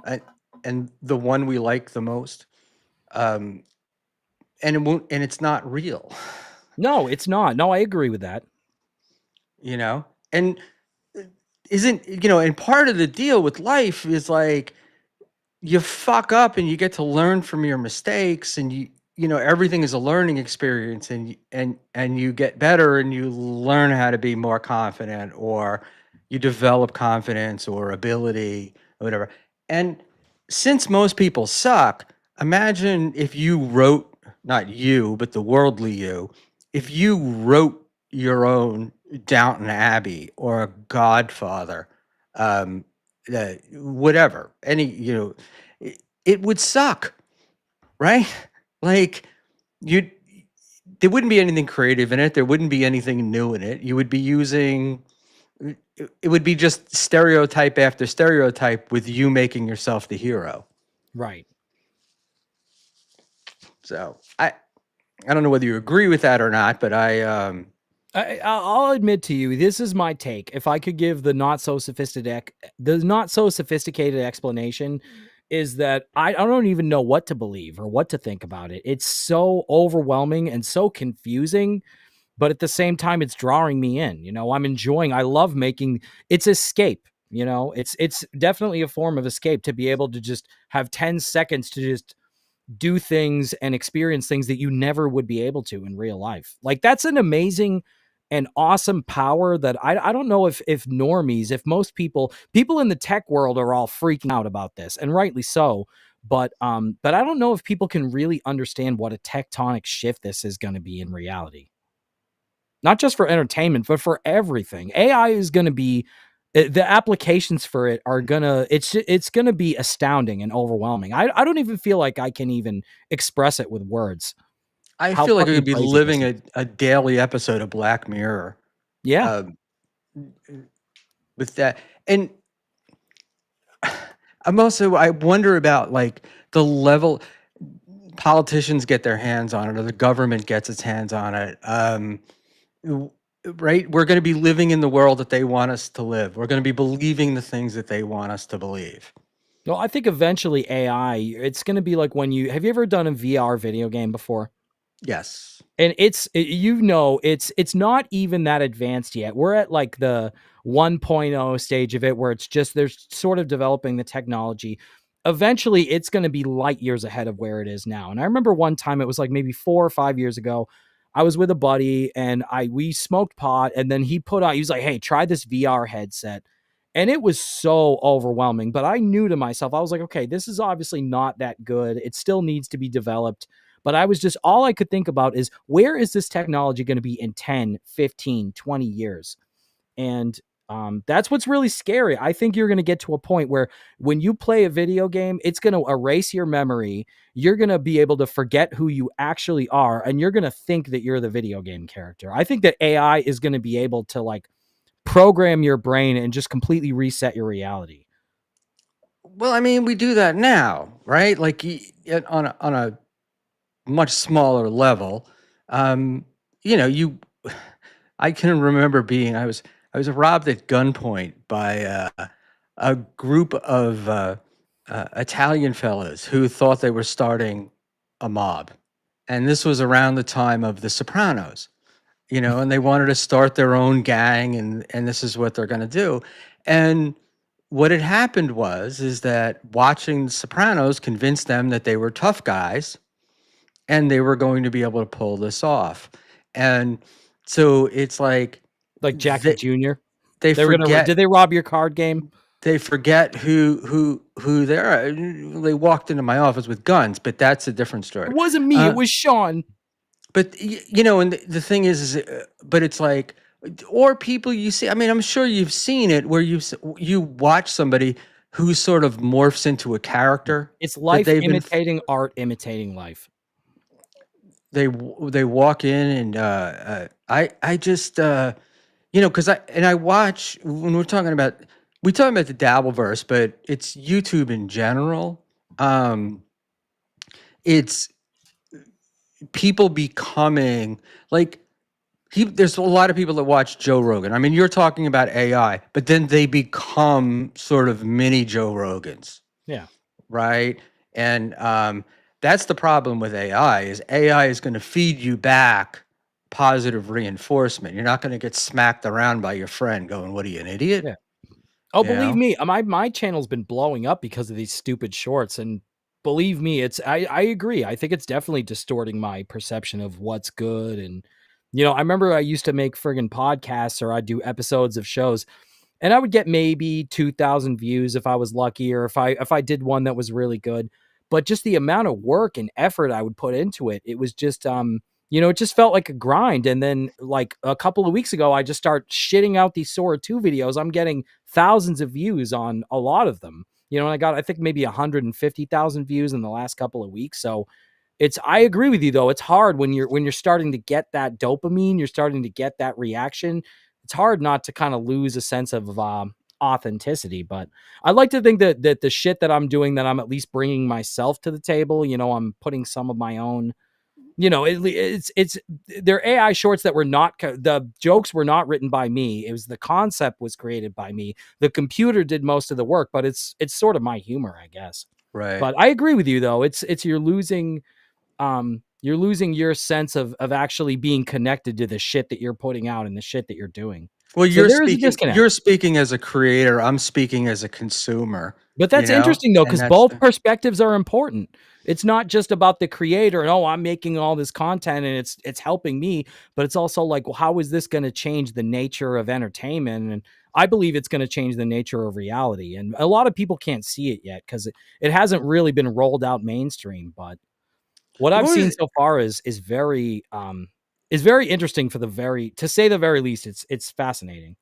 and, and the one we like the most. Um, and it won't, and it's not real, No, it's not. No, I agree with that. you know? And isn't, and part of the deal with life is like you fuck up and you get to learn from your mistakes, and everything is a learning experience, and you get better and you learn how to be more confident, or you develop confidence or ability or whatever. And since most people suck, imagine if you wrote, not you, but the worldly you, if you wrote your own Downton Abbey or a Godfather, um, whatever, any, it would suck, right? Like you, there wouldn't be anything creative in it. There wouldn't be anything new in it. You would be using, it would be just stereotype after stereotype with you making yourself the hero. Right. So I don't know whether you agree with that or not, but I'll admit to you, this is my take. If I could give the not so sophisticated explanation, is that I don't even know what to believe or what to think about it. It's so overwhelming and so confusing, but at the same time, it's drawing me in. I love making it's escape. It's definitely a form of escape to be able to just have 10 seconds to just do things and experience things that you never would be able to in real life. Like, that's an amazing and awesome power that I don't know if normies, if most people in the tech world are all freaking out about this, and rightly so. But I don't know if people can really understand what a tectonic shift this is going to be in reality. Not just for entertainment, but for everything. AI is going to be the applications for it are gonna it's gonna be astounding and overwhelming. I don't even feel like I can even express it with words. I How feel like we fucking could be crazy this living is. a daily episode of Black Mirror, Yeah. um, with that. And I wonder about like the level politicians get their hands on it, or the government gets its hands on it. Right? We're going to be living in the world that they want us to live. We're going to be believing the things that they want us to believe. Well, I think eventually AI, it's gonna be like when have you ever done a VR video game before? Yes. And it's not even that advanced yet. We're at like the 1.0 stage of it, where it's just they're sort of developing the technology. Eventually it's going to be light years ahead of where it is now. And I remember one time, it was like maybe 4 or 5 years ago, I was with a buddy and we smoked pot, and then he was like, "Hey, try this VR headset." And it was so overwhelming, but I knew to myself, I was like, "Okay, this is obviously not that good. It still needs to be developed." But I was just, all I could think about is, where is this technology going to be in 10, 15, 20 years? And that's what's really scary. I think you're going to get to a point where when you play a video game, it's going to erase your memory. You're going to be able to forget who you actually are, and you're going to think that you're the video game character. I think that AI is going to be able to like program your brain and just completely reset your reality. Well, I mean, we do that now, right? Like on a much smaller level. Um, you I can remember I was robbed at gunpoint by a group of Italian fellas who thought they were starting a mob, and this was around the time of The Sopranos. And they wanted to start their own gang, and this is what they're going to do. And what had happened is that watching The Sopranos convinced them that they were tough guys and they were going to be able to pull this off. And so it's like Like Jackie they, Jr. they They were forget did they rob your card game? they forget who they are. They walked into my office with guns, but that's a different story. It wasn't me. It was Sean. But and the thing is but it's like, or people you see. I mean, I'm sure you've seen it where you watch somebody who sort of morphs into a character It's that life they've been. imitating art, imitating life. They walk in and I just because I watch when we talking about the Dabbleverse, but it's YouTube in general. It's people becoming like there's a lot of people that watch Joe Rogan. I mean, you're talking about AI, but then they become sort of mini Joe Rogans, Yeah. right? And that's the problem with AI is AI is going to feed you back positive reinforcement. You're not going to get smacked around by your friend going, "What are you, an idiot?" Yeah. Oh, You believe know? me, my channel's been blowing up because of these stupid shorts, and believe me, I agree. I think it's definitely distorting my perception of what's good, and I remember I used to make friggin' podcasts or I'd do episodes of shows, and I would get maybe 2,000 views if I was lucky, or if I did one that was really good. But just the amount of work and effort I would put into it, it was just it just felt like a grind. And then like a couple of weeks ago, I just start shitting out these Sora 2 videos. I'm getting thousands of views on a lot of them. And I got I think maybe 150,000 views in the last couple of weeks. So I agree with you though. It's hard when you're starting to get that dopamine, you're starting to get that reaction. It's hard not to kind of lose a sense of authenticity. But I like to think that the shit that I'm doing, that I'm at least bringing myself to the table. I'm putting some of my own. It's they're AI shorts that were not the jokes were not written by me. It was the concept was created by me. The computer did most of the work, but it's sort of my humor, I guess. Right. But I agree with you though. It's you're losing your sense of actually being connected to the shit that you're putting out and the shit that you're doing. Well, So you're there is a speaking disconnect. you're speaking as a creator, I'm speaking as a consumer, But that's interesting though, And because that's both perspectives are important. It's not just about the creator and I'm making all this content and it's helping me, but it's also like, well, how is this going to change the nature of entertainment? And I believe it's going to change the nature of reality. And a lot of people can't see it yet because it hasn't really been rolled out mainstream. But what I've what seen was so far is very interesting for to say the very least. It's fascinating.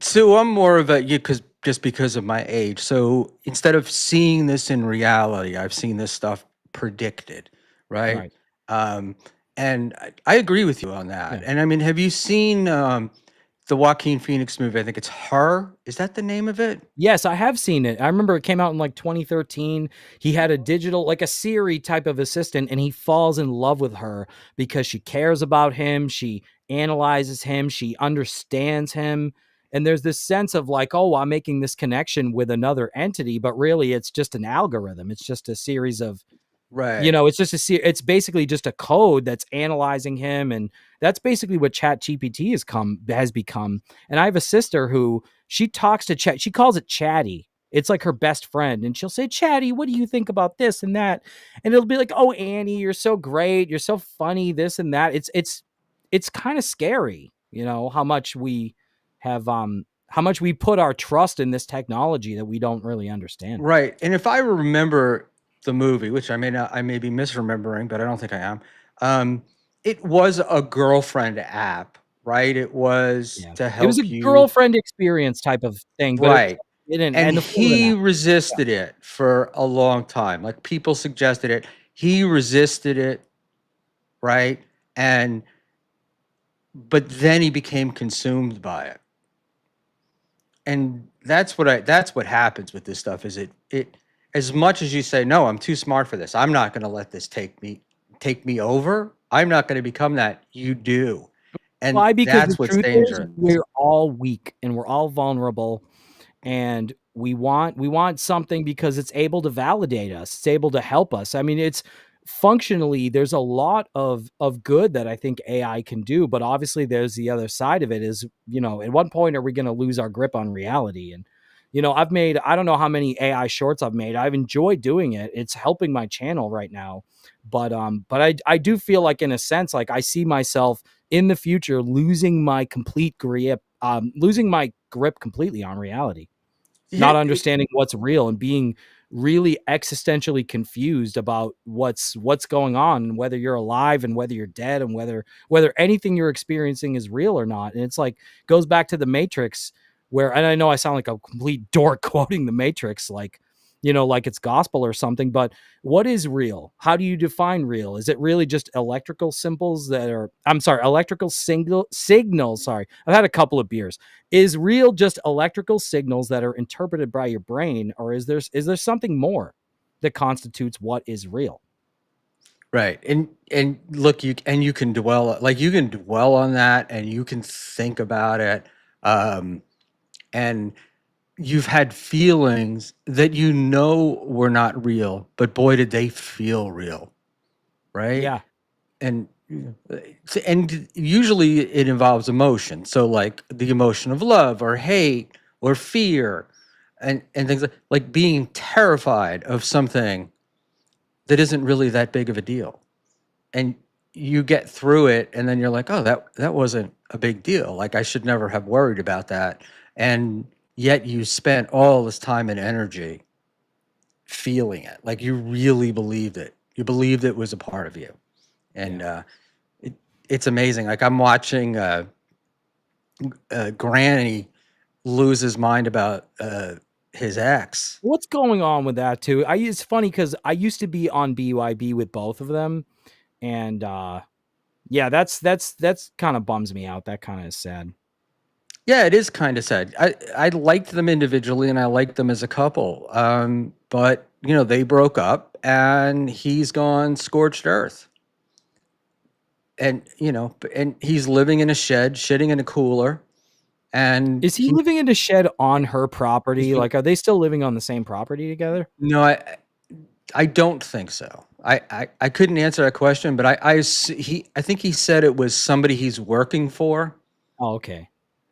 so I'm more of a you because just because of my age. So instead of seeing this in reality, I've seen this stuff predicted, right? Right. Um, and I agree with you on that. Yeah. And I mean, have you seen the Joaquin Phoenix movie? I think it's Her. Is that the name of it? Yes, I have seen it. I remember it came out in like 2013. He had a digital, like a Siri type of assistant, and he falls in love with her because she cares about him. She analyzes him. She understands him. And there's this sense of like, oh, I'm making this connection with another entity, but really it's just an algorithm. It's just a series of Right. it's basically just a code that's analyzing him, and that's basically what Chat GPT has become. And I have a sister who she talks to Chat. She calls it Chatty. It's like her best friend, and she'll say, "Chatty, what do you think about this and that?" And it'll be like, "Oh, Annie, you're so great. You're so funny. This and that." It's kind of scary, how much we put our trust in this technology that we don't really understand. Right. And if I remember the movie, which I may be misremembering, but I don't think I am. Um, it was a girlfriend app, right? It was Yeah. to It was a help you. girlfriend experience type of thing, but Right. it didn't And and the fun of he that. resisted it for a long time. Like people suggested it. He resisted it, right? And but then he became consumed by it. And that's what happens with this stuff is it as much as you say, no, I'm too smart for this. I'm not gonna let this take me over. I'm not gonna become that. You do. And Why? Because the that's what's truth is dangerous. we're all weak and we're all vulnerable, and we want something because it's able to validate us. It's able to help us. I mean, it's functionally there's a lot of good that I think AI can do, but obviously there's the other side of it is, at one point are we going to lose our grip on reality? And I've made I don't know how many AI shorts I've made. I've enjoyed doing it. It's helping my channel right now. But I do feel like in a sense like I see myself in the future losing my grip completely on reality, Yeah, not understanding what's real and being really existentially confused about what's going on and whether you're alive and whether you're dead and whether anything you're experiencing is real or not. And it's like goes back to the Matrix where, and I know I sound like a complete dork quoting the Matrix like it's gospel or something, but what is real? How do you define real? Is it really just electrical symbols that are I'm sorry, electrical signals, sorry. I've had a couple of beers. Is real just electrical signals that are interpreted by your brain, or is there something more that constitutes what is real? right. And look, you can dwell on that and you can think about it. Um, and you've had feelings that were not real, but boy, did they feel real. right? Yeah. And and usually it involves emotion. So like the emotion of love or hate or fear, and things like being terrified of something that isn't really that big of a deal. And you get through it and then you're like, oh, that wasn't a big deal. Like I should never have worried about that. And yet you spent all this time and energy feeling it. Like you really believed it. You believed it was a part of you. And Yeah. it, it's amazing. Like I'm watching Granny lose his mind about his ex. What's going on with that too? It's funny because I used to be on BYB with both of them, and yeah, that's kind of bums me out. That kind of is sad. Yeah, it is kind of sad. I liked them individually and I liked them as a couple. But you know, they broke up and he's gone scorched earth. And you know, and he's living in a shed, shitting in a cooler, and Is he living in a shed on her property? he Like, are they still living on the same property together? no, I don't think so. I couldn't answer that question, but I think he said it was somebody he's working for Oh, okay.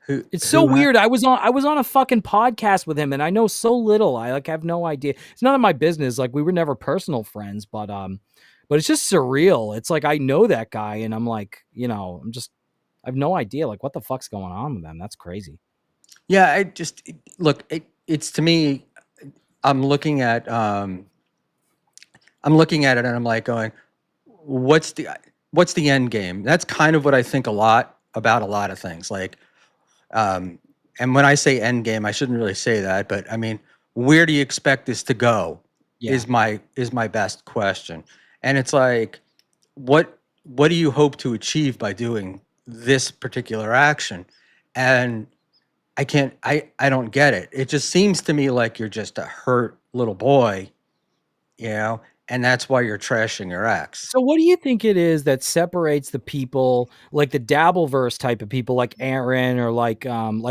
who It's so who ha- weird. I was on a fucking podcast with him, and I know so little. I like have no idea. It's none of my business. Like we were never personal friends, but it's just surreal. It's like I know that guy, and I'm like, I have no idea. Like what the fuck's going on with them? That's crazy. Yeah, look, it's to me I'm looking at I'm looking at it and I'm like going, what's the what's the end game? That's kind of what I think a lot about a lot of things. Like, and when I say end game, I shouldn't really say that, but I mean, where do you expect this to go? Yeah. Is my best question. And it's like, what do you hope to achieve by doing this particular action? And I don't get it. It just seems to me like you're just a hurt little boy, you know, and that's why you're trashing your ex. So what do you think it is that separates the people like the Dabbleverse type of people like Aaron or like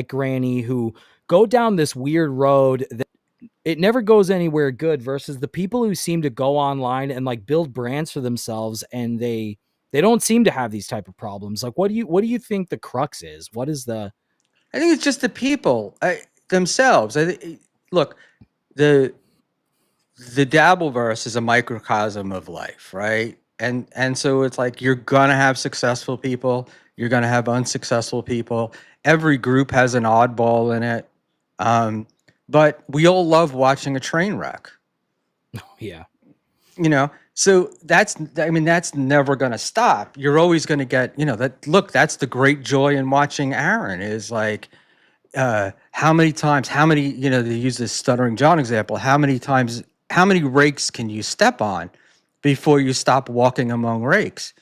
Granny who go down this weird road that it never goes anywhere good versus the people who seem to go online and like build brands for themselves and they don't seem to have these type of problems. Like what do you think the crux is? What is the I think it's just the people themselves. Look, the the Dabbleverse is a microcosm of life, right? And so it's like you're gonna have successful people, you're gonna have unsuccessful people. Every group has an oddball in it, um, but we all love watching a train wreck, yeah. you know. So I mean, that's never gonna stop. You're always gonna get, you know, that. Look, that's the great joy in watching Aaron is like how many times, how many, you know, they use this stuttering John example, how many times, how many rakes can you step on before you stop walking among rakes?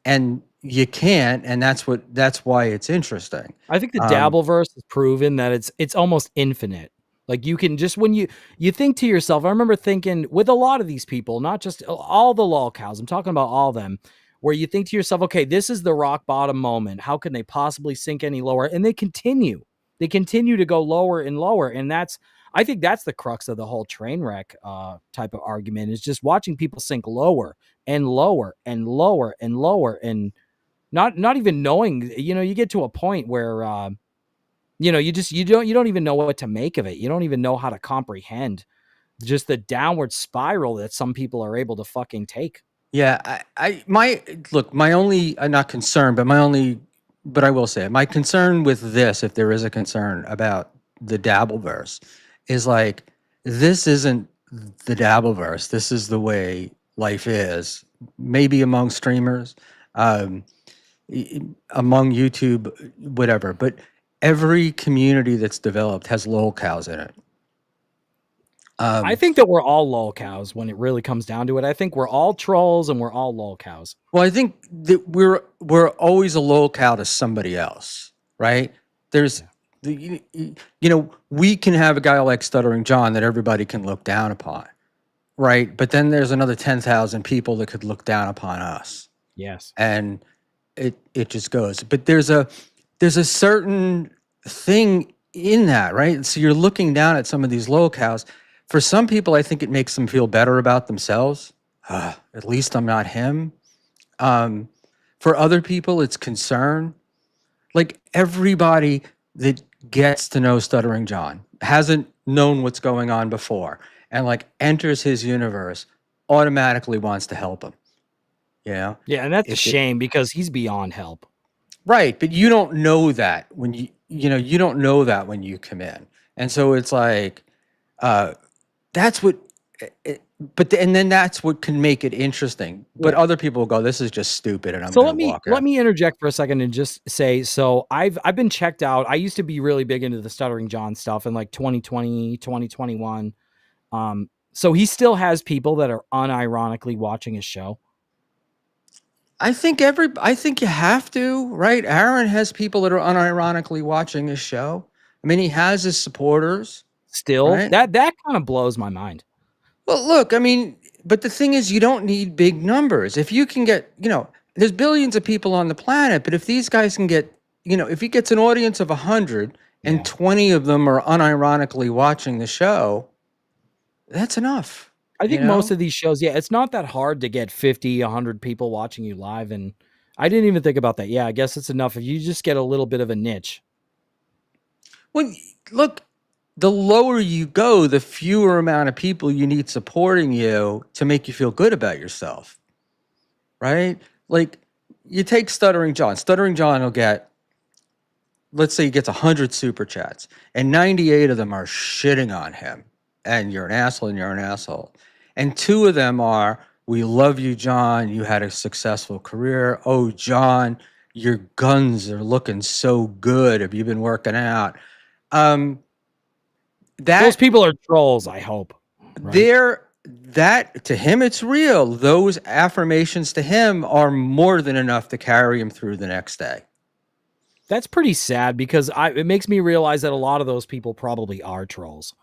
And you can't, and that's why it's interesting. I think the Um, Dabbleverse has proven that it's almost infinite. Like you can just when you think to yourself, I remember thinking with a lot of these people, not just all the lol cows, I'm talking about all of them, where you think to yourself, okay, this is the rock bottom moment. How can they possibly sink any lower? And they continue. They continue to go lower and lower. And I think that's the crux of the whole train wreck type of argument is just watching people sink lower and lower and lower and lower and not even knowing, you get to a point where you don't even know what to make of it. You don't even know how to comprehend just the downward spiral that some people are able to fucking take. yeah, my look, my only, not concern, but my only, but I will say it, my concern with this, if there is a concern about the Dabbleverse, is like this isn't the Dabbleverse. This is the way life is. Maybe among streamers, um, among YouTube, whatever. But every community that's developed has lol cows in it. I Um, think that we're all lol cows when it really comes down to it. I think we're all trolls and we're all lol cows. well, I think that we're always a lol cow to somebody else, right? There's Yeah. you know, we can have a guy like Stuttering John that everybody can look down upon, right? But then there's another 10,000 people that could look down upon us, Yes. and it just goes. But there's a certain thing in that, right? So you're looking down at some of these lol cows. For some people, I think it makes them feel better about themselves. At least I'm not him. Um, for other people, it's concern. Like everybody that gets to know Stuttering John hasn't known what's going on before and like enters his universe automatically wants to help him. You know, Yeah, and that's a if it, shame because he's beyond help. right, but you don't know that when you don't know that when you come in, and so it's like uh, that's what. And then that's what can make it interesting. But Yeah. other people go, "This is just stupid," and I'm So going to let me walk let out. me interject for a second and just say, so I've been checked out. I used to be really big into the Stuttering John stuff in like 2020, 2021. So he still has people that are unironically watching his show. I think you have to, right? Aaron has people that are unironically watching his show. I mean, he has his supporters, Still, right? that kind of blows my mind. Well, look, I mean, but the thing is, you don't need big numbers. If you can get, there's billions of people on the planet, but if these guys can get, if he gets an audience of 100 Yeah. and 20 of them are unironically watching the show, that's enough, I you think most know? of these shows, yeah, it's not that hard to get 50, 100 people watching you live. And I didn't even think about that. Yeah, I guess it's enough if you just get a little bit of a niche. Well, look, the lower you go, the fewer amount of people you need supporting you to make you feel good about yourself, right? Like you take Stuttering John. Stuttering John will get, let's say he gets 100 super chats, and 98 of them are shitting on him. And you're an asshole and you're an asshole. And two of them are, we love you, John. You had a successful career. Oh, John, your guns are looking so good. Have you been working out? Um, Those that people are trolls, I hope. Right? that to him it's real. Those affirmations to him are more than enough to carry him through the next day. That's pretty sad because it makes me realize that a lot of those people probably are trolls.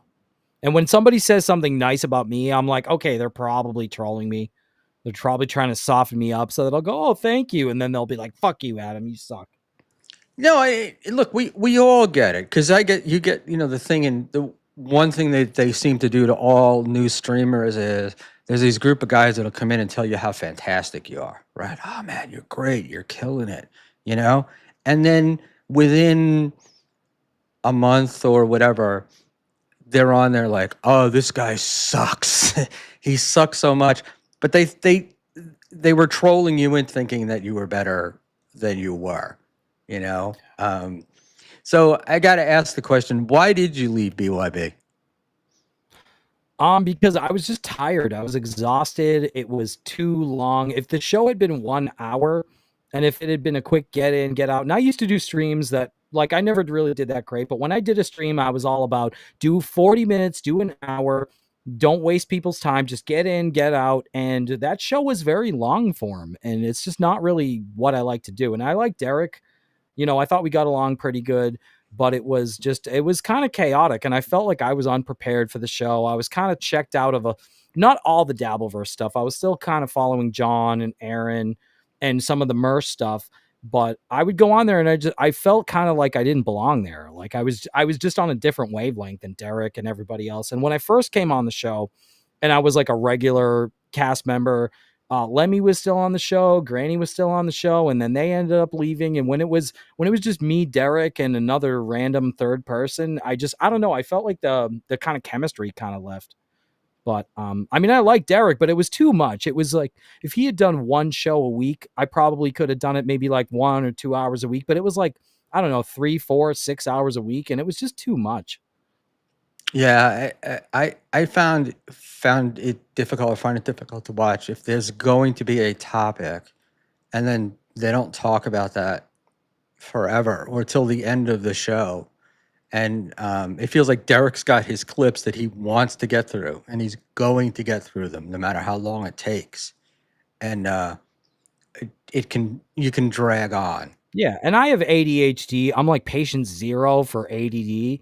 And when somebody says something nice about me, I'm like, okay, they're probably trolling me. They're probably trying to soften me up so that I'll go, oh, thank you. And then they'll be like, fuck you, Adam, you suck. No, look, we all get it because you get the thing, and the one thing that they seem to do to all new streamers is there's these group of guys that'll come in and tell you how fantastic you are, right? Oh man, you're great, you're killing it, you know, and then within a month or whatever, they're on there like, oh, this guy sucks, he sucks so much, but they were trolling you into thinking that you were better than you were, you know. So I got to ask the question: why did you leave BYB? Because I was just tired. I was exhausted. It was too long. If the show had been 1 hour and if it had been a quick get in, get out, and I used to do streams that, like, I never really did that great, but when I did a stream, I was all about do 40 minutes, do an hour, don't waste people's time, just get in, get out. And that show was very long form, and it's just not really what I like to do. And I like Derek. I thought we got along pretty good, but it was kind of chaotic. And I felt like I was unprepared for the show. I was kind of checked out of not all the Dabbleverse stuff. I was still kind of following John and Aaron and some of the Merce stuff, but I would go on there and I felt kind of like I didn't belong there. Like I was just on a different wavelength than Derek and everybody else. And when I first came on the show and I was like a regular cast member, Lemmy was still on the show, Granny was still on the show, and then they ended up leaving. And when it was just me, Derek, and another random third person, I don't know. I felt like the kind of chemistry kind of left. But I mean, I like Derek, but it was too much. It was like if he had done one show a week, I probably could have done it maybe like 1 or 2 hours a week. But it was like, I don't know, 3, 4, 6 hours a week, and it was just too much. Yeah, I found it difficult. I find it difficult to watch if there's going to be a topic, and then they don't talk about that forever or till the end of the show. And it feels like Derek's got his clips that he wants to get through, and he's going to get through them no matter how long it takes. And you can drag on. Yeah, and I have ADHD. I'm like patient zero for ADD.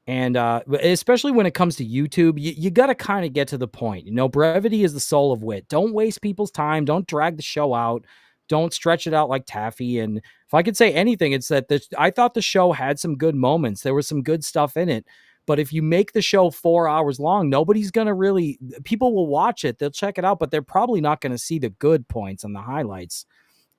And especially when it comes to YouTube, you got to kind of get to the point. Brevity is the soul of wit. Don't waste people's time. Don't drag the show out. Don't stretch it out like taffy. And if I could say anything, it's that I thought the show had some good moments. There was some good stuff in it. But if you make the show 4 hours long, nobody's going to really, people will watch it, they'll check it out, but they're probably not going to see the good points and the highlights.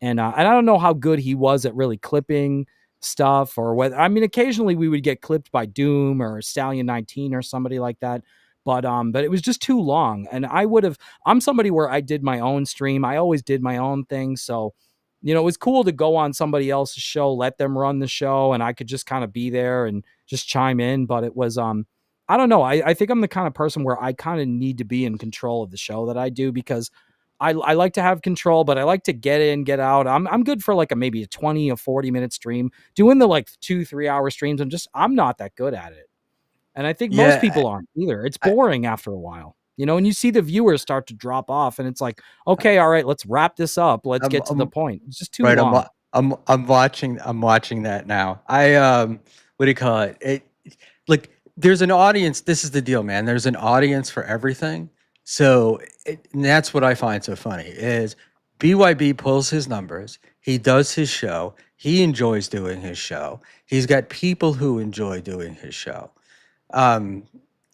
And I don't know how good he was at really clipping stuff, or whether, I mean, occasionally we would get clipped by Doom or Stallion 19 or somebody like that. But it was just too long. And I'm somebody where I did my own stream. I always did my own thing. So, it was cool to go on somebody else's show, let them run the show, and I could just kind of be there and just chime in. But it was, I don't know. I think I'm the kind of person where I kind of need to be in control of the show that I do, because I like to have control, but I like to get in, get out. I'm good for like maybe a 20 or 40-minute stream. Doing the like 2-3 hour streams, I'm not that good at it. And I think most Yeah, people aren't either. It's I, boring after a while, and you see the viewers start to drop off, and it's like, okay, all right, let's wrap this up. Let's I'm, get to the I'm point. It's just too right. long. I'm watching that now. What do you call it? Like, there's an audience. This is the deal, man. There's an audience for everything. So and that's what I find so funny is BYB pulls his numbers. He does his show. He enjoys doing his show. He's got people who enjoy doing his show. Um,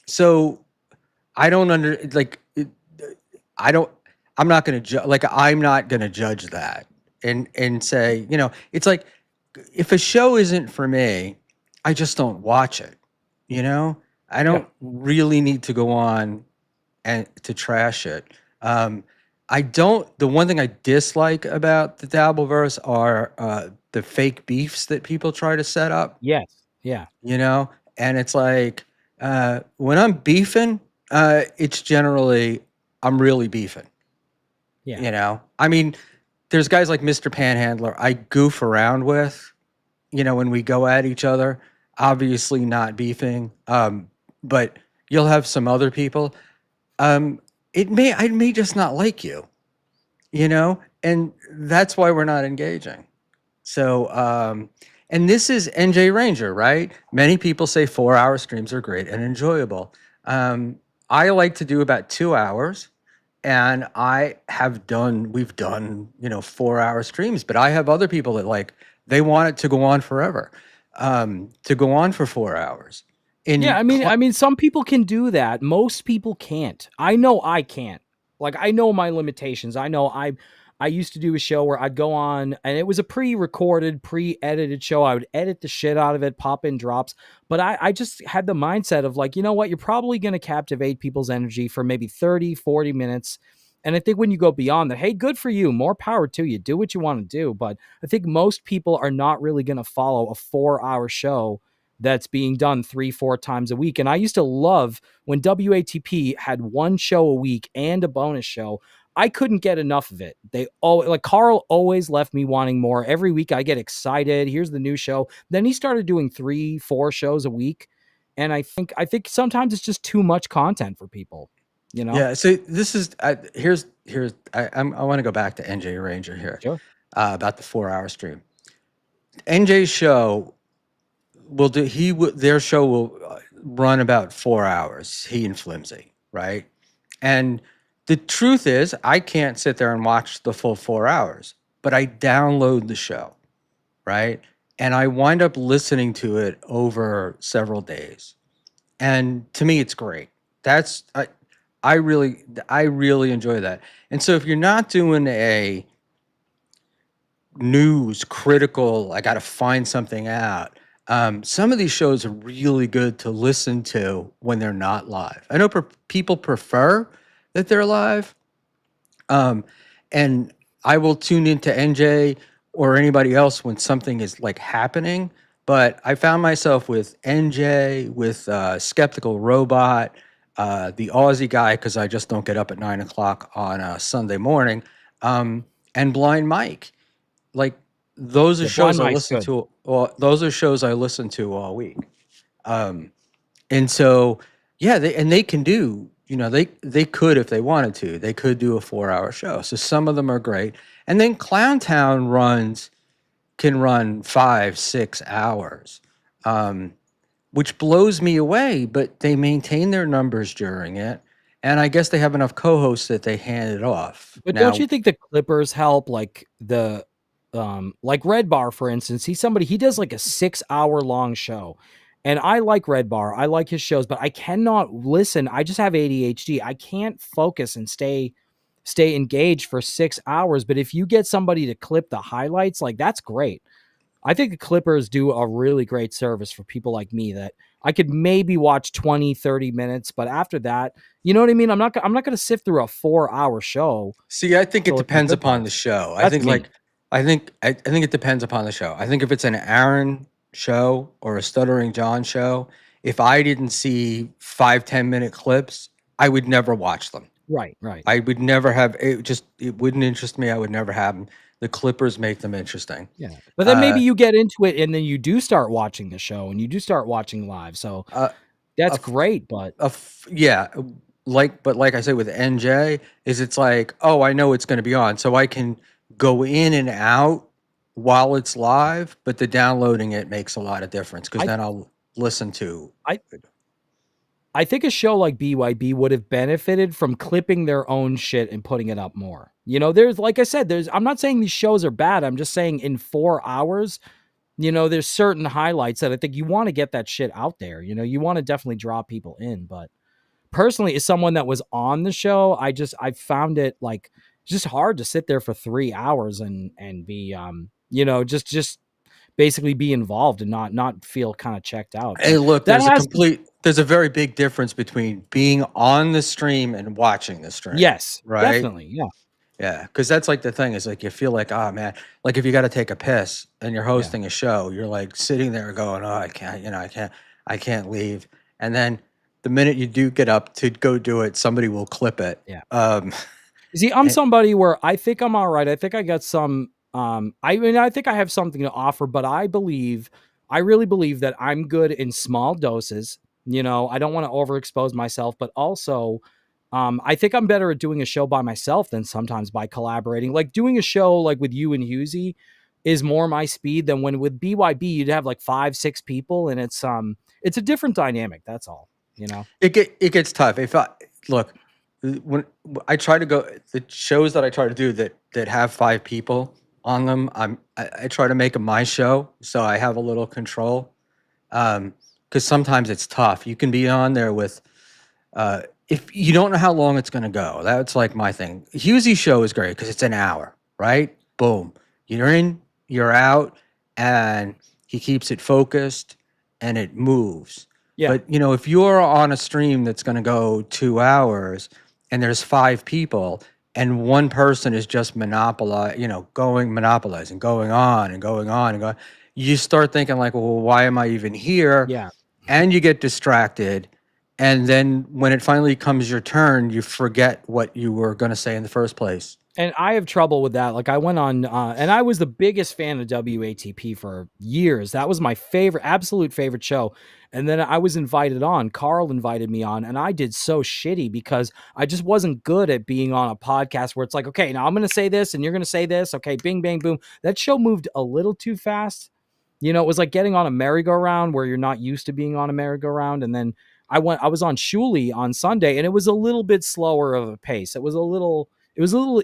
so I don't under like I don't I'm not going to I'm not going to judge that and say, it's like if a show isn't for me, I just don't watch it, you know? I Yeah. don't really need to go on and to trash it. Um I don't the one thing I dislike about the Dabbleverse are the fake beefs that people try to set up, Yes. Yeah. you know? And it's like when I'm beefing, it's generally I'm really beefing. Yeah. I mean, there's guys like Mr. Panhandler I goof around with, when we go at each other, obviously not beefing. But you'll have some other people. Um, I may just not like you, and that's why we're not engaging. So, and this is NJ Ranger, right? Many people say 4 hour streams are great and enjoyable. I like to do about 2 hours, and we've done, 4 hour streams, but I have other people that they want it to go on forever, to go on for 4 hours. Yeah, In I mean, some people can do that. Most people can't. I know I can't. Like, I know my limitations. I used to do a show where I'd go on, and it was a pre-recorded, pre-edited show. I would edit the shit out of it, pop in drops. But I just had the mindset of like, you know what? You're probably going to captivate people's energy for maybe 30, 40 minutes. And I think when you go beyond that, hey, good for you. More power to you. Do what you want to do. But I think most people are not really going to follow a 4 hour show that's being done 3-4 times a week. And I used to love when WATP had one show a week and a bonus show. I couldn't get enough of it. Carl always left me wanting more. Every week I get excited. Here's the new show. Then he started doing 3-4 shows a week. And I think sometimes it's just too much content for people, Yeah, so this is here's I want to go back to NJ Ranger here, Sure. about the 4 hour stream. NJ's show their show will run about 4 hours. He and Flimsy, right? And the truth is, I can't sit there and watch the full 4 hours, but I download the show, right? And I wind up listening to it over several days. And to me, it's great. I really enjoy that. And so if you're not doing a news critical, I got to find something out. Some of these shows are really good to listen to when they're not live. I know people prefer that they're live, and I will tune into NJ or anybody else when something is happening. But I found myself with NJ, with Skeptical Robot, the Aussie guy, because I just don't get up at 9 o'clock on a Sunday morning, and Blind Mike. Like those are Yeah, shows Blind I Mike's listen good. to. Well, those are shows I listen to all week. And so, yeah, they can do, they could, if they wanted to, they could do a 4 hour show. So some of them are great. And then Clowntown can run 5-6 hours, which blows me away, but they maintain their numbers during it. And I guess they have enough co-hosts that they hand it off. But don't Now, you think the Clippers help? Like Red Bar, for instance, he does like a 6 hour long show. And I like Red Bar. I like his shows, but I cannot listen. I just have ADHD. I can't focus and stay engaged for 6 hours. But if you get somebody to clip the highlights, like that's great. I think the clippers do a really great service for people like me that I could maybe watch 20, 30 minutes, but after that, you know what I mean? I'm not going to sift through a 4-hour show See, I think to it listen to depends Good upon the Bars. show. That's me. I think it depends upon the show. I think if it's an Aaron show or a Stuttering John show, if I didn't see 5, 10 minute clips, I would never watch them. Right, right. I would never have it. Just it wouldn't interest me. I would never have them. The Clippers make them interesting. Yeah. But then maybe Uh, you get into it and then you do start watching the show and you do start watching live. So uh, a, that's f- great, but yeah, like I say with NJ, is it's like, oh, I know it's going to be on, so I can go in and out while it's live. But the downloading it makes a lot of difference because I then I'll listen to. I I think a show like BYB would have benefited from clipping their own shit and putting it up more. You know, there's like I said, I'm not saying these shows are bad. I'm just saying in 4 hours, there's certain highlights that I think you want to get that shit out there. You want to definitely draw people in. But personally, as someone that was on the show, I found it like just hard to sit there for 3 hours and be just basically be involved and not feel kind of checked out. Hey, But look, that has to there's a very big difference between being on the stream and watching the stream, yes, right? definitely. Yeah. Yeah, because that's like the thing is like you feel like, oh man, like if you got to take a piss and you're Yeah. hosting a show, you're like sitting there going, oh, I can't leave. And then the minute you do get up to go do it, somebody will clip it. Yeah. Um, See, I'm and, somebody where I think I'm all right. I think I got some I mean I think I have something to offer, but I really believe that I'm good in small doses. I don't want to overexpose myself, but also I think I'm better at doing a show by myself than sometimes by collaborating. Like doing a show like with you and Hughezy is more my speed than when with BYB you'd have like 5, 6 people and it's a different dynamic, that's all. it gets tough. If I look, when I try to go the shows that I try to do that have 5 people on them, I try to make them my show so I have a little control. Because sometimes it's tough. You can be on there with if you don't know how long it's going to go. That's like my thing. Hughesy's show is great because it's an hour, right? Boom, you're in, you're out, and he keeps it focused and it moves. Yeah. But if you're on a stream that's going to go 2 hours and there's 5 people and one person is just monopolizing, going on and going on and going, you start thinking like, well, why am I even here? Yeah. And you get distracted. And then when it finally comes your turn, you forget what you were going to say in the first place. And I have trouble with that. Like I went on, and I was the biggest fan of WATP for years. That was my favorite, absolute favorite show. And then I was invited on. Carl invited me on, and I did so shitty because I just wasn't good at being on a podcast where it's like, okay, now I'm going to say this, and you're going to say this. Okay, bing, bang, boom. That show moved a little too fast. It was like getting on a merry-go-round where you're not used to being on a merry-go-round. And then I was on Schmuel on Sunday, and it was a little bit slower of a pace. It was a little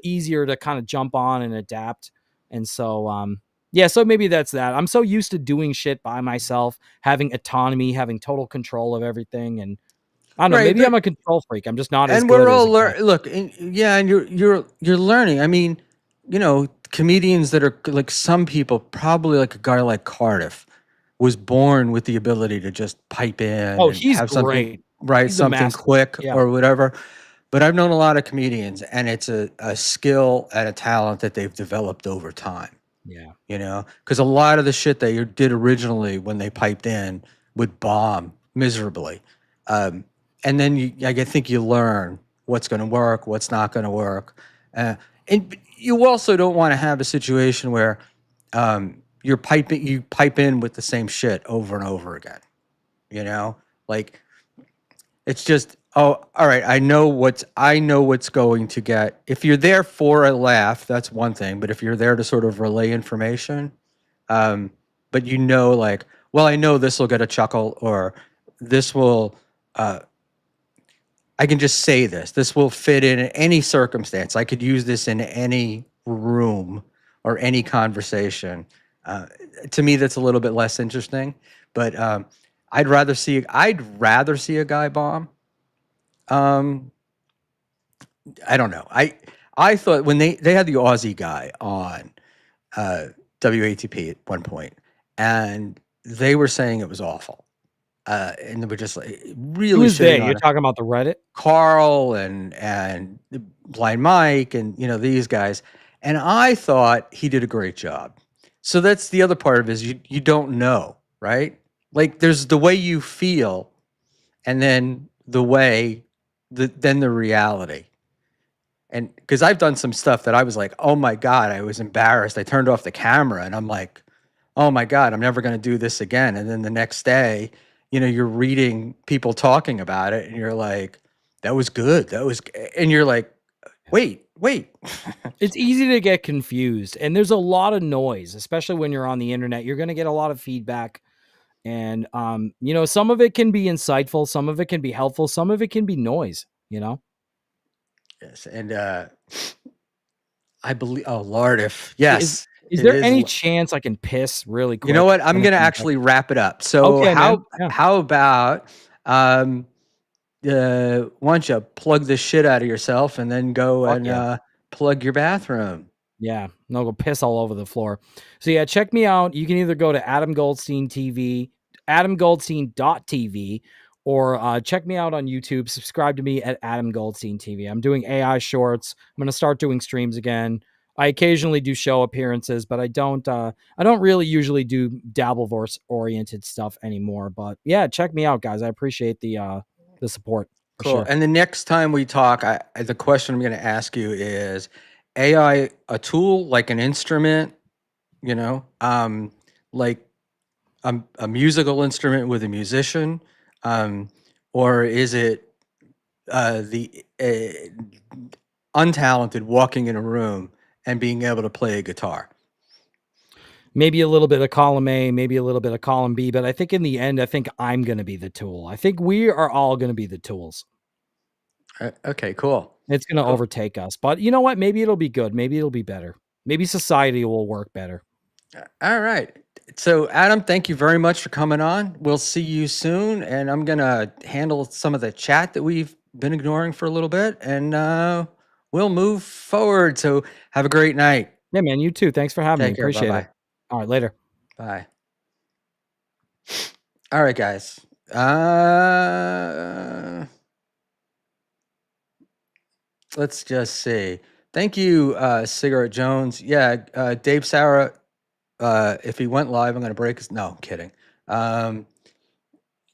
easier to kind of jump on and adapt. And so, yeah, so maybe that's that. I'm so used to doing shit by myself, having autonomy, having total control of everything. And I don't know, Right, maybe I'm but a control freak. I'm just not as and good we're as all a guest. look, yeah, and you're learning. I mean, comedians that are like some people, probably like a guy like Cardiff, was born with the ability to just pipe in Oh, and he's have something great. write He's the something master. quick Yeah. or whatever. But I've known a lot of comedians, and it's a skill and a talent that they've developed over time. Yeah. Because a lot of the shit they did originally when they piped in would bomb miserably. Um, and then I think you learn what's going to work, what's not going to work. And you also don't want to have a situation where you pipe in with the same shit over and over again. Like it's just, oh, all right. I know what's going to get. If you're there for a laugh, that's one thing. But if you're there to sort of relay information, but like, well, I know this will get a chuckle, or this will, I can just say this. This will fit in any circumstance. I could use this in any room or any conversation. To me, that's a little bit less interesting. But I'd rather see a guy bomb. Um, I don't know. I thought when they had the Aussie guy on uh, WATP at one point, and they were saying it was awful, and they were just like really Who's they? shitting You're on it. talking about the Reddit? Carl and Blind Mike and these guys, and I thought he did a great job. So that's the other part of it is you don't know, right? Like there's the way you feel, and then then the reality. And because I've done some stuff that I was like, oh my God, I was embarrassed. I turned off the camera and I'm like, oh my God, I'm never going to do this again. And then the next day, you're reading people talking about it and you're like, that was good. And you're like, wait. It's easy to get confused, and there's a lot of noise, especially when you're on the internet. You're going to get a lot of feedback, and some of it can be insightful, some of it can be helpful, some of it can be noise. Yes. And I believe, oh Lord, Is yes, is it there is. any chance I can piss really quick? You know what? I'm and going then to come back? actually wrap it up. So Okay, man. Yeah. how about, why don't you plug the shit out of yourself and then go Fuck and yeah. plug your bathroom? Yeah, no, go piss all over the floor. So yeah, check me out. You can either go to Adam Goldstein TV, AdamGoldstein.tv, or check me out on YouTube. Subscribe to me at Adam Goldstein TV. I'm doing AI shorts. I'm gonna start doing streams again. I occasionally do show appearances, but I don't really usually do Dabbleverse oriented stuff anymore. But yeah, check me out, guys. I appreciate the support. For Cool. sure. And the next time we talk, the question I'm going to ask you is AI a tool, like an instrument, like a musical instrument with a musician, or is it the untalented walking in a room and being able to play a guitar? Maybe a little bit of column A, maybe a little bit of column B, but I think in the end, I think I'm going to be the tool. I think we are all going to be the tools. Okay, cool. It's going to Cool. overtake us. But you know what? Maybe it'll be good. Maybe it'll be better. Maybe society will work better. All right. So, Adam, thank you very much for coming on. We'll see you soon. And I'm going to handle some of the chat that we've been ignoring for a little bit, and we'll move forward. So, have a great night. Yeah, man. You too. Thanks for having me. Take care. Bye Appreciate it. bye. All right. Later. Bye. All right, guys. Let's just see. Thank you, Cigarette Jones. Yeah, Dave Sauer. If he went live, I'm going to break his. No, I'm kidding.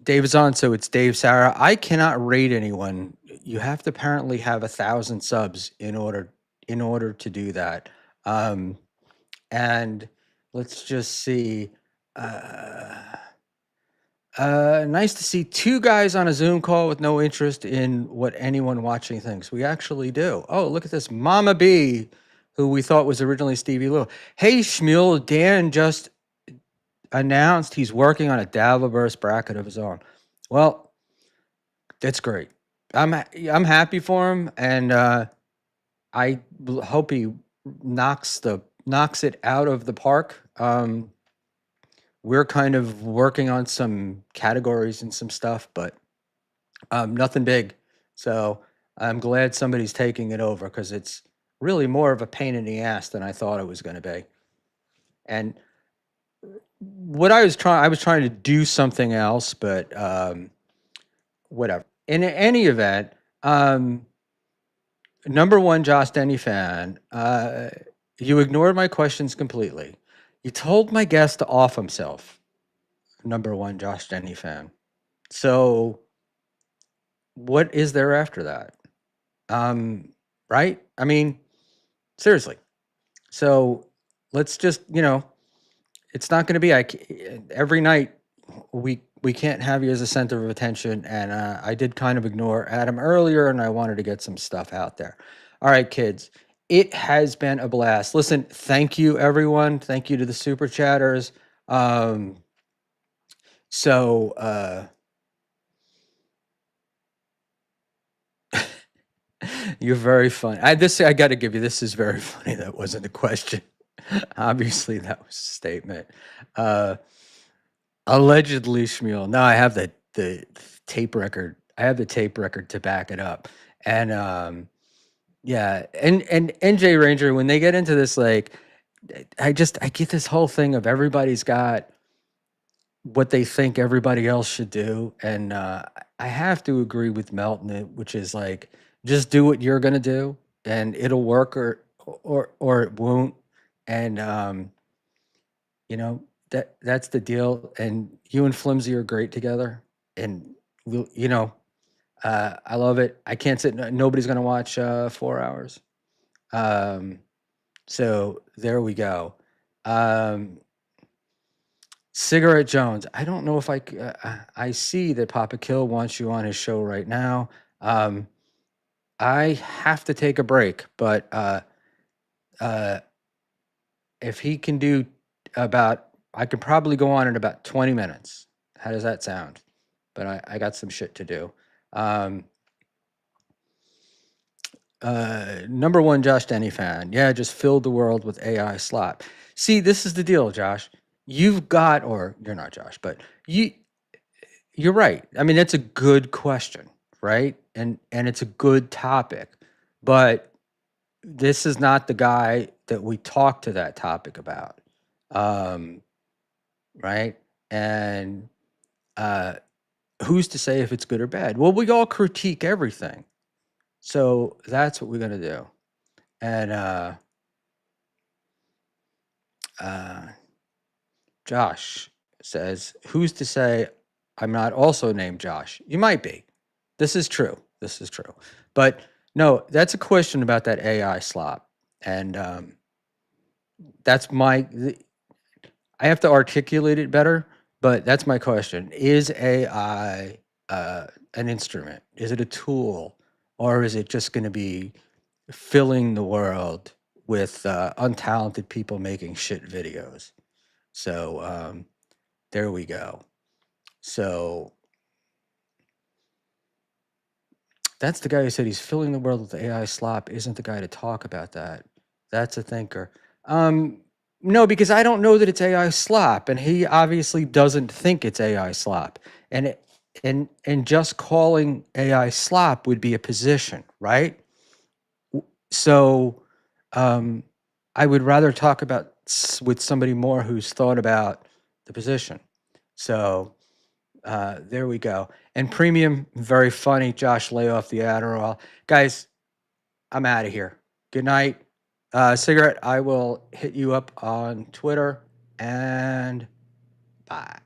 Dave is on, so it's Dave Sauer. I cannot rate anyone. You have to apparently have 1,000 subs in order to do that. And let's just see. Nice to see two guys on a Zoom call with no interest in what anyone watching thinks. We actually do. Oh, look at this. Mama B, who we thought was originally Stevie Lou. Hey, Schmuel, Dan just announced he's working on a Dabbleverse bracket of his own. Well, that's great. I'm happy for him, and I hope he knocks it out of the park. We're kind of working on some categories and some stuff, but nothing big. So I'm glad somebody's taking it over because it's really more of a pain in the ass than I thought it was going to be. And what I was trying to do something else, but whatever. In any event, number one, Josh Denny fan, you ignored my questions completely. You told my guest to off himself. Number one, Josh Denny fan. So what is there after that? Right? I mean, seriously. So let's just, it's not going to be every night we can't have you as a center of attention. And I did kind of ignore Adam earlier, and I wanted to get some stuff out there. All right, kids, it has been a blast. Listen, thank you, everyone. Thank you to the super chatters. You're very funny. I got to give you. This is very funny. That wasn't a question. Obviously, that was a statement. Allegedly, Schmuel. No, I have the tape record. I have the tape record to back it up. And yeah, and NJ Ranger, when they get into this, like, I get this whole thing of everybody's got what they think everybody else should do, and I have to agree with Melton, which is like, just do what you're gonna do, and it'll work, or it won't, and you know, that's the deal. And you and Flimsy are great together, and we'll, I love it. I can't sit. Nobody's gonna watch 4 hours. Um, so there we go. Um, Cigarette Jones. I don't know if I see that Papa Kill wants you on his show right now. Um, I have to take a break, but uh, if he can do I could probably go on in about 20 minutes. How does that sound? But I got some shit to do. Um, Number one, Josh Denny fan. Yeah, just filled the world with AI slop. See, this is the deal, Josh. You've got, or you're not Josh, but you're right. I mean, that's a good question, right? And it's a good topic, but this is not the guy that we talk to that topic about. Um, right? And uh, who's to say if it's good or bad? Well, we all critique everything. So that's what we're going to do. And uh, Josh says, who's to say I'm not also named Josh? You might be. This is true. This is true. But no, that's a question about that AI slop. And that's I have to articulate it better, but that's my question. Is AI an instrument? Is it a tool? Or is it just going to be filling the world with untalented people making shit videos? So there we go. So that's the guy who said he's filling the world with AI slop. Isn't the guy to talk about that? That's a thinker. No, because I don't know that it's AI slop, and he obviously doesn't think it's AI slop. And and just calling AI slop would be a position, right? So I would rather talk about with somebody more who's thought about the position. So there we go. And premium, very funny. Josh, lay off the Adderall. Guys, I'm out of here. Good night. Cigarette, I will hit you up on Twitter, and bye.